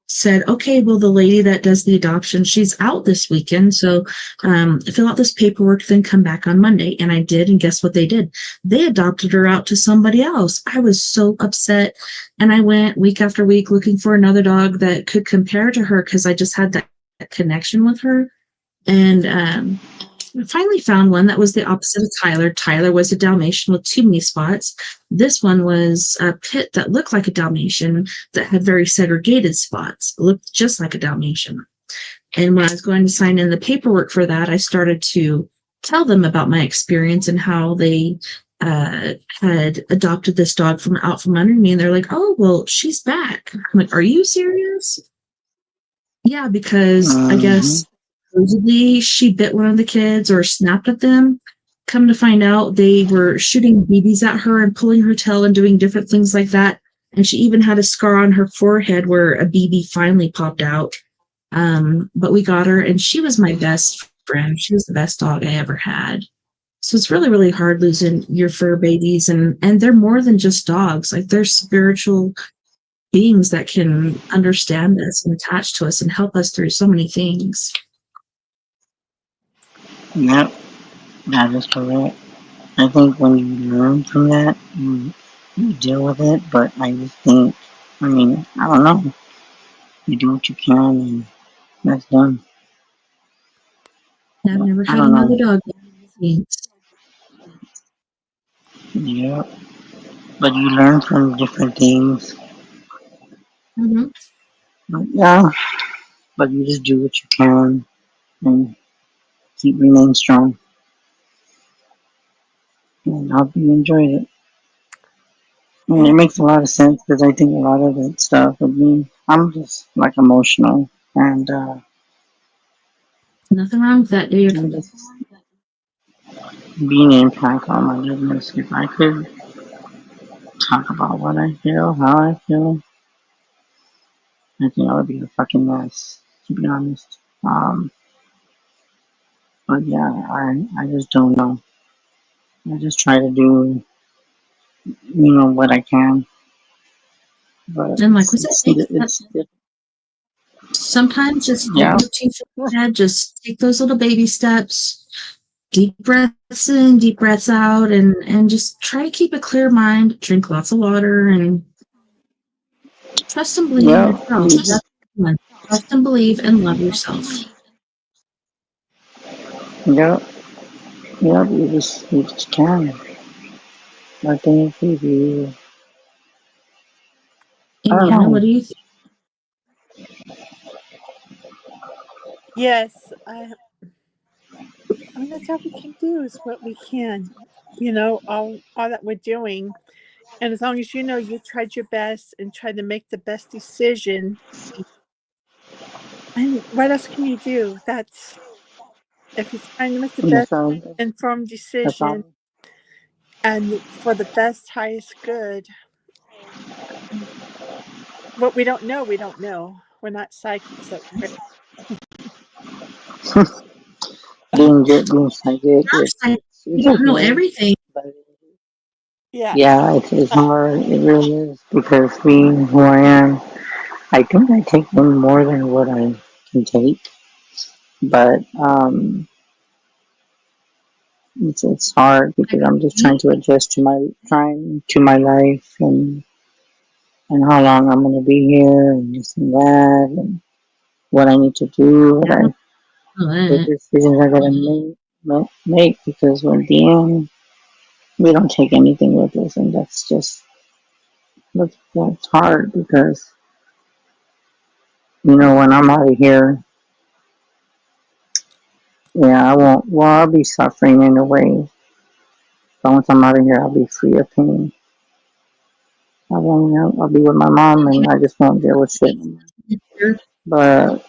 said, okay, well, the lady that does the adoption, she's out this weekend. So fill out this paperwork, then come back on Monday. And I did. And guess what they did? They adopted her out to somebody else. I was so upset. And I went week after week looking for another dog that could compare to her because I just had that connection with her. And I finally found one that was the opposite of Tyler. Tyler was a Dalmatian with too many spots. This one was a pit that looked like a Dalmatian that had very segregated spots, it looked just like a Dalmatian. And when I was going to sign in the paperwork for that, I started to tell them about my experience and how they had adopted this dog from out from under me. And they're like, oh, well, she's back. I'm like, are you serious? Yeah, because I Mm-hmm. guess supposedly she bit one of the kids or snapped at them. Come to find out, they were shooting BBs at her and pulling her tail and doing different things like that. And she even had a scar on her forehead where a BB finally popped out. But we got her, and she was my best friend. She was the best dog I ever had. So it's really, really hard losing your fur babies, and they're more than just dogs. Like they're spiritual beings that can understand us and attach to us and help us through so many things. Yep, that is correct. I think when you learn from that, you deal with it. But I just think, I mean, I don't know. You do what you can, and that's done. I've But never I had don't another know. dog since. Yep. But you learn from different things. Mm-hmm. But yeah. But you just do what you can and keep remaining strong. And I hope you enjoyed it. And it Yeah. makes a lot of sense because I think a lot of that stuff with me, I'm just like emotional. And Nothing wrong with that, dude. I'm just being an impact on my business. If I could talk about what I feel, how I feel, I think I would be a fucking mess, to be honest. But yeah, I just don't know. I just try to do, what I can. But And like we said, it's sometimes just do yeah. what you feel bad. Just take those little baby steps, deep breaths in, deep breaths out, and just try to keep a clear mind. Drink lots of water and trust and believe in Yeah, yourself. That's one. Trust and believe and love yourself. yeah, yeah. You just can. I think if you, I And don't Yana, what know. do you think? Yes. I mean, that's all we can do is what we can. All that we're doing. And as long as you know you tried your best and tried to make the best decision, and what else can you do? That's if you're trying to make the best That's all. informed That's decision all. and for the best, highest good. What we don't know, we don't know. We're not psychics, so Being psychic, I it's don't know okay. everything. But yeah. yeah, it's hard. It really is because being who I am, I think I take in more than what I can take. But it's hard I because can I'm just trying see. to adjust to my life and how long I'm gonna be here and this and that and what I need to do, I don't know the that. decisions I gotta make because in the end we don't take anything with us, and that's hard because when I'm out of here, yeah, I won't. Well, I'll be suffering in a way, but once I'm out of here, I'll be free of pain. I won't. I'll be with my mom, and I just won't deal with shit. but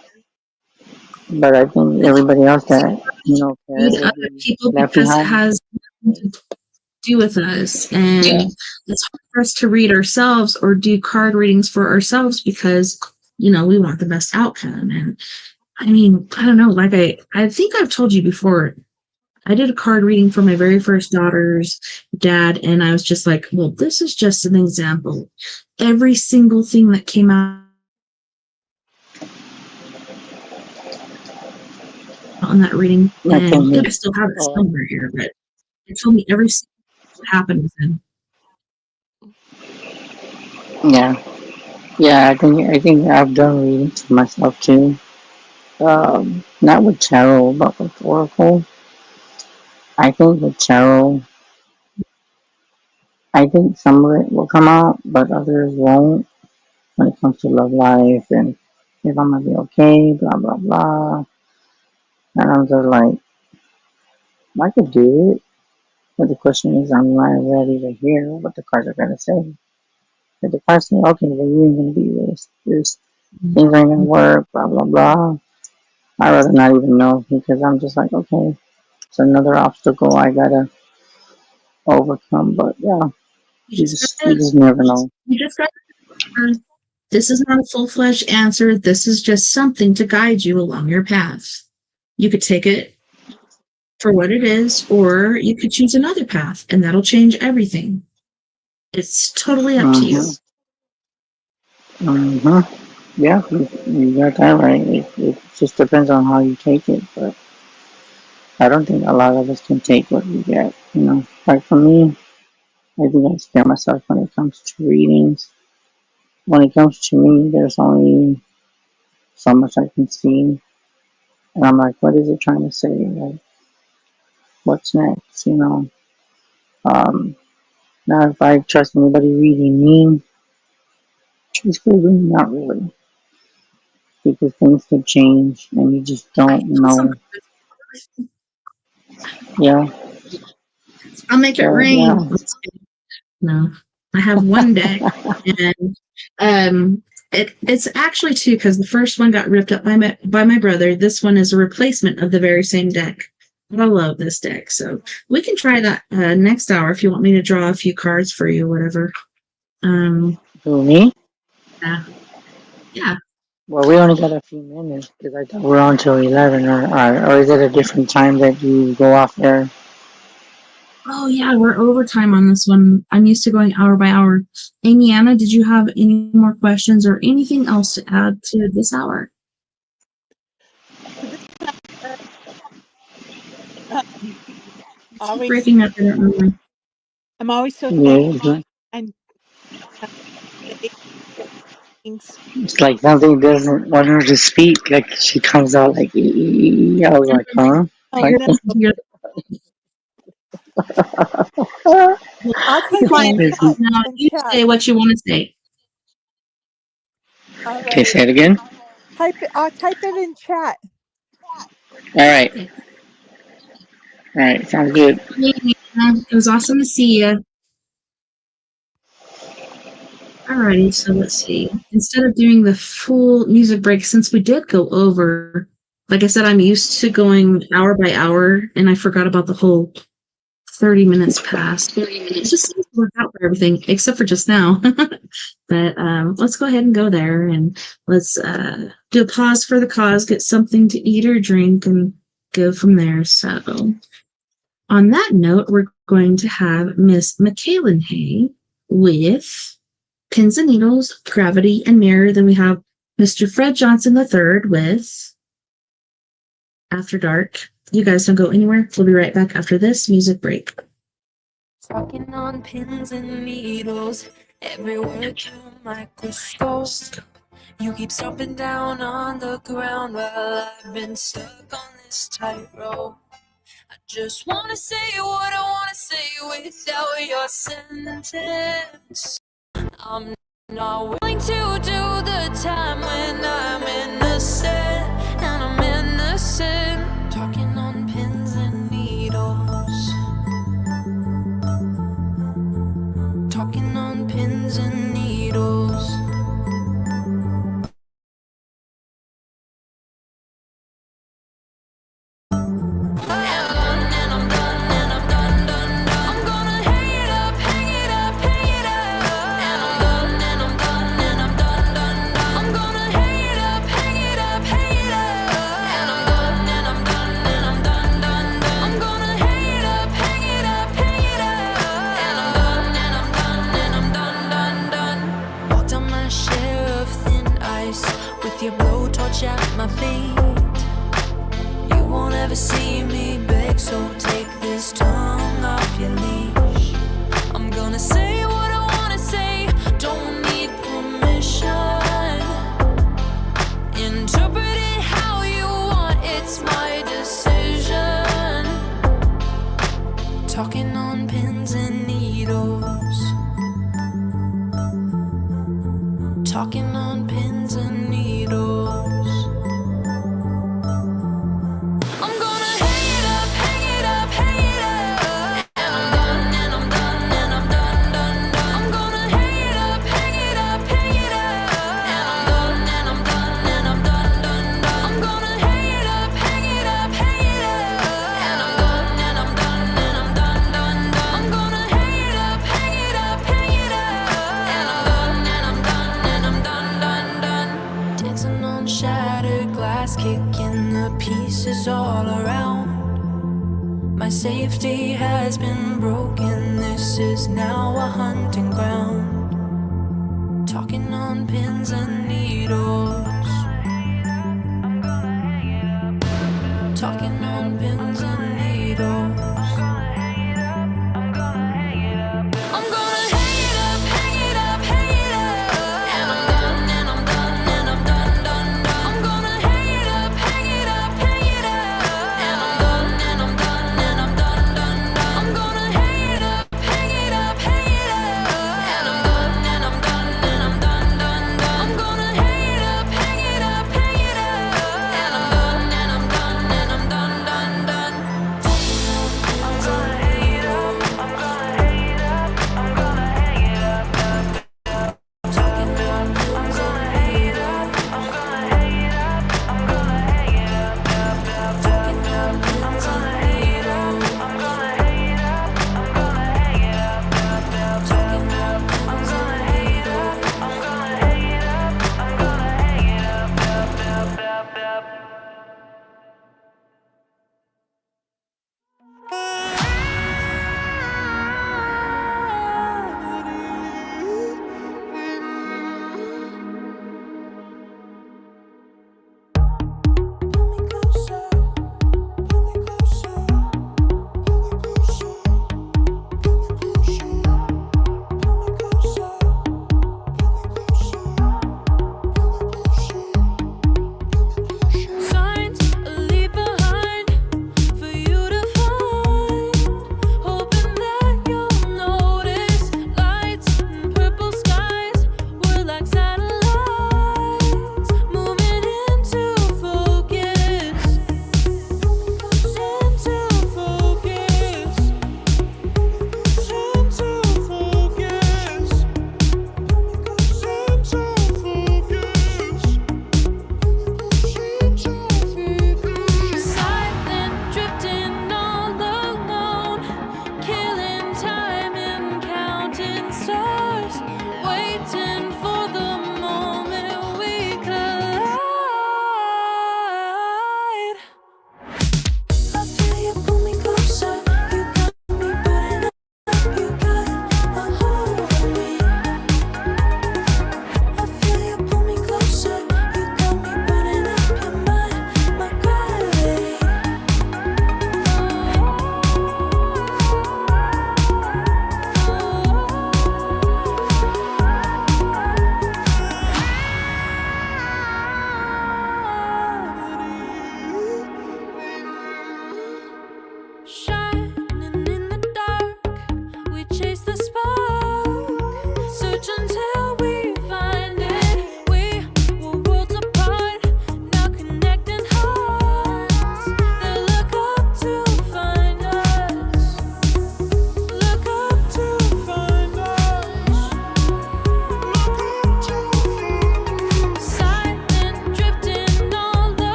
I think We can't everybody else that cared read will other be people left because it behind. has nothing to do with us. Yeah. And it's hard for us to read ourselves or do card readings for ourselves because, we want the best outcome. And I mean, I don't know, like I think I've told you before, I did a card reading for my very first daughter's dad, and I was just like, well, this is just an example. Every single thing that came out on that reading, I can't and hear. I still have it Oh, somewhere here, but it told me every single thing that happened with him. yeah, yeah. I think I've done readings for myself too. Not with tarot, but with oracle. I think with tarot, I think some of it will come out, but others won't. When it comes to love life and if I'm gonna be okay, blah blah blah. And I'm just like, I could do it, but the question is, I'm not ready to hear what the cards are gonna say. If the cards say, okay, well, you ain't gonna be this, things ain't gonna work, blah blah blah. I'd rather not even know because I'm just like, okay, it's another obstacle I gotta overcome. But yeah, You you just just got you to, just never know. you just got to, this is not a full-fledged answer. This is just something to guide you along your path. You could take it for what it is, or you could choose another path, and that'll change everything. It's totally up to you. Yeah, you got that right. It just depends on how you take it, but I don't think a lot of us can take what we get. Like for me, I think I scare myself when it comes to readings. When it comes to me, there's only so much I can see, and I'm like, what is it trying to say? Like, what's next? Um, Now if I trust anybody reading me, truthfully, not really, because things can change, and you just I don't feel some. know. Yeah, I'll make it but rain. yeah. No, I have one deck, and it's actually two because the first one got ripped up by my brother. This one is a replacement of the very same deck. But I love this deck, so we can try that next hour if you want me to draw a few cards for you, whatever. Who, me? Yeah, yeah. Well, we only got a few minutes because I thought we're on till 11, or is it a different time that you go off there? Oh yeah, we're overtime on this one. I'm used to going hour by hour. Amy Anna, did you have any more questions or anything else to add to this hour? Keep Always, breaking up. I don't know. I'm always so thankful Yeah, and the things. it's like something doesn't want her to speak. Like she comes out like, "Ee." I was like, huh? Oh Like, no! You're I'll type it fine. Now in you chat. say what you want to say. All okay, right. say it again. I'll type it in chat. All right, Okay. all right, sounds good. It was awesome to see you. Alrighty, so let's see. Instead of doing the full music break, since we did go over, like I said, I'm used to going hour by hour, and I forgot about the whole 30 minutes past. It just seems to work out for everything, except for just now. But let's go ahead and go there, and let's do a pause for the cause, get something to eat or drink, and go from there. So, on that note, we're going to have Miss McKaylin Hay with Pins and Needles, Gravity, and Mirror. Then we have Mr. Fred Johnson III with After Dark. You guys don't go anywhere. We'll be right back after this music break. Talking on pins and needles, every word to a microscope. You keep stomping down on the ground while I've been stuck on this tightrope. I just wanna say what I wanna say without your sentence. I'm not willing to do the time when I'm innocent, and I'm innocent. Talking on pins and needles. Talking on pins and needles. share of thin ice with your blowtorch at my feet. You won't ever see me beg, so take this tongue off your leash. I'm gonna say what I wanna say, don't need permission. Interpret it how you want, it's my decision. Talking on pins and needles. Talking on pins and needles. I'm gonna hang it up, hang it up, hang it up. And I'm done, and I'm done, and I'm done, done, done. I'm gonna hang it up, hang it up, hang it up. And I'm done, and I'm done, and I'm done, done, done. I'm gonna hang it up, hang it up, hang it up. And I'm done, and I'm done, and I'm done, done, done. I'm gonna hang it up, hang it up, hang it up. And I'm done, and I'm done, and I'm done, done, done. Dancing on shattered glass, kicking the pieces all around. My safety has been broken, this is now a hunting ground. Talking on pins and needles. Talking on pins and needles. I'm gonna hang it up, hang it up, hang it up. And I'm done, and I'm done, and I'm done, done, done. I'm gonna hang it up, hang it up, hang it up. And I'm done, and I'm done, and I'm done, done, done. I'm gonna hang it up, hang it up, hang it up. And I'm done, and I'm done, and I'm done, done, done. I'm gonna hang it up, hang it up, hang it up. And I'm done, and I'm done, and I'm done, done,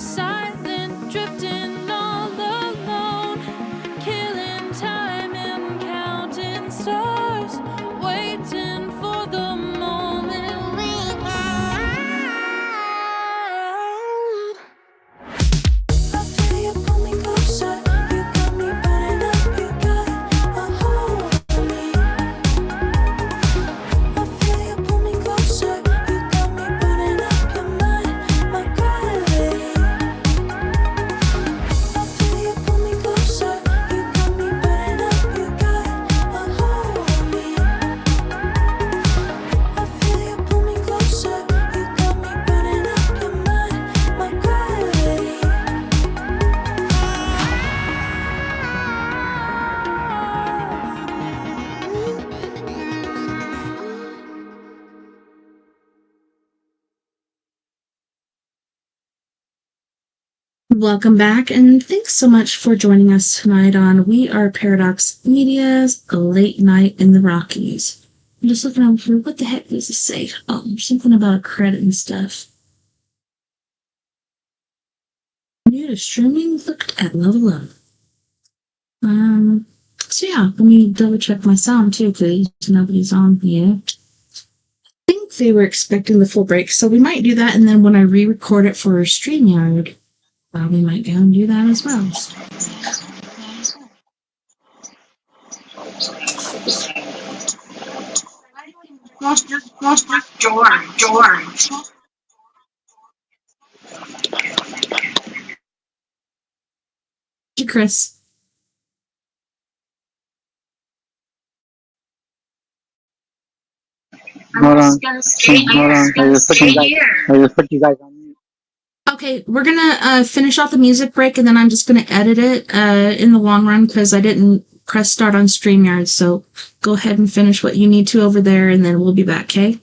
silent, drifting all alone, killing time and counting stars, waiting for the moment we I feel you pull me closer, you got me burning up, you got a hold on me. I feel you pull me closer, you got me burning up, your mind, my gravity. I feel you pull me closer, you got me burning up, you got a hold on me. I feel you pull me closer, you got me burning up, your mind, my gravity. Welcome back, and thanks so much for joining us tonight on We Are Paradox Media's Late Night in the Rockies. I'm just looking over here. What the heck does this say? Oh, there's something about credit and stuff. New to streaming, look at level up. So yeah, let me double check my sound too, because nobody's on here. I think they were expecting the full break, so we might do that, and then when I re-record it for StreamYard, we might go and do that as well. George. Hey, Chris. Hold on. I just put you guys on mute. Okay, we're gonna finish off the music break, and then I'm just gonna edit it in the long run because I didn't press start on StreamYard. So go ahead and finish what you need to over there, and then we'll be back, okay?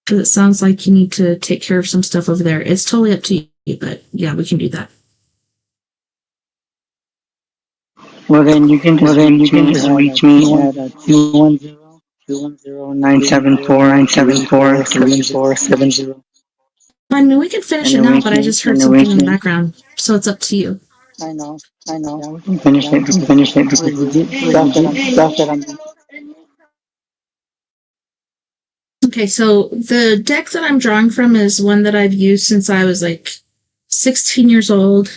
Because it sounds like you need to take care of some stuff over there. It's totally up to you, but yeah, we can do that. Well, then you can just reach me at 210-974-3470. I mean, we can finish it now, but I just heard something in the background, so it's up to you. I know. Yeah, we can finish it because you did stuff that I'm doing. Okay, so the deck that I'm drawing from is one that I've used since I was like 16 years old,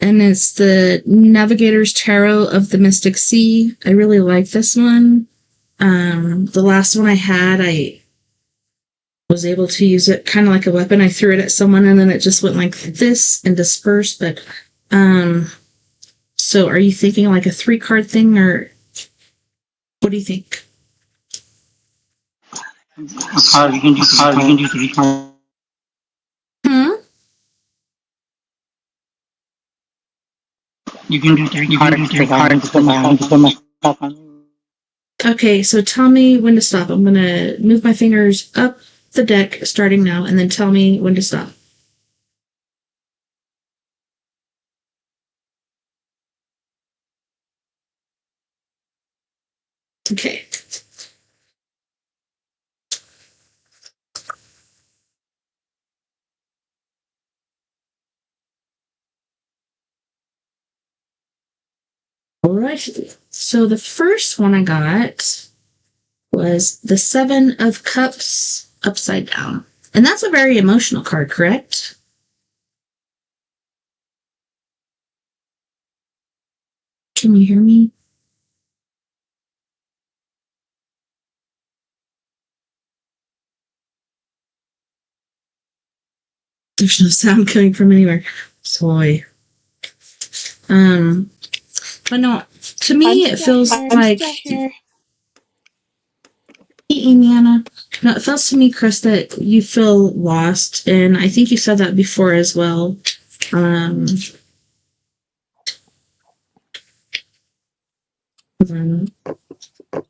and it's the Navigator's Tarot of the Mystic Sea. I really like this one. The last one I had, I was able to use it kind of like a weapon. I threw it at someone and then it just went like this and dispersed. But so are you thinking like a 3-card thing, or what do you think? You can do 3 cards. You can do 3 cards because I have to put my stuff on you. Okay, so tell me when to stop. I'm going to move my fingers up the deck starting now, and then tell me when to stop. Okay. All right. So the first one I got was the 7 of Cups upside down. And that's a very emotional card, correct? Can you hear me? There's no sound coming from anywhere. Soy. But no, to me it feels like Indiana. No, it feels to me, Chris, that you feel lost, and I think you said that before as well. Man,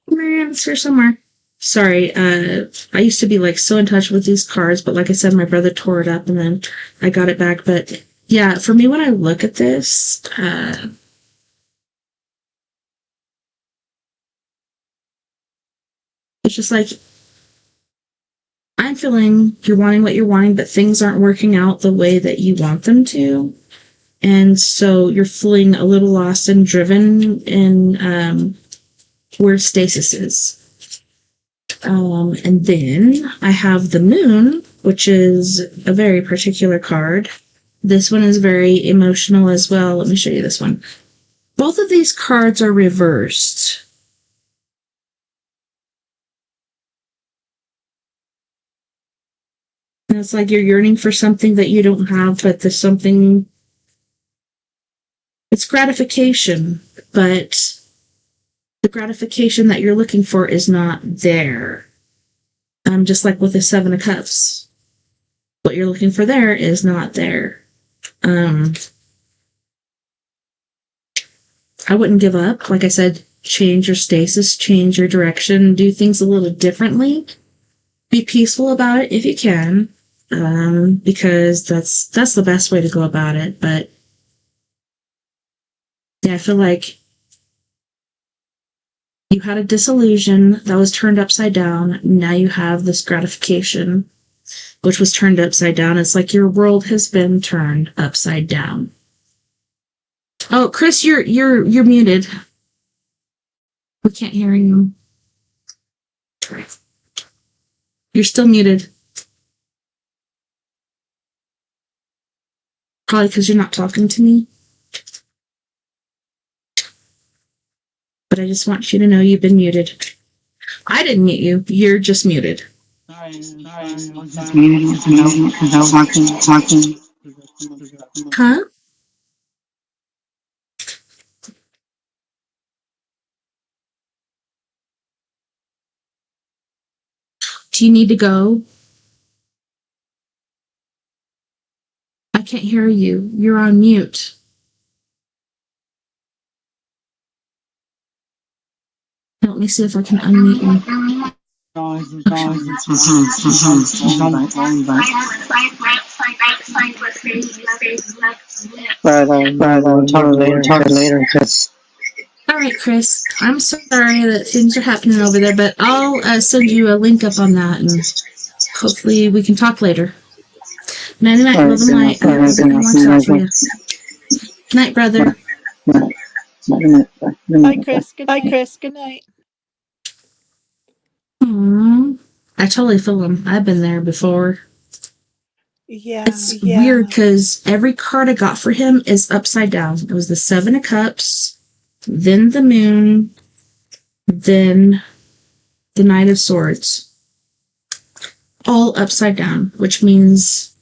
it's here somewhere. Sorry, I used to be like so in touch with these cards, but like I said, my brother tore it up and then I got it back. But yeah, for me, when I look at this, it's just like, I I'm feeling you're wanting what you're wanting, but things aren't working out the way that you want them to. And so you're feeling a little lost and driven in where stasis is. And then I have the moon, which is a very particular card. This one is very emotional as well. Let me show you this one. Both of these cards are reversed. And it's like you're yearning for something that you don't have, but there's something. It's gratification, but the gratification that you're looking for is not there. Just like with the Seven of Cups. What you're looking for there is not there. I wouldn't give up. Like I said, change your stasis, change your direction, do things a little differently. Be peaceful about it if you can, because that's the best way to go about it. But yeah, I feel like you had a disillusion that was turned upside down. Now you have this gratification, which was turned upside down. It's like your world has been turned upside down. Oh, Chris, you're muted. We can't hear you. You're still muted. Probably because you're not talking to me. But I just want you to know you've been muted. I didn't mute you. You're just muted. Sorry, I was just muted because I was talking. Huh? Do you need to go? I can't hear you. You're on mute. Let me see if I can unmute you. We'll talk later, Chris. All right, Chris. I'm sorry that things are happening over there, but I'll send you a link up on that, and hopefully we can talk later. Night, night, love and light. I hope everyone talks for you. Night, brother. Bye, Chris. Good night. Aww. I totally feel them. I've been there before. Yeah. It's weird because every card I got for him is upside down. It was the Seven of Cups, then the Moon, then the Knight of Swords. All upside down, which means,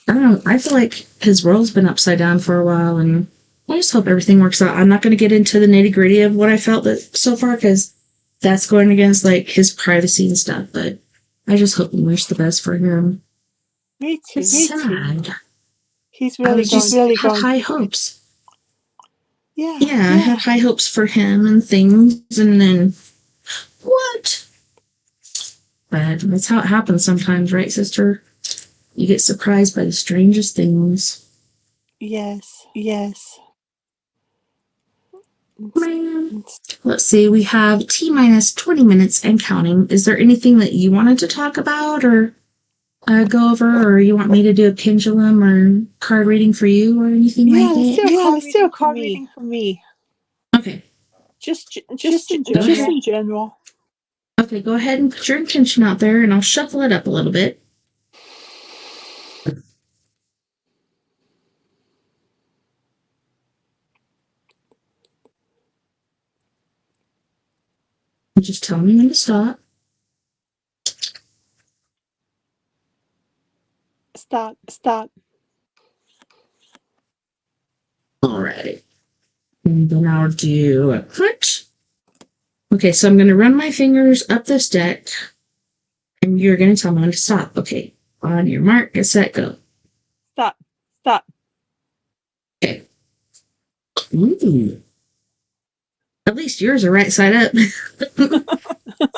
I don't know, I feel like his world's been upside down for a while, and I just hope everything works out. I'm not going to get into the nitty-gritty of what I felt so far, because that's going against, like, his privacy and stuff, but I just hope and wish the best for him. Me too. It's sad. He's I really had going. high hopes. Yeah. I had high hopes for him and things, and then what? But that's how it happens sometimes, right, sister? You get surprised by the strangest things. Yes. Man. Let's see, we have T-minus 20 minutes and counting. Is there anything that you wanted to talk about or go over, or you want me to do a pendulum or card reading for you or anything like that? Let's do a card reading for me. Okay. Just in general. Okay, go ahead and put your intention out there, and I'll shuffle it up a little bit. Just tell me when to stop. Stop. All right. And then I'll do a put. Okay, so I'm going to run my fingers up this deck, and you're going to tell me when to stop. Okay, on your mark, get set, go. Stop. Okay. Ooh. At least yours are right side up.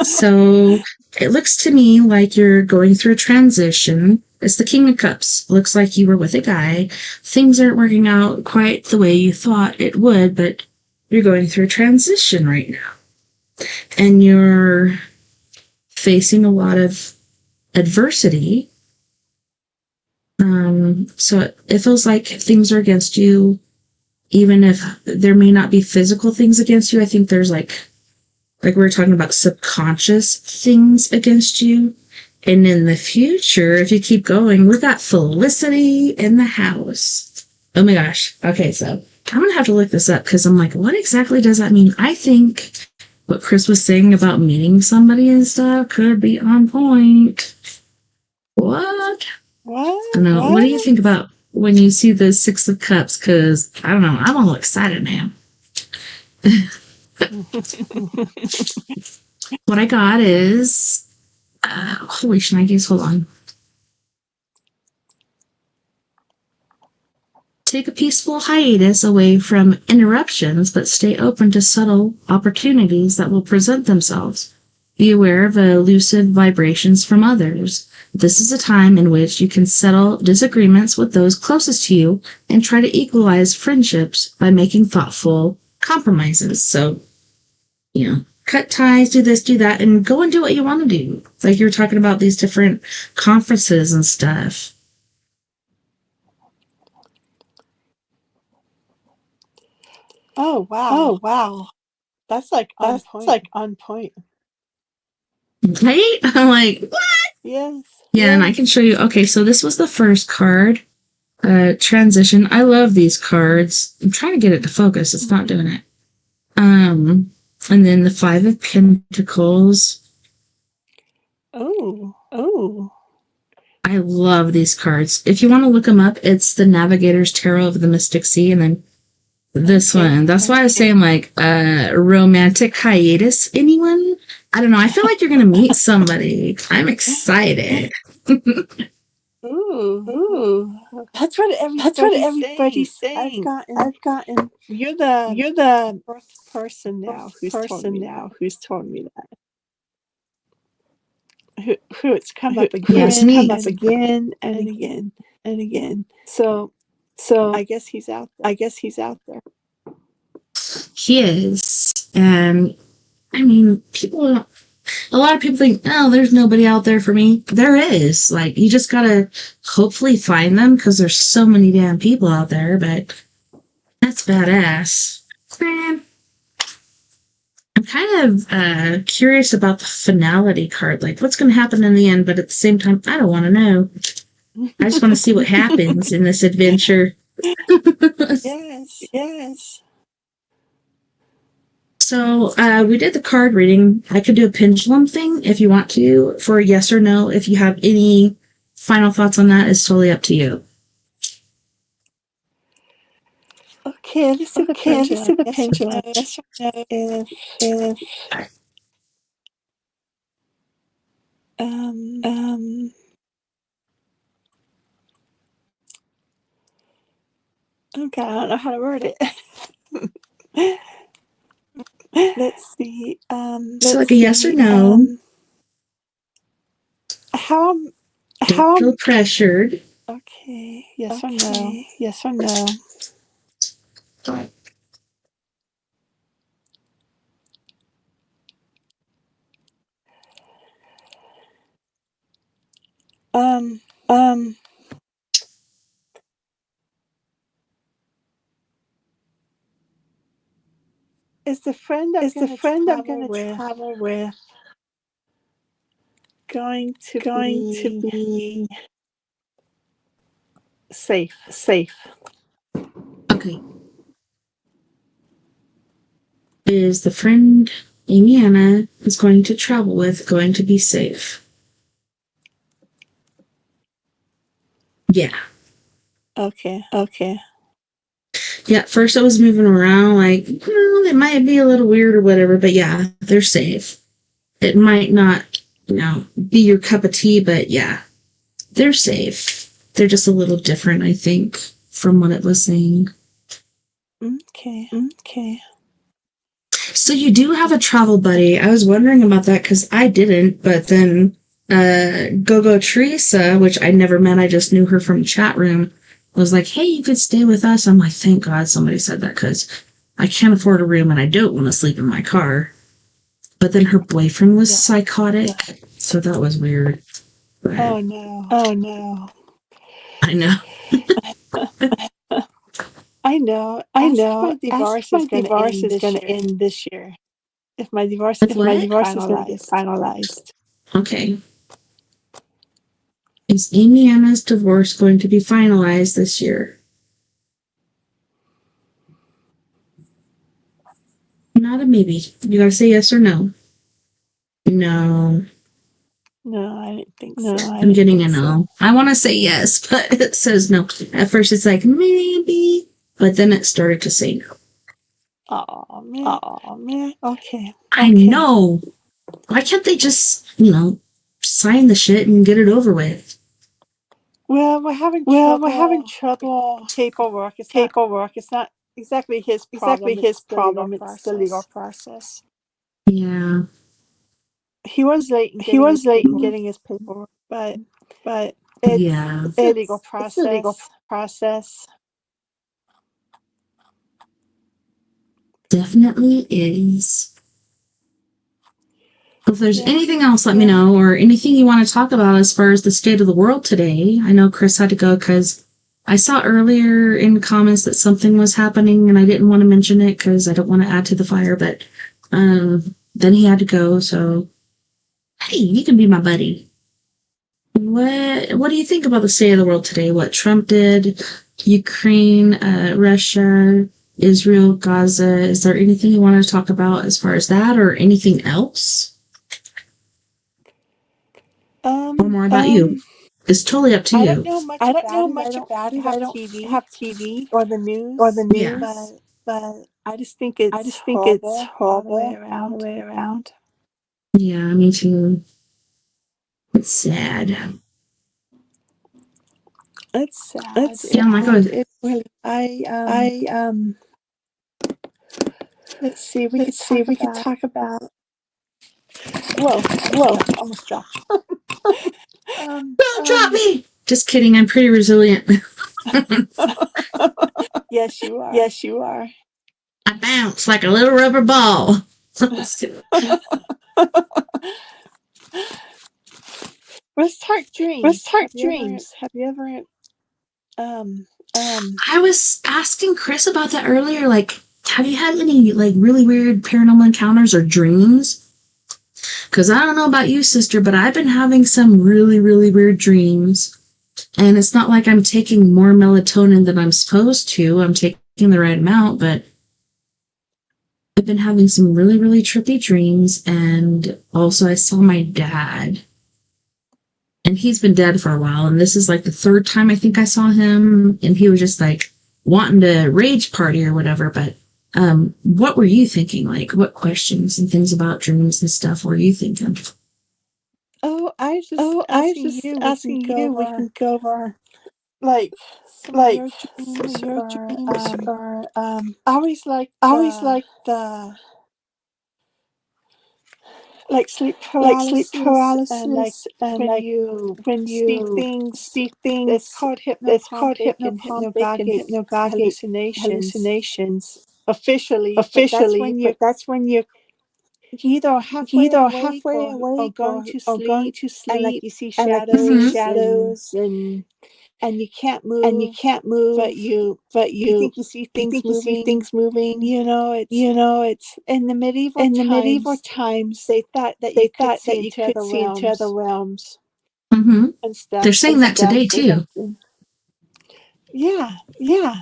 So it looks to me like you're going through a transition. It's the King of Cups. Looks like you were with a guy. Things aren't working out quite the way you thought it would, but you're going through a transition right now. And you're facing a lot of adversity. So it feels like things are against you, even if there may not be physical things against you. I think there's like we were talking about subconscious things against you. And in the future, if you keep going, we've got Felicity in the house. Oh my gosh. Okay, so I'm going to have to look this up because I'm like, what exactly does that mean? I think what Chris was saying about meeting somebody and stuff could be on point. What? I don't know. What do you think about when you see the Six of Cups? Because, I don't know, I'm all excited now. What I got is... holy shnikes, hold on. Take a peaceful hiatus away from interruptions, but stay open to subtle opportunities that will present themselves. Be aware of elusive vibrations from others. This is a time in which you can settle disagreements with those closest to you and try to equalize friendships by making thoughtful compromises. So, cut ties, do this, do that, and go and do what you want to do. Like you were talking about these different conferences and stuff. Oh wow. That's like on point. Right? I'm like, what? Yes. Yeah, and I can show you. Okay, so this was the first card. Transition. I love these cards. I'm trying to get it to focus. It's not doing it. And then the Five of Pentacles. Oh. I love these cards. If you want to look them up, it's the Navigator's Tarot of the Mystic Sea, and then this one. That's why I was saying, like, romantic hiatus. Anyone? I don't know. I feel like you're going to meet somebody. I'm excited. Ooh. That's what everybody's saying. I've gotten. You're the first person now who's told me that. Who it's come up again and again. So I guess he's out there. He is. And I mean, a lot of people think, oh, there's nobody out there for me. There is. Like, you just gotta hopefully find them because there's so many damn people out there, but that's badass. Man, I'm kind of curious about the finality card. Like, what's going to happen in the end, but at the same time, I don't want to know. I just want to see what happens in this adventure. Yes. So we did the card reading. I could do a pendulum thing if you want to for a yes or no. If you have any final thoughts on that, it's totally up to you. Okay, let's do the pendulum. Yes or no, okay, I don't know how to word it. Let's see. So like a yes or no. How Don't feel pressured. Okay. Yes or no. Yes or no. Is the friend I'm going to travel with going to be safe? Okay. Is the friend Amy Anna is going to travel with going to be safe? Yeah. Okay. Yeah, first I was moving around like, they might be a little weird or whatever, but yeah, they're safe. It might not, be your cup of tea, but yeah, they're safe. They're just a little different, I think, from what it was saying. Okay. So you do have a travel buddy. I was wondering about that because I didn't, but then Go Teresa, which I never met, I just knew her from chat room, was like, hey, you could stay with us. I'm like, thank God somebody said that because I can't afford a room and I don't want to sleep in my car. But then her boyfriend was psychotic, so that was weird. Oh no. Oh no. I know. I know. I Ask if know. my Ask if divorce my is going to divorce end is this going to year. end this year. If my divorce With is going to what? get Divorce is going to get finalized. finalized. Okay. Is Amy Anna's divorce going to be finalized this year? Not a maybe. You gotta say yes or no. No. No, I didn't think No, so. I I'm didn't getting think a so. no. I want to say yes, but it says no. At first it's like maybe, but then it started to say no. Oh man. Oh man. Okay. I know. Why can't they just, sign the shit and get it over with? Well, we're having trouble paperwork. It's not exactly his exactly problem. his It's the legal problem. It's the legal process. Yeah. He was late in He getting was late in paperwork, getting his paperwork, but Yeah. it's the legal it's the legal process. Definitely is. If there's Yeah. anything else, let me know, or anything you want to talk about as far as the state of the world today. I know Chris had to go because I saw earlier in the comments that something was happening, and I didn't want to mention it because I don't want to add to the fire. But then he had to go, so hey, you can be my buddy. What do you think about the state of the world today? What Trump did, Ukraine, Russia, Israel, Gaza? Is there anything you want to talk about as far as that, or anything else? Or more about you? It's totally up to I you. don't know much I don't know about it. much about it. Have I don't TV have TV or the news, or the news, Yeah. but I just think I it's just think it's horrible all the way horrible all the around. way around. Yeah, me too. It's sad. It's sad. It's Yeah, like I was, it really. I Let's see. We could talk about. Whoa! Whoa! Almost dropped. don't drop me. Just kidding. I'm pretty resilient. Yes, you are. Yes, you are. I bounce like a little rubber ball. Let's talk dreams. Let's talk Have you dreams. Have you ever I was asking Chris about that earlier. Like, have you had any like really weird paranormal encounters or dreams? Because I don't know about you, sister, but I've been having some really, really weird dreams. And it's not like I'm taking more melatonin than I'm supposed to. I'm taking the right amount, but I've been having some really, really trippy dreams. And also, I saw my dad. And he's been dead for a while. And this is like the third time I think I saw him. And he was just like wanting to rage party or whatever. But what were you thinking? Like, what questions and things about dreams and stuff were you thinking? Oh, I was just I asking just you. asking you. We can go over Like some of your dreams, your or dreams or I always like the sleep sleep paralysis, and like paralysis and when like you when see you things. see It's things. called It's called hypnopompic and hypnagogic hypnagogic hallucinations hallucinations officially, but that's officially, when but that's when you're either halfway either awake halfway or awake going to or going sleep, to and like sleep you see and like you see shadows, shadows and you can't and you move, can't move, but but you think you see you things think you see moving. things moving. It's It's in the medieval in the medieval times times they thought that they you could thought see that you into could other see into other realms realms Mm-hmm. and stuff. They're saying that today too. Yeah, Yeah,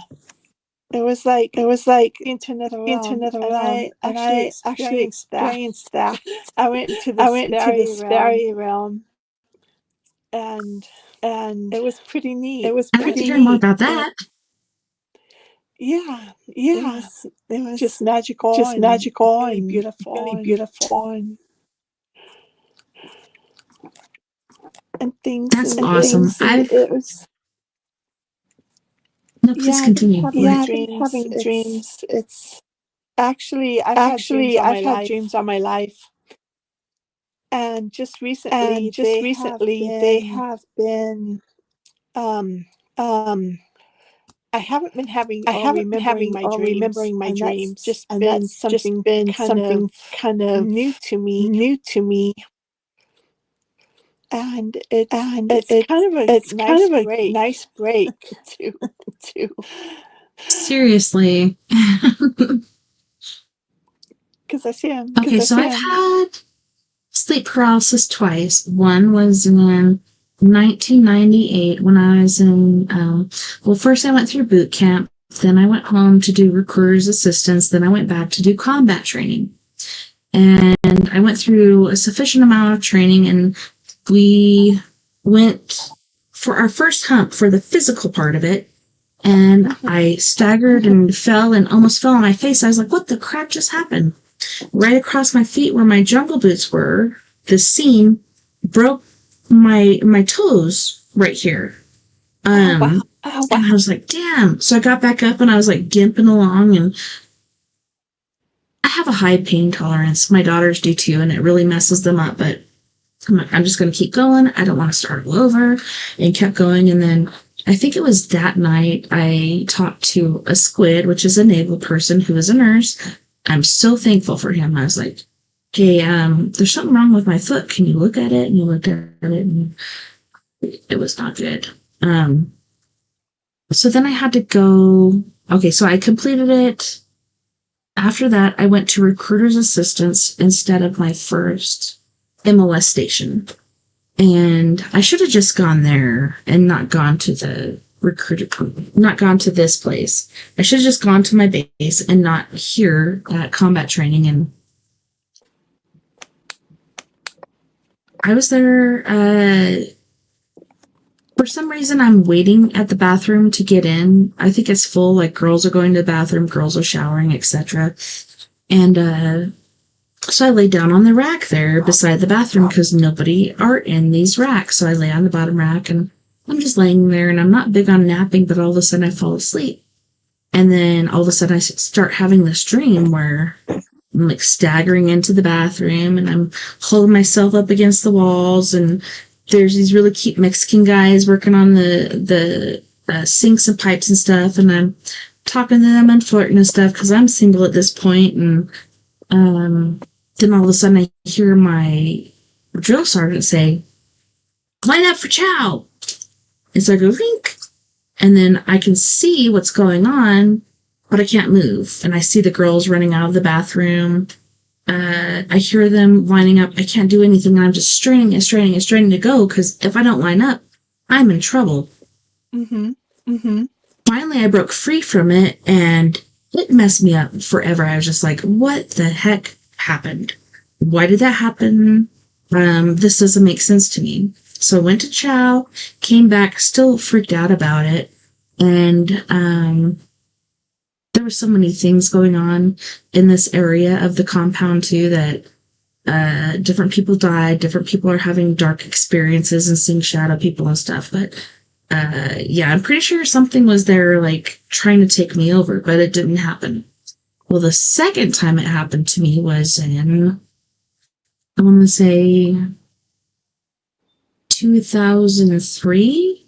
it was like it was like into another into realm, another and realm, I and actually I actually experienced that. experienced that. I went into I this went into fairy this realm, fairy realm, and and it was pretty neat. it was I'd like to pretty hear more neat. about that. Yeah, Yeah, it was just magical just and magical really and beautiful, really beautiful and things. That's And awesome. it was. No, please I've been continue. having Yeah, I've been dreams. having dreams. It's Actually, I've had dreams all my life. dreams all my life, And just recently, and just recently they have been. Um, I haven't been having I or haven't been remembering having my or dreams, remembering my and dreams, that's just and been that's just something been kind of something kind of new to me. new to me. And it's kind of a nice break to Seriously. because I see him. Okay, so I've had sleep paralysis twice. One was in 1998 when I was in, first I went through boot camp, then I went home to do recruiter's assistance, then I went back to do combat training. And I went through a sufficient amount of training, and we went for our first hump for the physical part of it. And I staggered and fell and almost fell on my face. I was like, what the crap just happened? Right across my feet where my jungle boots were, the seam broke my toes right here. Wow. And I was like, damn. So I got back up and I was like gimping along, and I have a high pain tolerance. My daughters do too, and it really messes them up. But I'm like, I'm just going to keep going. I don't want to start all over, and kept going. And then I think it was that night I talked to a squid, which is a naval person who is a nurse. I'm so thankful for him. I was like, hey, there's something wrong with my foot. Can you look at it? And he looked at it, and it was not good. So then I had to go. Okay, so I completed it. After that, I went to recruiter's assistance instead of my first MOS station. And I should have just gone there and not gone to the not gone to this place. I should have just gone to my base and not here at combat training. And I was there, for some reason I'm waiting at the bathroom to get in. I think it's full, like girls are going to the bathroom, girls are showering, etc. And, so I lay down on the rack there beside the bathroom because nobody are in these racks. So I lay on the bottom rack and I'm just laying there, and I'm not big on napping, but all of a sudden I fall asleep. And then all of a sudden I start having this dream where I'm like staggering into the bathroom and I'm holding myself up against the walls, and there's these really cute Mexican guys working on the sinks and pipes and stuff, and I'm talking to them and flirting and stuff because I'm single at this point. And then all of a sudden I hear my drill sergeant say, line up for chow. And so I go, rink. And then I can see what's going on, but I can't move. And I see the girls running out of the bathroom. I hear them lining up. I can't do anything. And I'm just straining to go, because if I don't line up, I'm in trouble. Finally, I broke free from it, and it messed me up forever. I was just like, what the heck happened? Why did that happen? This doesn't make sense to me. So I went to chow, came back, still freaked out about it. And there were so many things going on in this area of the compound too, that different people died, different people are having dark experiences and seeing shadow people and stuff. But yeah, I'm pretty sure something was there, like trying to take me over, but it didn't happen. Well, the second time it happened to me was in, I want to say 2003.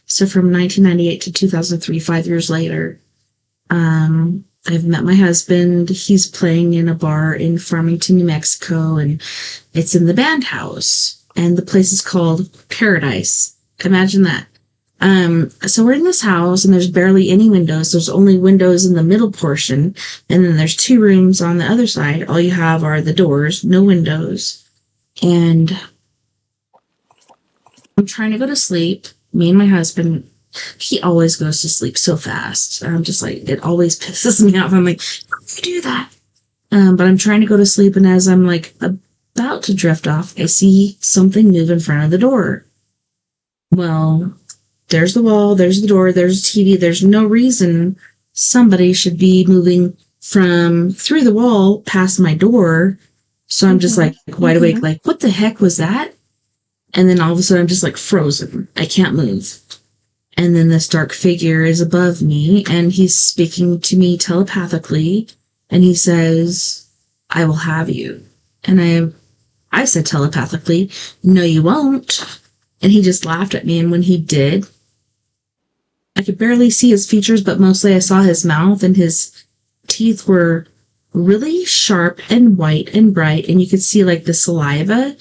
So from 1998 to 2003, 5 years later, I've met my husband. He's playing in a bar in Farmington, New Mexico, and it's in the band house, and the place is called Paradise. Imagine that. So we're in this house, and there's barely any windows. There's only windows in the middle portion, and then there's 2 rooms on the other side. All you have are the doors, no windows. And I'm trying to go to sleep. Me and my husband, he always goes to sleep so fast. I'm just like, it always pisses me off. I'm like, how do you do that? But I'm trying to go to sleep, and as I'm like about to drift off, I see something move in front of the door. Well, there's the wall, there's the door, there's TV. There's no reason somebody should be moving from through the wall past my door. So I'm just like wide awake, like, what the heck was that? And then all of a sudden I'm just like frozen. I can't move. And then this dark figure is above me, and he's speaking to me telepathically, and he says, I will have you. And I said telepathically, no, you won't. And he just laughed at me, and when he did, I could barely see his features, but mostly I saw his mouth, and his teeth were really sharp and white and bright, and you could see like the saliva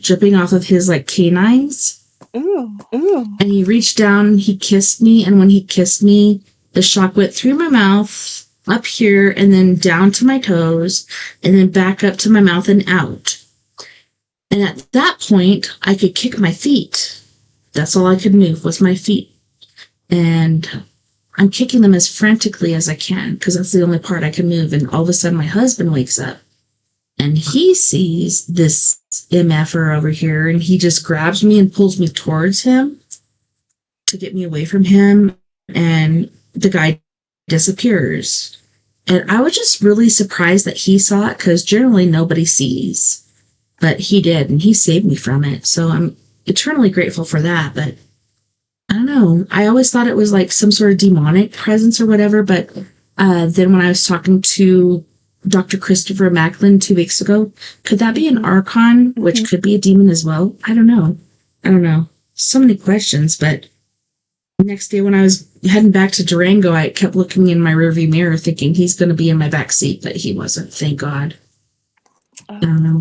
dripping off of his like canines. Ooh. And he reached down, he kissed me, and when he kissed me, the shock went through my mouth, up here, and then down to my toes, and then back up to my mouth and out. And at that point, I could kick my feet. That's all I could move was my feet. And I'm kicking them as frantically as I can, because that's the only part I can move. And all of a sudden, my husband wakes up, and he sees this MFer over here, and he just grabs me and pulls me towards him to get me away from him, and the guy disappears. And I was just really surprised that he saw it, because generally nobody sees. But he did, and he saved me from it. So I'm eternally grateful for that. But I don't know. I always thought it was like some sort of demonic presence or whatever. But then when I was talking to Dr. Christopher Macklin 2 weeks ago, could that be an archon, which could be a demon as well? I don't know. So many questions. But next day when I was heading back to Durango, I kept looking in my rearview mirror thinking he's going to be in my back seat, but he wasn't. Thank God. I don't know.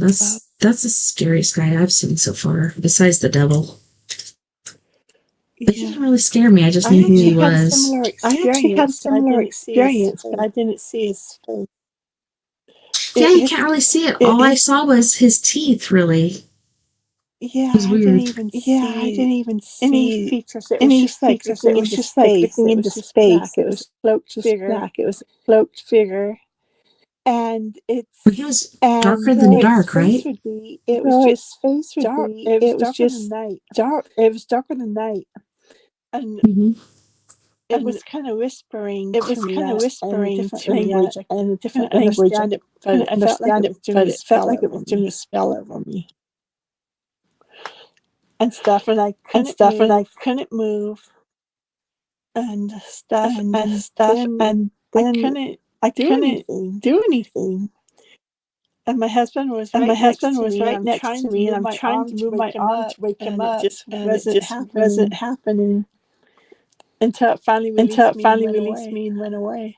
That's the scariest guy I've seen so far, besides the devil. But he didn't really scare me. I just knew who he was. I actually had similar experience, but I didn't see his face. Yeah, you can't really see it. All I saw was his teeth, really. Yeah, It was weird. I didn't even see any features. It was just like looking into space. It was a cloaked figure. And he was darker than dark, right? It was just dark. It was darker than night, and it was kind of whispering. It was kind of whispering in a different language. It felt like it was doing a spell over me and stuff. And I couldn't move and stuff. And I couldn't do anything. And my husband was right next to me, and I'm trying to move my arm to wake him up, and it just wasn't happening until it finally released me and went away.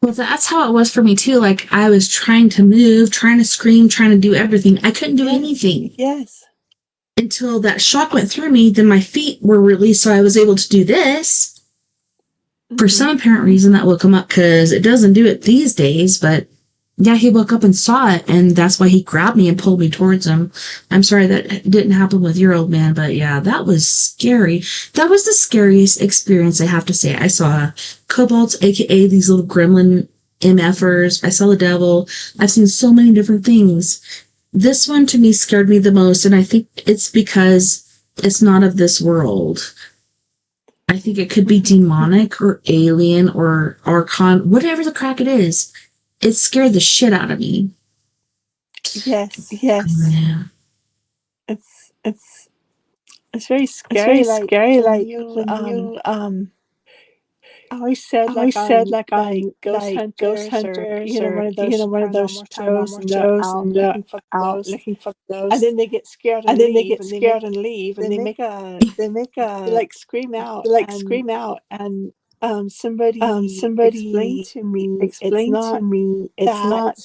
Well, that's how it was for me too. Like I was trying to move, trying to scream, trying to do everything. I couldn't do anything. Yes. Until that shock went through me, then my feet were released, so I was able to do this. For some apparent reason, that woke him up, because it doesn't do it these days, but yeah, he woke up and saw it, and that's why he grabbed me and pulled me towards him. I'm sorry that didn't happen with your old man, but yeah, that was scary. That was the scariest experience, I have to say. I saw kobolds, aka these little gremlin MFers. I saw the devil. I've seen so many different things. This one, to me, scared me the most, and I think it's because it's not of this world. I think it could be demonic or alien or archon, whatever the crack it is. It scared the shit out of me. Yes. Yeah. It's very scary. Like you I always said I'm ghost hunters, or one of those shows, and out looking for those, and then they get scared and leave, and they make a like scream out, and somebody explained to me it's not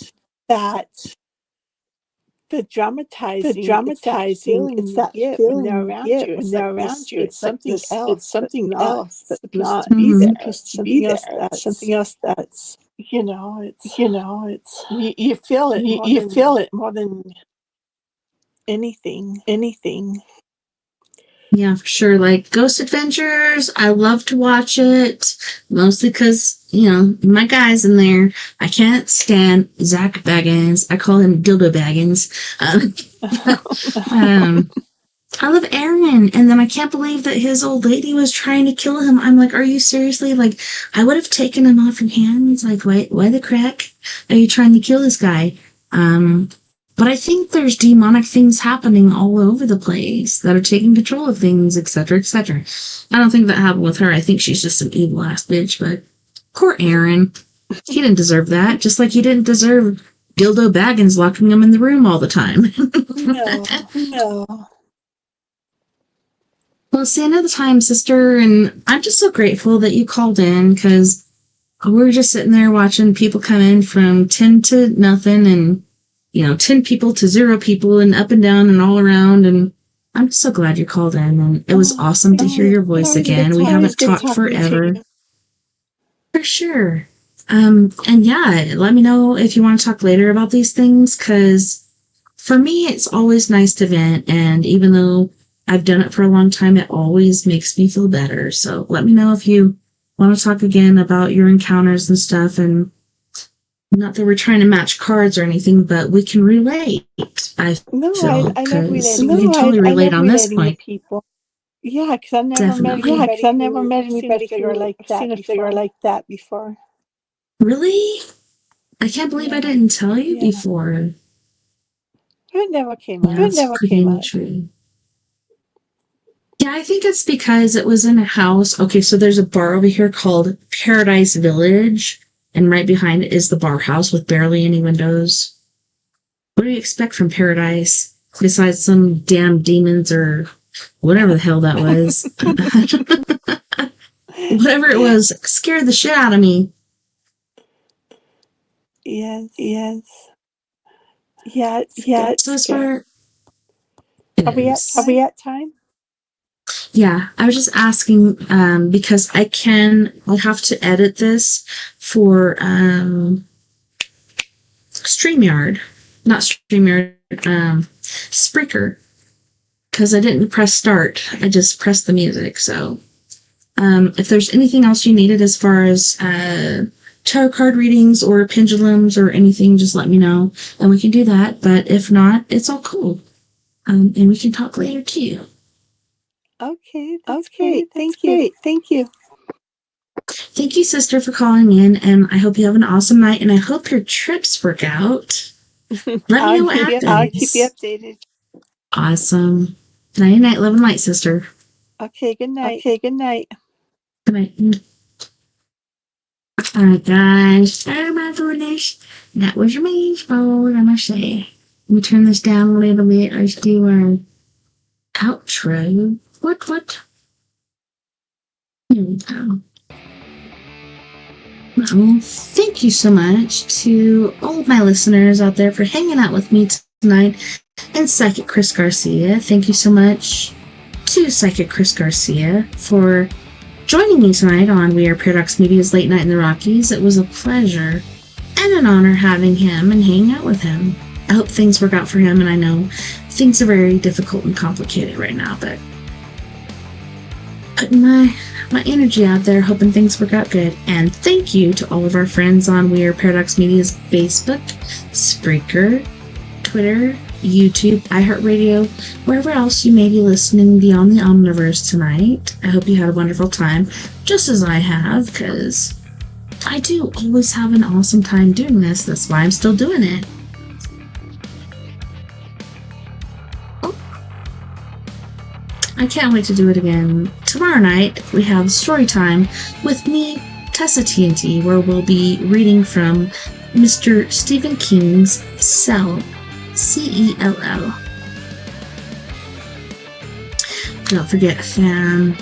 that the dramatizing, it's that feeling when they're around you. It's something else that's not be there. Something else that's it's you feel it. You feel it more than anything. Yeah, for sure. Like Ghost Adventures, I love to watch it, mostly because, my guy's in there. I can't stand Zach Baggins. I call him Dildo Baggins. I love Aaron, and then I can't believe that his old lady was trying to kill him. I'm like, are you seriously? Like, I would have taken him off your hands. Like, why the crack are you trying to kill this guy? But I think there's demonic things happening all over the place that are taking control of things, etc., etc. I don't think that happened with her. I think she's just an evil ass bitch, but poor Aaron. He didn't deserve that, just like he didn't deserve Dildo Baggins locking him in the room all the time. No. Well, it's the end of the time, sister, and I'm just so grateful that you called in, because we were just sitting there watching people come in from 10 to nothing, and 10 people to 0 people and up and down and all around. And I'm so glad you called in. And it was awesome to hear your voice again. We haven't talked forever. For sure. And yeah, let me know if you want to talk later about these things, because for me, it's always nice to vent. And even though I've done it for a long time, it always makes me feel better. So let me know if you want to talk again about your encounters and stuff. And not that we're trying to match cards or anything, but we can relate. I love relating. We can totally relate on this point. People. Yeah, because I never met anybody figure like that before. Really? I can't believe I didn't tell you before. It never came up. That's pretty true. Yeah, I think it's because it was in a house. Okay, so there's a bar over here called Paradise Village, and right behind it is the bar house with barely any windows. What do you expect from Paradise besides some damn demons or whatever the hell that was? Whatever it was scared the shit out of me. Yes. So as far are we at time? Yeah, I was just asking because I have to edit this for StreamYard, not StreamYard, Spreaker, because I didn't press start. I just pressed the music. So if there's anything else you needed as far as tarot card readings or pendulums or anything, just let me know and we can do that. But if not, it's all cool. And we can talk later too. Okay. Thank you. Thank you, sister, for calling in, and I hope you have an awesome night, and I hope your trips work out. Let me know what happens. I'll keep you updated. Awesome. Night, love and light, sister. Okay, good night. Good night. Alright, guys. Sorry about doing this. That was your main phone, I must say. Let me turn this down a little bit. Let's do our outro. What? Here we go. Well, thank you so much to all of my listeners out there for hanging out with me tonight, and Psychic Chris Garcia. Thank you so much to Psychic Chris Garcia for joining me tonight on We Are Paradox Media's Late Night in the Rockies. It was a pleasure and an honor having him and hanging out with him. I hope things work out for him, and I know things are very difficult and complicated right now, but putting my energy out there, hoping things work out good. And thank you to all of our friends on We Are Paradox Media's Facebook, Spreaker, Twitter, YouTube, iHeartRadio, wherever else you may be listening beyond the Omniverse tonight. I hope you had a wonderful time, just as I have, because I do always have an awesome time doing this. That's why I'm still doing it. I can't wait to do it again. Tomorrow night, we have story time with me, TessaTNT, where we'll be reading from Mr. Stephen King's Cell, C-E-L-L. Don't forget, fam,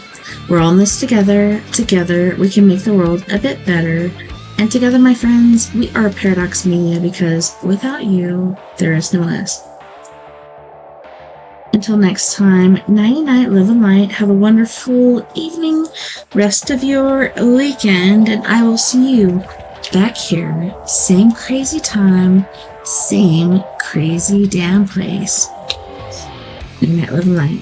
we're all in this together. Together, we can make the world a bit better. And together, my friends, we are Paradox Media, because without you, there is no us. Until next time, night, live and light. Have a wonderful evening, rest of your weekend, and I will see you back here. Same crazy time, same crazy damn place. Good night, live and light.